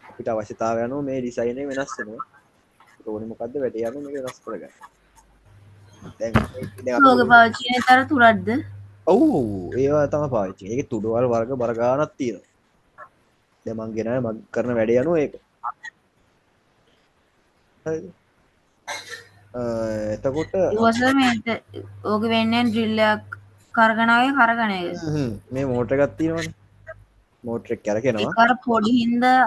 අපිට අවශ්‍යතාවය අනුව මේ ඩිසයින් එක වෙනස් වෙනවා. ඒක ඕනේ මොකද්ද වැඩේ යනවා මේක වෙනස් කරගන්න. දැන් ඕක පාවිච්චි කරන තර තුරක්ද? ඔව් ඒවා තමයි පාවිච්චි. ඒකේ තුඩවල් වර්ග බර ගානක් තියෙනවා. දැන් මං ගෙනාවේ මං කරන වැඩේ යනවා ඒක. හරිද? එතකොට ඊවසර මේක ඕක වෙන්නේ ඩ්‍රිල් එකක් කරගෙන ආවේ කරගෙන එක. මේ මෝටර එකක් තියෙනවනේ. මෝටර් එක කැරකෙනවා. ඒක අර පොඩි හින්දා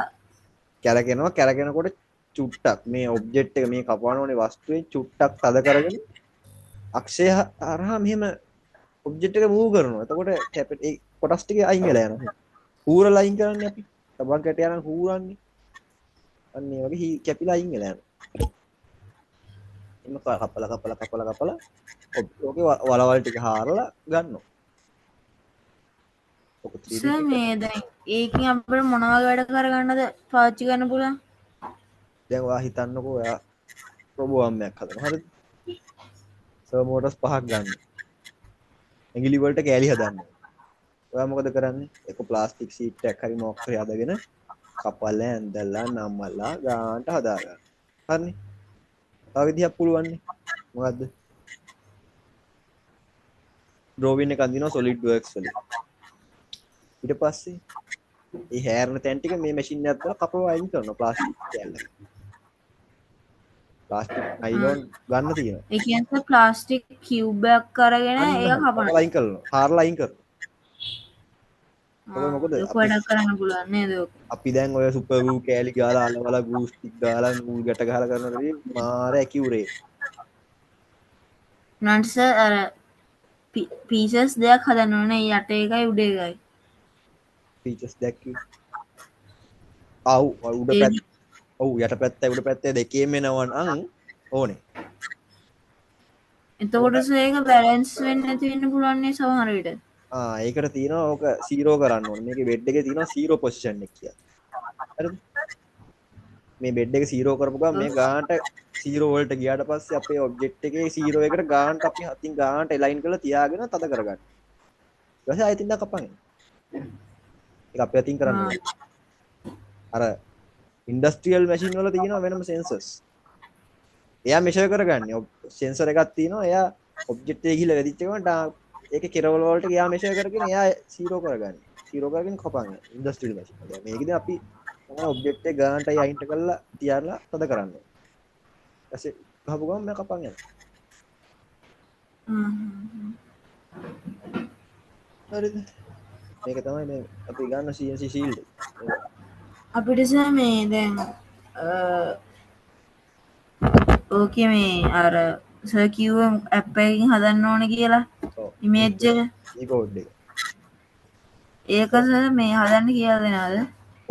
කැරකෙනකොට චුට්ටක් මේ ඔබ්ජෙක්ට් එක මේ කපවන ඕනේ වස්තුවේ චුට්ටක් තද කරගෙන අක්ෂය හරහා මෙහෙම ඔබ්ජෙක්ට් එක මූව් කරනවා. එතකොට ඒ කොටස් ටික අයින් වෙලා යනවා. හූරලා අයින් කරන්නේ අපි. තබන් කැට යන හූරන්නේ. අන්න ඒ වගේ කැපිලා අයින් වෙලා යනවා. එන්න කපලා ඕකේ වලවල් ටික හාරලා ගන්නවා. ඔක 3D සර් මේ දැන් ඒකෙන් අපිට මොන වගේ වැඩ කරගන්නද පාවිච්චි කරන්න පුළුවන්? දැන් ඔයා හිතන්නකෝ ඔයා ප්‍රෝග්‍රෑම් එකක් හදනවා. හරිද? සර්වර් මෝටර්ස් 5ක් ගන්න. ඇඟිලි වලට කෑලි හදන්න. ඔයා මොකද කරන්නේ? එක ප්ලාස්ටික් ෂීට් එකක් හරි මොකක් හරි අදගෙන කපලා ඇඳලා නම්මලා ගානට හදා ගන්න. හරිනේ? තව විදිහක් පුළුවන් නේ. මොකද්ද? ඩ්‍රෝවින් එක අඳිනවා solid works වලින්. ඊට පස්සේ මේ හැරන තැන් ටික මේ මැෂින් එකත් දාලා කපලා අයින් කරනවා ප්ලාස්ටික් කෑල්ල. ප්ලාස්ටික් නයිලොන් ගන්න තියෙනවා. ඒ කියන්නේ ප්ලාස්ටික් කියුබ් එකක් අරගෙන ඒක කපනවා. අයින් කරනවා. හාරලා අයින් කරනවා. මොකද ඒක වැඩ කරන්න පුළුවන් නේද ඔක? අපි දැන් ඔය සුපර් ගූ කෑලි ගාලා අලවලා ගූ ස්ටික් ගාලා නූල් ගැට ගහලා කරනකොට මාර ඇකියුරේ. නන්ස අර පීසස් දෙයක් හදන්න ඕනේ යට එකයි උඩ එකයි. ෆීචර්ස් දැක්කේ. ආව් උඩ පැත්ත. ඔව් යට පැත්තයි උඩ පැත්තයි දෙකේම එනවා නම් ඕනේ. එතකොට ඒක බැලන්ස් වෙන්න නැති වෙන්න පුළුවන් නේ සමහර විට. ඒකට තියෙනවා ඕක 0 කරන්න ඕනේ. මේකේ බෙඩ් එකේ තියෙනවා 0 පොසිෂන් එක කියලා. හරිද? මේ බෙඩ් එක 0 කරපු ගමන් මේ ගානට 0 වලට ගියාට පස්සේ අපේ ඔබ්ජෙක්ට් එකේ 0 එකට ගානට අපි හතින් ගානට එලයින් කරලා තියාගෙන තද කරගන්න. ඊට පස්සේ ආයෙත් ඉඳලා කපන්න. ඒක අපි අතින් කරන්න ඕනේ. අර ඉන්ඩස්ට්‍රියල් මැෂින් වල තියෙනවා වෙනම සෙන්සර්ස්. එයා මෙෂර් කරගන්නේ. සෙන්සර් එකක් තියෙනවා. එයා ඔබ්ජෙක්ට් එකේ ගිහලා වැදිච්ච ගමන් ඒකේ කෙරවල වලට ගියා මෙෂර් කරගෙන එයා 0 කරගන්නේ. 0 කරගෙන කපන්නේ. Industrial machine. දැන් මේකදී අපි තමයි ඔබ්ජෙක්ට් එක ගානටයි අයින්ට කරලා තියලා තද කරන්නේ. ඊපස්සේ ගහපු ගමන් මම කපන් යනවා. හරිද? මේක තමයි මේ අපි ගන්න CNC shield එක. අපිට සර් මේ දැන් ඕකේ මේ අර සර් කිව්ව ඇප් එකකින් හදන්න ඕනේ කියලා ඔව්. ඉමේජ් එක. මේ කෝඩ් එක. ඒක සර් මේ හදන්න කියලා දෙනවද?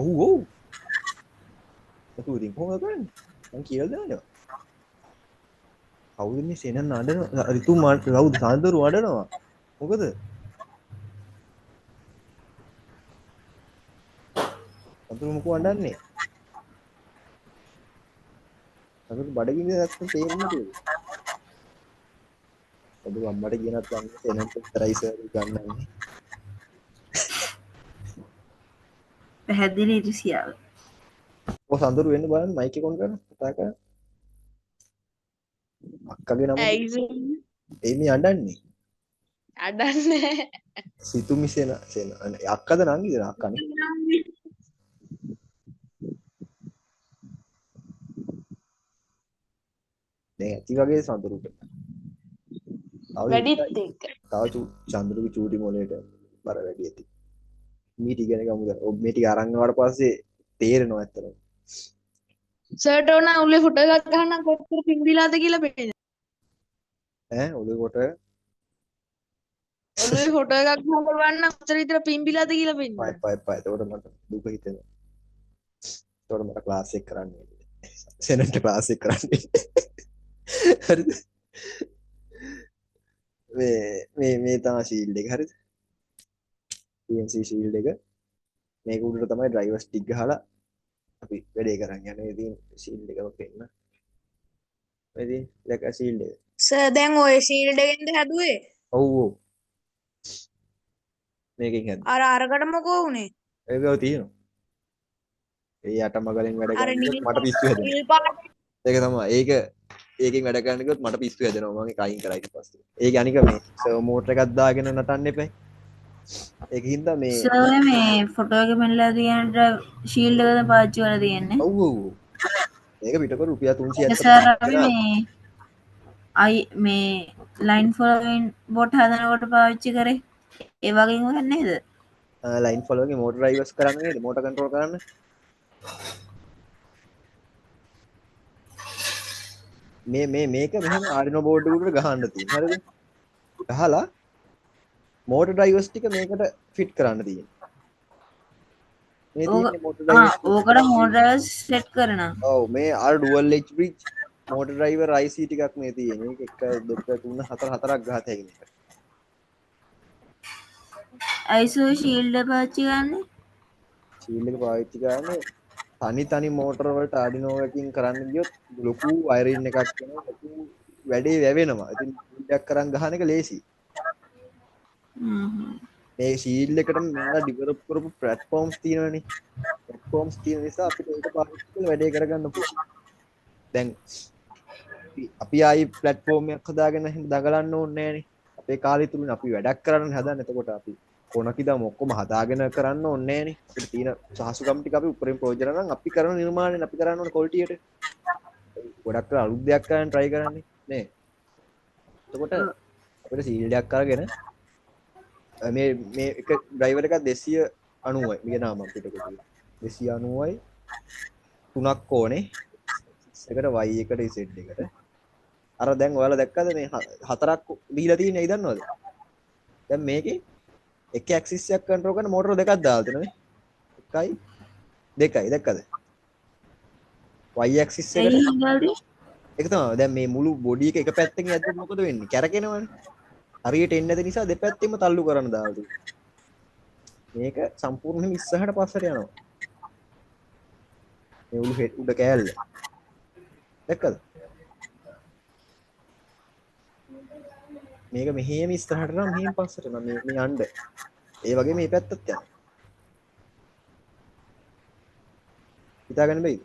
ඔව් ඔව්. ඒක උදින් කොහොමද කරන්නේ? මං කියලා දෙනවා. කවුද මේ සෙනන් අඬනවා? රිතු කවුද සාන්දරු අඬනවා? මොකද? අතුරු මොකෝ අඬන්නේ? අතුරු බඩගින්න නැත්තම් තේරෙන්නේ නැතුව. ඔබ අම්මට කියනත් ගන්න සෙනන්ට විතරයි සර් ගන්නන්නේ. පැහැදිලි ඉරිසියාව. ඔය සඳරු වෙන්න බලන්න මයික් එක ඔන් කරන්න කතා කරන්න. අක්කගේ නම ඒ මේ අඬන්නේ. අඩන්නේ සිතුමි සෙන අක්කද නංගිද අක්කනේ. දැන් ඇති වගේ සඳරුට. වැඩිත් එක්ක. තව චන්ද්‍රගේ චූටි මොලේට බර වැඩි ඇති. මීටි ගැන ගමුද? ඔබ මේ ටික අරන් ආවට පස්සේ තේරෙනවා ඇත්තටම. සර්ට ඕන උල්ලේ ෆොටෝ එකක් ගන්න කොච්චර පිම්බිලාද කියලා පේන. ඔලුවේ කොට ඔළුවේ ෆොටෝ එකක් ගන්න පුළුවන් නම් කොච්චර විතර පිම්බිලාද කියලා පේන්න. පයි එතකොට මට දුක හිතෙනවා. එතකොට මට ක්ලාස් එක කරන්න වෙන්නේ. සෙනන්ට ක්ලාස් එක කරන්න. හරිද? මේ තමයි ෂීල්ඩ් එක හරිද? PNC ෂීල්ඩ් එක. මේක උඩට තමයි ඩ්‍රයිවර් ස්ටික් ගහලා අපි වැඩේ කරන් යන්නේ. ඉතින් ෂීල්ඩ් එකම පෙන්න. ඉතින් දැක ෂීල්ඩ් එක. සර් දැන් ඔය ෂීල්ඩ් එකෙන්ද හැදුවේ? ඔව් ඔව්. මේකෙන් හැදුවා. අර අරකට මොකෝ උනේ? ඒකව තියෙනවා. ඒ යටමගලෙන් වැඩ අර කරන්නේ මට පිස්සු හැදෙනවා. නිල් පාට ඒක තමයි. ඒකෙන් වැඩ කරන්න ගියොත් මට පිස්සු හැදෙනවා. මම ඒක අයින් කරා ඊට පස්සේ. ඒක අනික මේ සර්වර් මෝටර් එකක් දාගෙන නටන්න එපා. ඒකින්ද මේ සර් මේ ෆොටෝ එක පෙන්නලා තියෙන ෂීල්ඩ් එකද පාවිච්චි කරලා තියෙන්නේ. ඔව් ඔව්. මේක පිටකර රුපියල් 370ක්. සර් අපි මේ ලයින් ෆෝලෝවින් බොට් හදනකොට පාවිච්චි කරේ ඒ වගේම නේද? ලයින් ෆලෝ එකේ මෝටර් ඩ්‍රයිවර්ස් කරන්නේ නේද මෝටර් කන්ට්‍රෝල් කරන්න මේක මෙහෙම Arduino board එකට ගහන්න තියෙනවා හරිද ගහලා මෝටර් ඩ්‍රයිවර්ස් ටික මේකට ෆිට කරන්න තියෙනවා මේ තියෙන්නේ මෝටර් ඩ්‍රයිවර්ස් ඕකට මෝටර් සෙට් කරනවා. ඔව් මේ අර dual edge bridge motor driver IC ටිකක් මේ තියෙන්නේ මේක 1 2 3 4 4ක් ගහත හැකි මේක ISO shield පාවිච්චි කරන්නේ. ශීල්ඩ් එක පාවිච්චි කරන්නේ තනි මෝටර වලට Arduino එකකින් කරන්න ගියොත් ලොකු වයරින් එකක් වෙනවා ලොකු වැඩේ වැවෙනවා. ඉතින් ශීල්ඩ් කරන් ගහන එක ලේසි. මේ ශීල්ඩ් එකටම මෙයා ඩෙවලොප් කරපු ප්ලැට්ෆෝම්ස් තියෙනවනේ. ප්ලැට්ෆෝම්ස් තියෙන නිසා අපිට ඒක පාවිච්චි කරලා වැඩේ කරගන්න පුළුවන්. දැන් අපි ආයි ප්ලැට්ෆෝම් එකක් හදාගෙන එහෙම දඟලන්න ඕනේ නෑනේ. අපේ කාලය තුලින් අපි වැඩක් කරන්න හදන්නේ. එතකොට අපි කොනකිදම ඔක්කොම හදාගෙන කරන්න ඕනේ නෑනේ. අපිට තියෙන සාහසුකම් ටික අපි උඩරින් ප්‍රයෝජන නම් අපි කරන නිර්මාණයෙන් අපි කරන්න ඕනේ ක්වොලිටියට. ගොඩක් කරලා අලුත් දෙයක් කරන්න try කරන්නේ නේ. එතකොට අපිට සීල්ඩ් එකක් අරගෙන මේ එක ඩ්‍රයිවර් එකක් 290යි. මේක නාම අපිට කොහොමද 290යි තුනක් ඕනේ. එකට y එකට z එකට. අර දැන් ඔයාලා දැක්කද මේ හතරක් දීලා තියෙන්නේ දන්නවද? දැන් මේකේ එක ඇක්සිස් එකක් කන්ට්‍රෝල් කරන මෝටර දෙකක් දාලා තියෙනවා නේ. 1යි 2යි දැක්කද? y ඇක්සිස් එකට ඒක තමයි. දැන් මේ මුළු බොඩි එක පැත්තකින් යද්දි මොකද වෙන්නේ? කැරකෙනවනේ. හරියට එන්නේ නැති නිසා දෙපැත්තෙම තල්ලු කරන්න දාලා තියෙනවා. මේක සම්පූර්ණයෙන්ම ඉස්සරහට පස්සට යනවා. මේ උඩ කෑල්ල. දැක්කද? මේක මෙහෙම ඉස්සරහට නම් මෙහෙම පස්සට නම් මේ යන්න. ඒ වගේ මේ පැත්තත් යනවා. හිතාගන්න බැයිද?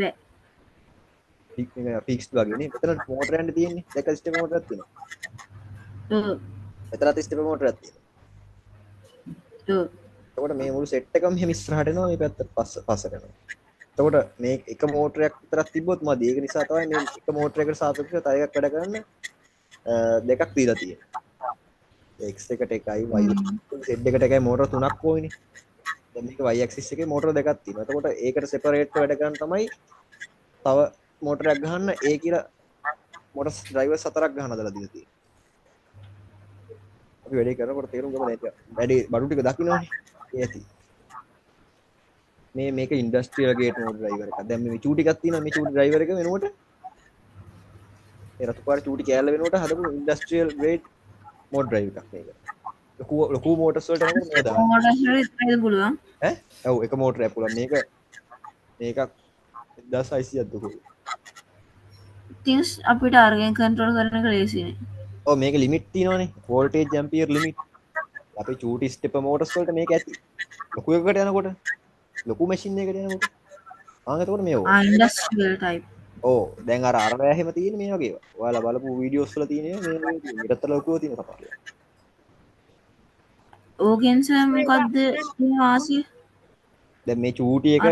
බෑ. ෆික්ස්ඩ් වගේ නේ. මෙතන මෝටර යන්න තියෙන්නේ. දැක්ක සිස්ටම් මෝටරයක් තියෙනවා. මෙතනත් සිස්ටම් මෝටරයක් තියෙනවා. එතකොට මේ මුළු සෙට් එකම මෙහෙම ඉස්සරහට එනවා මේ පැත්තට පස්සට යනවා. එතකොට මේ එක මෝටරයක් විතරක් තිබ්බොත් මදි. ඒක නිසා තමයි මේ එක මෝටරයකට සාපේක්ෂව තව එකක් වැඩ කරන්න දෙකක් දීලා තියෙනවා. x එකට එකයි y z එකට එකයි මෝටර තුනක් ඕනේ. දැන් මේක y axis එකේ මෝටර දෙකක් තියෙනවා. එතකොට ඒකට සෙපරේට් වැඩ කරන්න තමයි තව මෝටරයක් ගහන්න ඒ කියලා මෝටර් ඩ්‍රයිවර්ස් හතරක් ගහන්න හදලා දීලා තියෙනවා. අපි වැඩේ කරනකොට තේරුම් ගමු දැන් වැඩේ බඩු ටික දකින්නනේ. ඒ ඇති. මේක ඉන්ඩස්ට්‍රියල් ගේට් මෝඩ් ඩ්‍රයිවර් එකක්. දැන් මේ චූටි එකක් තියෙනවා මේ චූටි ඩ්‍රයිවර් එක වෙනකොට ඒ රතු පාට චූටි කෑල්ල වෙනකොට හදපු ඉන්ඩස්ට්‍රියල් ගේට් මෝඩ් ඩ්‍රයිව් එකක් මේක. ලොකු මෝටර්ස් වලට නම් මේක දාන්න. මෝටර්ස් වලට ඉස්සරහට පුළුවන්. ඈ? ඔව් එක මෝටරයක් පුළුවන්. මේකක් 1600ක් දුකෝ. ඉතින් අපිට අරගෙන කන්ට්‍රෝල් කරන එක ලේසියි. ඔව් මේක ලිමිට් තියෙනවනේ. Voltage ampere limit. අපි චූටි ස්ටෙපර් මෝටර්ස් වලට මේක ඇති. ලොකු එකකට යනකොට ලොකු මැෂින් එකකට යනකොට එතකොට මේ ඉන්ඩස්ට්‍රියල් ටයිප්. ඕ දැන් අර එහෙම තියෙන මේ වගේ ඒවා. ඔයාලා බලපු වීඩියෝස් වල තියෙන මේ ඊටතර ලොකුව තියෙන කපාල. ඕකෙන් සර් මොකද්ද වාසිය? දැන් මේ චූටි එක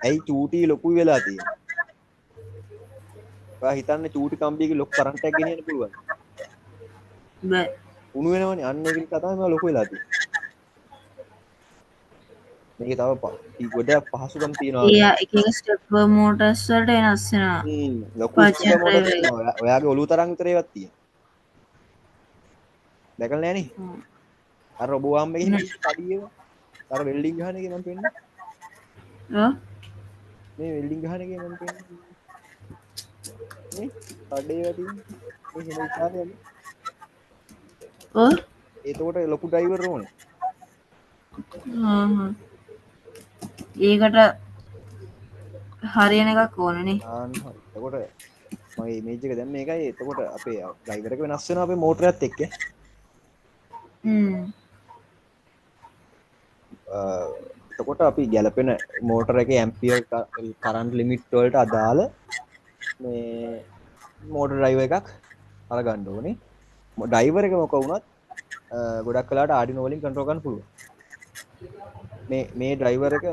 ඇයි චූටි ලොකු වෙලා තියෙන්නේ? ඔයා හිතන්නේ චූටි කම්බියක ලොකු කරන්ට් එකක් ගෙනියන්න පුළුවන්? බෑ. උණු වෙනවනේ. අන්න ඒක නිසා තමයි මම ලොකු වෙලා තියෙන්නේ. මේක තව ගොඩක් පහසුකම් තියෙනවා. එක ස්ටෙපර් මෝටර්ස් වලට වෙනස් වෙනවා. ලොකු ස්ටෙපර් මෝටර් තියෙනවා. ඔයාගේ ඔලුව තරම් විතර ඒවත් තියෙනවා. දැකලා නෑනේ. අර රොබෝ ආම් එකේ හිටිය කඩිය ඒවා. අර වෙල්ඩින් ගහන එකේ මම පෙන්නන්නේ. ඔව්. මේ වෙල්ඩින් ගහන එකේ මම පෙන්නන්නේ. මේ කඩේ වැටින්නේ. මේ හෙන ඉස්සාරේ යන්නේ. ඔව්. ඒතකොට ලොකු ඩ්‍රයිවර් ඕනේ. ඒකට හරියන එකක් ඕනනේ. එතකොට මගේ ඉමේජ් එක දැන් මේකයි. එතකොට අපේ ඩ්‍රයිවර් එක වෙනස් වෙනවා අපේ මෝටරයත් එක්ක. එතකොට අපි ගැලපෙන මෝටර එකේ ඇම්පියර් කරන්ට් ලිමිට් වලට අදාළ මේ මෝටර් ඩ්‍රයිවර් එකක් අරගන්න ඕනේ. ඩ්‍රයිවර් එක මොක වුණත් ගොඩක් කලාට Arduino වලින් කන්ට්‍රෝල් කරන්න පුළුවන්. මේ ඩ්‍රයිවර් එක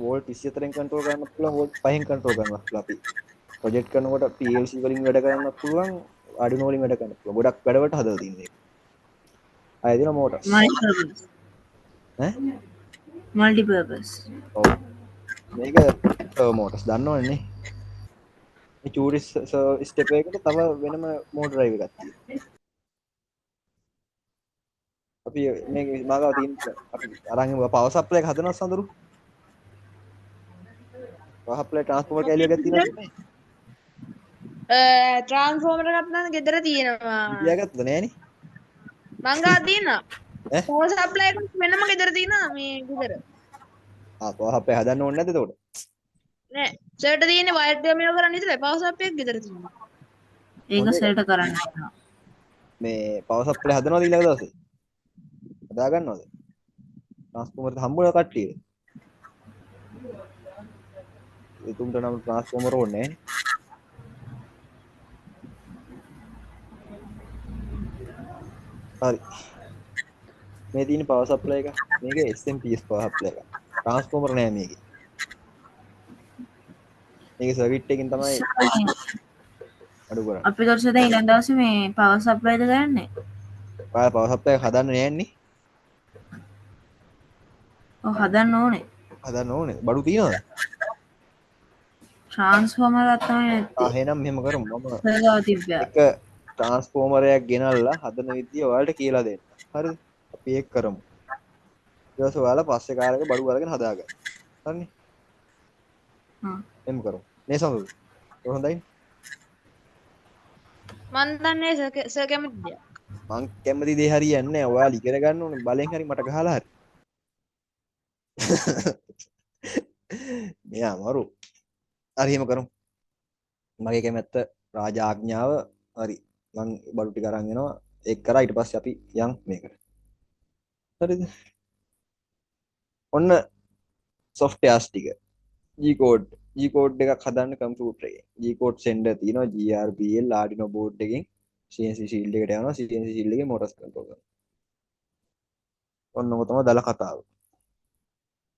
වෝල්ට් 24න් කන්ට්‍රෝල් කරන්න පුළුවන්, වෝල්ට් 5න් කන්ට්‍රෝල් කරන්න පුළුවන්. අපි ප්‍රොජෙක්ට් කරනකොට PLC වලින් වැඩ කරන්න පුළුවන්, Arduino වලින් වැඩ කරන්න පුළුවන්. ගොඩක් වැඩවලට හදලා තියෙනවා. ආයෙ දෙන මෝටර්ස් මල්ටිපර්පස් ඈ මල්ටිපර්පස් ඔව් මේක මෝටර්ස් දන්නවනේ මේ චූරිස් ස්ටෙප් එකකට තව වෙනම මෝටර් ඩ්‍රයිව් එකක් තියෙනවා අපි මේක මාගාව තියෙන අපි අරන් පවර් සප්ලයි එක හදනවා සඳරු පවර් සප්ලයි ට්‍රාන්ස්ෆෝමර් කැලියක් තියෙනවා නේ ට්‍රාන්ස්ෆෝමර් එකක් නම් ගෙදර තියෙනවා. ඉතියාගත්තද නෑනේ මං ගා තියෙනවා. ඈ පවර් සප්ලයි එකක් වෙනම ගෙදර තියෙනවා මේ ගෙදර. පවර් සප්ලයි හදන්න ඕනේ නැද්ද එතකොට නෑ. සර්ට තියෙන්නේ වයර් එක මේව කරන්න ඉතල පවර් සප්ලයි එක ගෙදර තියෙනවා. ඒක හොඳ එකක්. සෙල්ට කරන්න වෙනවා. මේ පවර් සප්ලයි හදනවද ඊළඟ දවසේ හදා ගන්නවද ට්‍රාන්ස්ෆෝමර් හම්බුන කට්ටිය එතුන්ට නම් ට්‍රාන්ස්ෆෝමර් ඕනේ නෑනේ හරි මේ තියෙන පවර් සප්ලයි එක මේක SMPS පවර් සප්ලයි එක ට්‍රාන්ස්ෆෝමර් නෑ මේකේ මේකේ සර්කිට් එකකින් තමයි අඩු කරන්නේ අපි දොර්ෂද ඊළඟ දවසේ මේ පවර් සප්ලයිද ගන්නේ? ඔයාලා පවර් සප්ලයි එක හදන්න නෑනේ ඔව් හදන්න ඕනේ. හදන්න ඕනේ බඩු තියනවද ට්‍රාන්ස්ෆෝමර් එකක් තමයි නැත්තේ. එහෙනම් මෙහෙම කරමු මම සර්ගාව තිබ්බා. එක ට්‍රාන්ස්ෆෝමරයක් ගෙනල්ලා හදන විදිය ඔයාලට කියලා දෙන්න. හරිද? අපි ඒක කරමු. ඊට පස්සේ ඔයාලා පස්සේ කාලෙක බඩු අරගෙන හදාගන්න. හරිනේ? හ්ම්. එම් කරමු. නේ සමග. හොඳයි. මන් දන්නේ සර් කැමතිද? මං කැමති දේ හරියන්නේ නැහැ. ඔයාලා ඉගෙන ගන්න ඕනේ. බලෙන් හරි මට ගහලා හරි. මෙයා මරු. හරි එහෙම කරමු. මගේ කැමැත්ත රාජාඥාව හරි. මං බඩු ටික අරන් එනවා. ඒක කරා ඊට පස්සේ අපි යන් මේකට. හරිද? ඔන්න softwares ටික. G code එකක් හදන්න කම්පියුටර් එකේ. G code sender තියෙනවා GRBL Arduino board එකෙන් CNC shield එකට යනවා. CNC shield එකේ motors control කරනවා. ඔන්නම තමයි දල කතාව.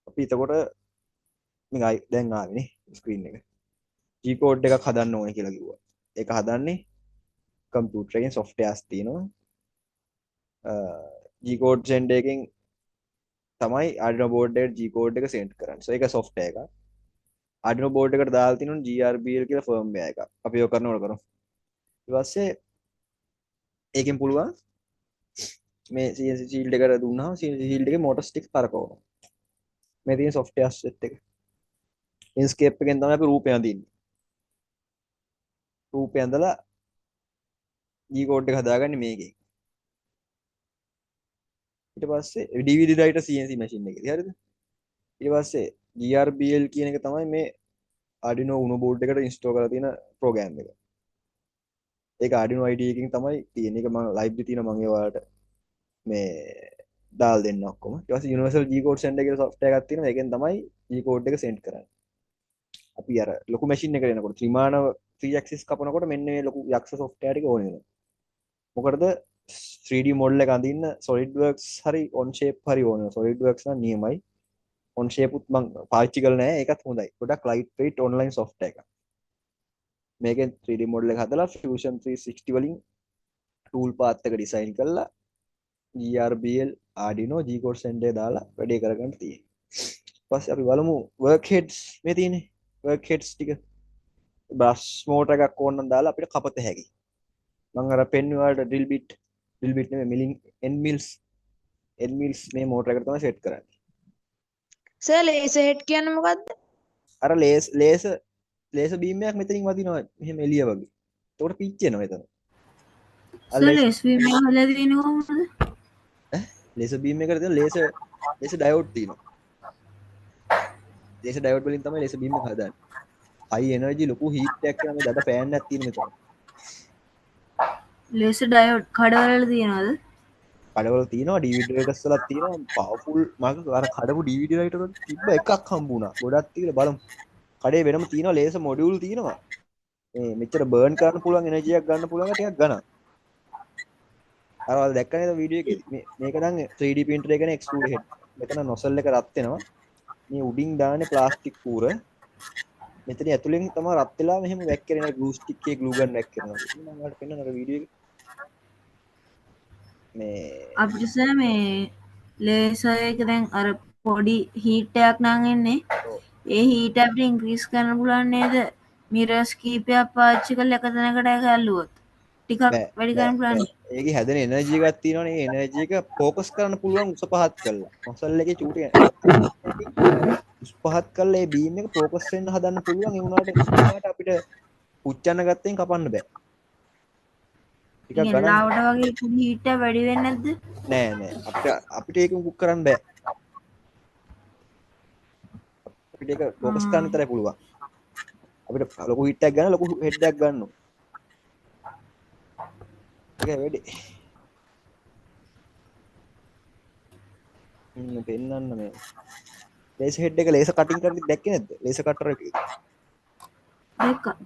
අපි එතකොට මේකයි දැන් ආවේනේ ස්ක්‍රීන් එක. G code එකක් හදන්න ඕනේ කියලා කිව්වා. ඒක හදන්නේ කම්පියුටර් එකෙන් softwares තියෙනවා. G code sender එකෙන් තමයි Arduino board එකට G code එක send කරන්නේ. So ඒක software එකක්. Arduino board එකට දාලා තියෙනවා GRBL කියලා firmware එකක්. අපි ඒක කරනකොට කරමු. ඊට පස්සේ ඒකෙන් පුළුවන් මේ CNC shield එකට දුන්නාම CNC shield එකේ motor stick කරකවනවා. මේ තියෙන software set එක. Inkscape එකෙන් තමයි අපි රූපය අඳින්නේ. රූපය අඳලා G code එක හදාගන්නේ මේකෙන්. ඊට පස්සේ DVD writer CNC machine එකේ. හරිද? ඊට පස්සේ GRBL කියන එක තමයි මේ Arduino Uno board එකට install කරලා තියෙන program එක. ඒක Arduino IDE එකකින් තමයි තියෙන්නේ. ඒක මම library තියෙන මම ඒ වලට මේ දාලා දෙන්න ඔක්කොම. ඊට පස්සේ Universal G code sender කියලා software එකක් තියෙනවා. ඒකෙන් තමයි G code එක send කරන්නේ. අපි අර ලොකු machine එකකට එනකොට ත්‍රිමාන 3 axis කපනකොට මෙන්න මේ ලොකු යක්ෂ software ටික ඕනේ වෙනවා. මොකටද 3D model එක අඳින්න SolidWorks හරි OnShape හරි ඕනේ. SolidWorks නම් නියමයි. OnShape උත් මම පාවිච්චි කරලා නැහැ. ඒකත් හොඳයි. ගොඩක් lightweight online software එකක්. මේකෙන් 3D model එක හදලා Fusion 360 වලින් tool path එක design කරලා GRBL Arduino G code sender දාලා වැඩේ කරගන්න තියෙනවා. ඊපස්සේ අපි බලමු workheads මේ තියෙන්නේ. workheads ටික brush motor එකක් ඕන නම් දාලා අපිට කපත හැකියි. මම අර pen වලට drill bit නෙමෙයි milling end mills මේ motor එකට තමයි set කරන්නේ. සර් ලේසර් හෙඩ් කියන්නේ මොකද්ද? අර ලේසර් බීම් එකක් මෙතනින් වදිනවා මෙහෙම එළිය වගේ. ඒකට පිච්චෙනවා එතන. SVM හදලා තියෙන්නේ කොහොමද? ලේසර් බීම් එකට තියෙන ලේසර් ඩයෝඩ් තියෙනවා. ලේසර් ඩයෝඩ් වලින් තමයි ලේසර් බීම් එක හදන්නේ. high energy ලොකු heat එකක් කරන මේ දඩ ෆෑන් එකක් තියෙන මෙතන. ලේසර් ඩයෝඩ් කඩවල තියෙනවද? කඩවල තියෙනවා DVD writers වලක් තියෙනවා powerful මම අර කඩපු DVD writer වල තිබ්බ එකක් හම්බුණා. ගොඩක් තියෙලා බලමු. කඩේ වෙනම තියෙනවා ලේසර් මොඩියුල් තියෙනවා. මේ මෙච්චර බර්න් කරන්න පුළුවන් එනර්ජි එකක් ගන්න පුළුවන් ටිකක් ගන්න. අර ඔයාලා දැක්ක නේද වීඩියෝ එකේදී මේක නම් 3D printer එකනේ extrude head. මෙතන nozzle එක රත් වෙනවා. මේ උඩින් දාන්නේ ප්ලාස්ටික් කූර. මෙතන ඇතුලෙන් තමයි රත් වෙලා මෙහෙම වැක් කරන glue stick එකේ glue gun වැක් කරනවා. මම ඔයාලට පෙන්නන අර වීඩියෝ එක. මේ අපිට සර් මේ ලේසර් එක දැන් අර පොඩි හීට් එකක් නම් එන්නේ. ඔව් ඒ හීට අපිට ඉන්ක්‍රීස් කරන්න පුළුවන් නේද? මිරර්ස් කීපයක් පාවිච්චි කරලා එක තැනකට ඇල්ලුවොත්. ටිකක් බෑ වැඩි බෑ කරන්න පුළුවන්. බෑ. ඒකේ හැදෙන එනර්ජි එකක් තියෙනවනේ. ඒ එනර්ජි එක ફોකස් කරන්න පුළුවන් උස පහත් කරලා. මසල් එකේ චූටි උස් පහත් කරලා ඒ බීම් එක ફોකස් වෙන්න හදන්න පුළුවන්. ඒ වුණාට අපිට පුච්චන්න ගත්තෙන් කපන්න බෑ. ටිකක් ඉතින් ගණන් එල්ලාවට වගේ පොඩි හීට් එක වැඩි වෙන්නේ නැද්ද? නෑ නෑ අපිට ඒක මුකුත් කරන්න බෑ. අපිට ඒක ફોකස් කරන්න විතරයි පුළුවන්. අපිට ලොකු හිට් එකක් ගන්න ලොකු හෙඩ් එකක් ගන්න ඕන. ඒකයි වැඩි. පෙන්නන්න මේ ලේසර් හෙඩ් එක ලේසර් කටින් කරද්දි දැක්කේ නැද්ද? ලේසර් කටර් එකේ. දැක්කා.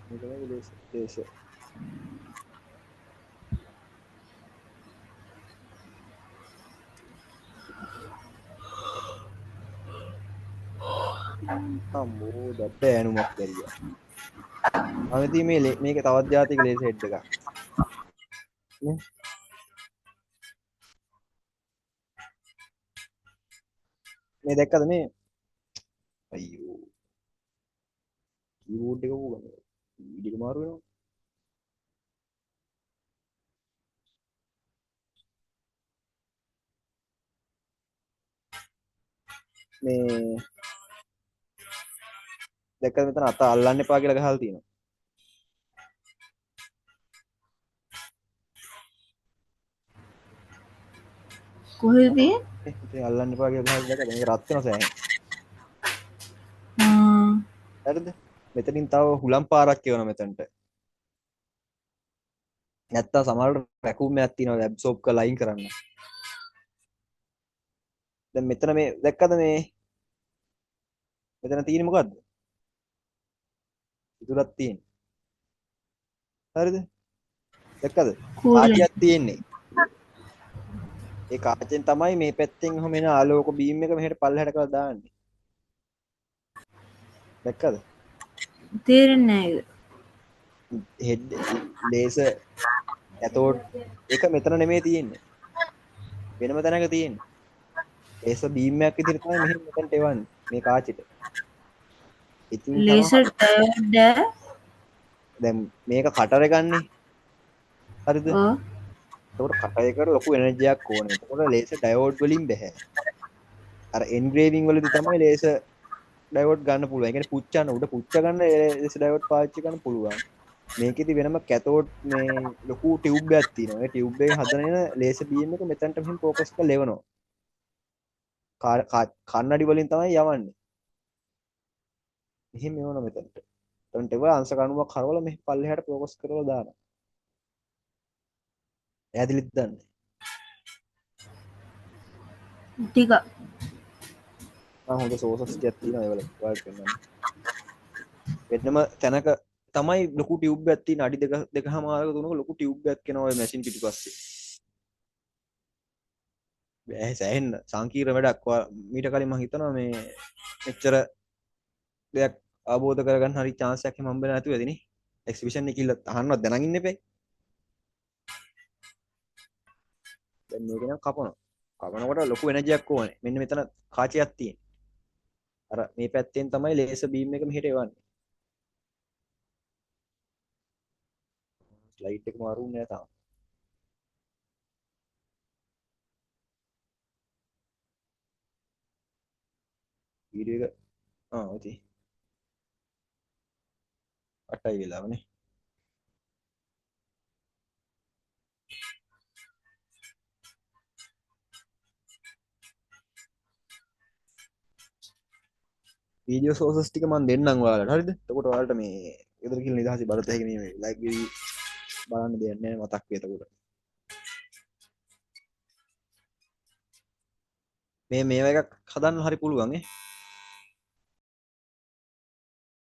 මේක නේ ලේසර්. අම්මෝ දැඩ ඇනුමක් දැරියා. අනිතින් මේක තවත් ජාතික ලේසර් හෙඩ් එකක්. නේ? මේ දැක්කද මේ? අයියෝ. කීබෝඩ් එක වුණා. වීඩියෝ එක මාරු වෙනවා. මේ දැක්කද මෙතන අත අල්ලන්න එපා කියලා ගහලා තියෙනවා. කොහෙද? ඉතින් අල්ලන්න එපා කියලා ගහලා දැක්කද? මේක රත් වෙනවා සෑහෙන. හරිද? මෙතනින් තව හුලම් පාරක් කියවනවා මෙතනට. නැත්තම් සමහරවිට වැකුම් එකක් තියෙනවා ඇබ්සෝබ් කරලා අයින් කරන්න. දැන් මෙතන මේ දැක්කද මේ මෙතන තියෙන්නේ මොකද්ද? ඉතුරුක් තියෙන්නේ. හරිද? දැක්කද? කාචයක් තියෙන්නේ. ඒ කාචෙන් තමයි මේ පැත්තෙන් ඔහම එන ආලෝක බීම් එක මෙහෙට පල්ලෙහාට කරලා දාන්නේ. දැක්කද? තේරෙන්නේ නැහැ. හෙඩ් ලේසර් ඇතෝඩ් එක මෙතන නෙමෙයි තියෙන්නේ. වෙනම තැනක තියෙන්නේ. ලේසර් බීම් එකක් විදිහට තමයි මෙහෙම මෙතනට එවන්නේ මේ කාචෙට. ඉතින් ලේසර් ඩයෝඩ් දැන් මේක කටර ගන්නේ. හරිද? ඔව්. එතකොට කටර් එකට ලොකු එනර්ජි එකක් ඕනේ. එතකොට ලේසර් ඩයෝඩ් වලින් බෑ. අර එන්ග්‍රේවිං වලදී තමයි ලේසර් ඩයෝඩ් ගන්න පුළුවන්. ඒ කියන්නේ පුච්චන්න උඩ පුච්ච ගන්න ලේසර් ඩයෝඩ් පාවිච්චි කරන්න පුළුවන්. මේකෙදි වෙනම කැතෝඩ් මේ ලොකු ටියුබ් එකක් තියෙනවා. ඒ ටියුබ් එකේ හදන ලේසර් බීම් එක මෙතනට මෙහෙම ફોකස් කරලා එවනවා. කන්නඩි වලින් තමයි යවන්නේ. මෙහෙම එවනවා මෙතනට. එතනට ඒවා අංශ කණුවක් හරවලා මෙහෙ පල්ලෙහාට ફોකස් කරලා දානවා. එයාදිලිත් දන්නේ. ටික. හොඳ සෝසස් ටිකක් තියෙනවා ඒවල වාල් කරන්න. වෙනම තැනක තමයි ලොකු ටියුබ් එකක් තියෙන අඩි දෙකමාරක තුනක ලොකු ටියුබ් එකක් එනවා ඔය මැෂින් පිටිපස්සේ. බෑ සෑහෙන්න සංකීර්ණ වැඩක්. මීට කලින් මම හිතනවා මේ මෙච්චර දෙයක් අවබෝධ කරගන්න හරි chance එකක් හම්බ වෙලා නැතුව ඇතිනේ. එක්සිබිෂන් එකේ ඉල්ල අහන්නවත් දැනන් ඉන්න එපේ. දැන් මේක නම් කපනවා. කපනකොට ලොකු එනර්ජියක් ඕනේ. මෙන්න මෙතන කාචයක් තියෙන. අර මේ පැත්තෙන් තමයි ලේසර් බීම් එක මෙහෙට එවන්නේ. ස්ලයිඩ් එක මාරුන්නේ නැහැ තාම. වීඩියෝ එක ඉතින් අටයි වෙලාවනේ. වීඩියෝ සෝසස් ටික මම දෙන්නම් ඔයාලට. හරිද? එතකොට ඔයාලට මේ ගෙදර කියලා නිදහසේ බලත හැකි මේ ලයිව් වීඩියෝ බලන්න දෙයක් නැහැ මතක් වේ එතකොට. මේවා එකක් හදන්න හරි පුළුවන් ඈ.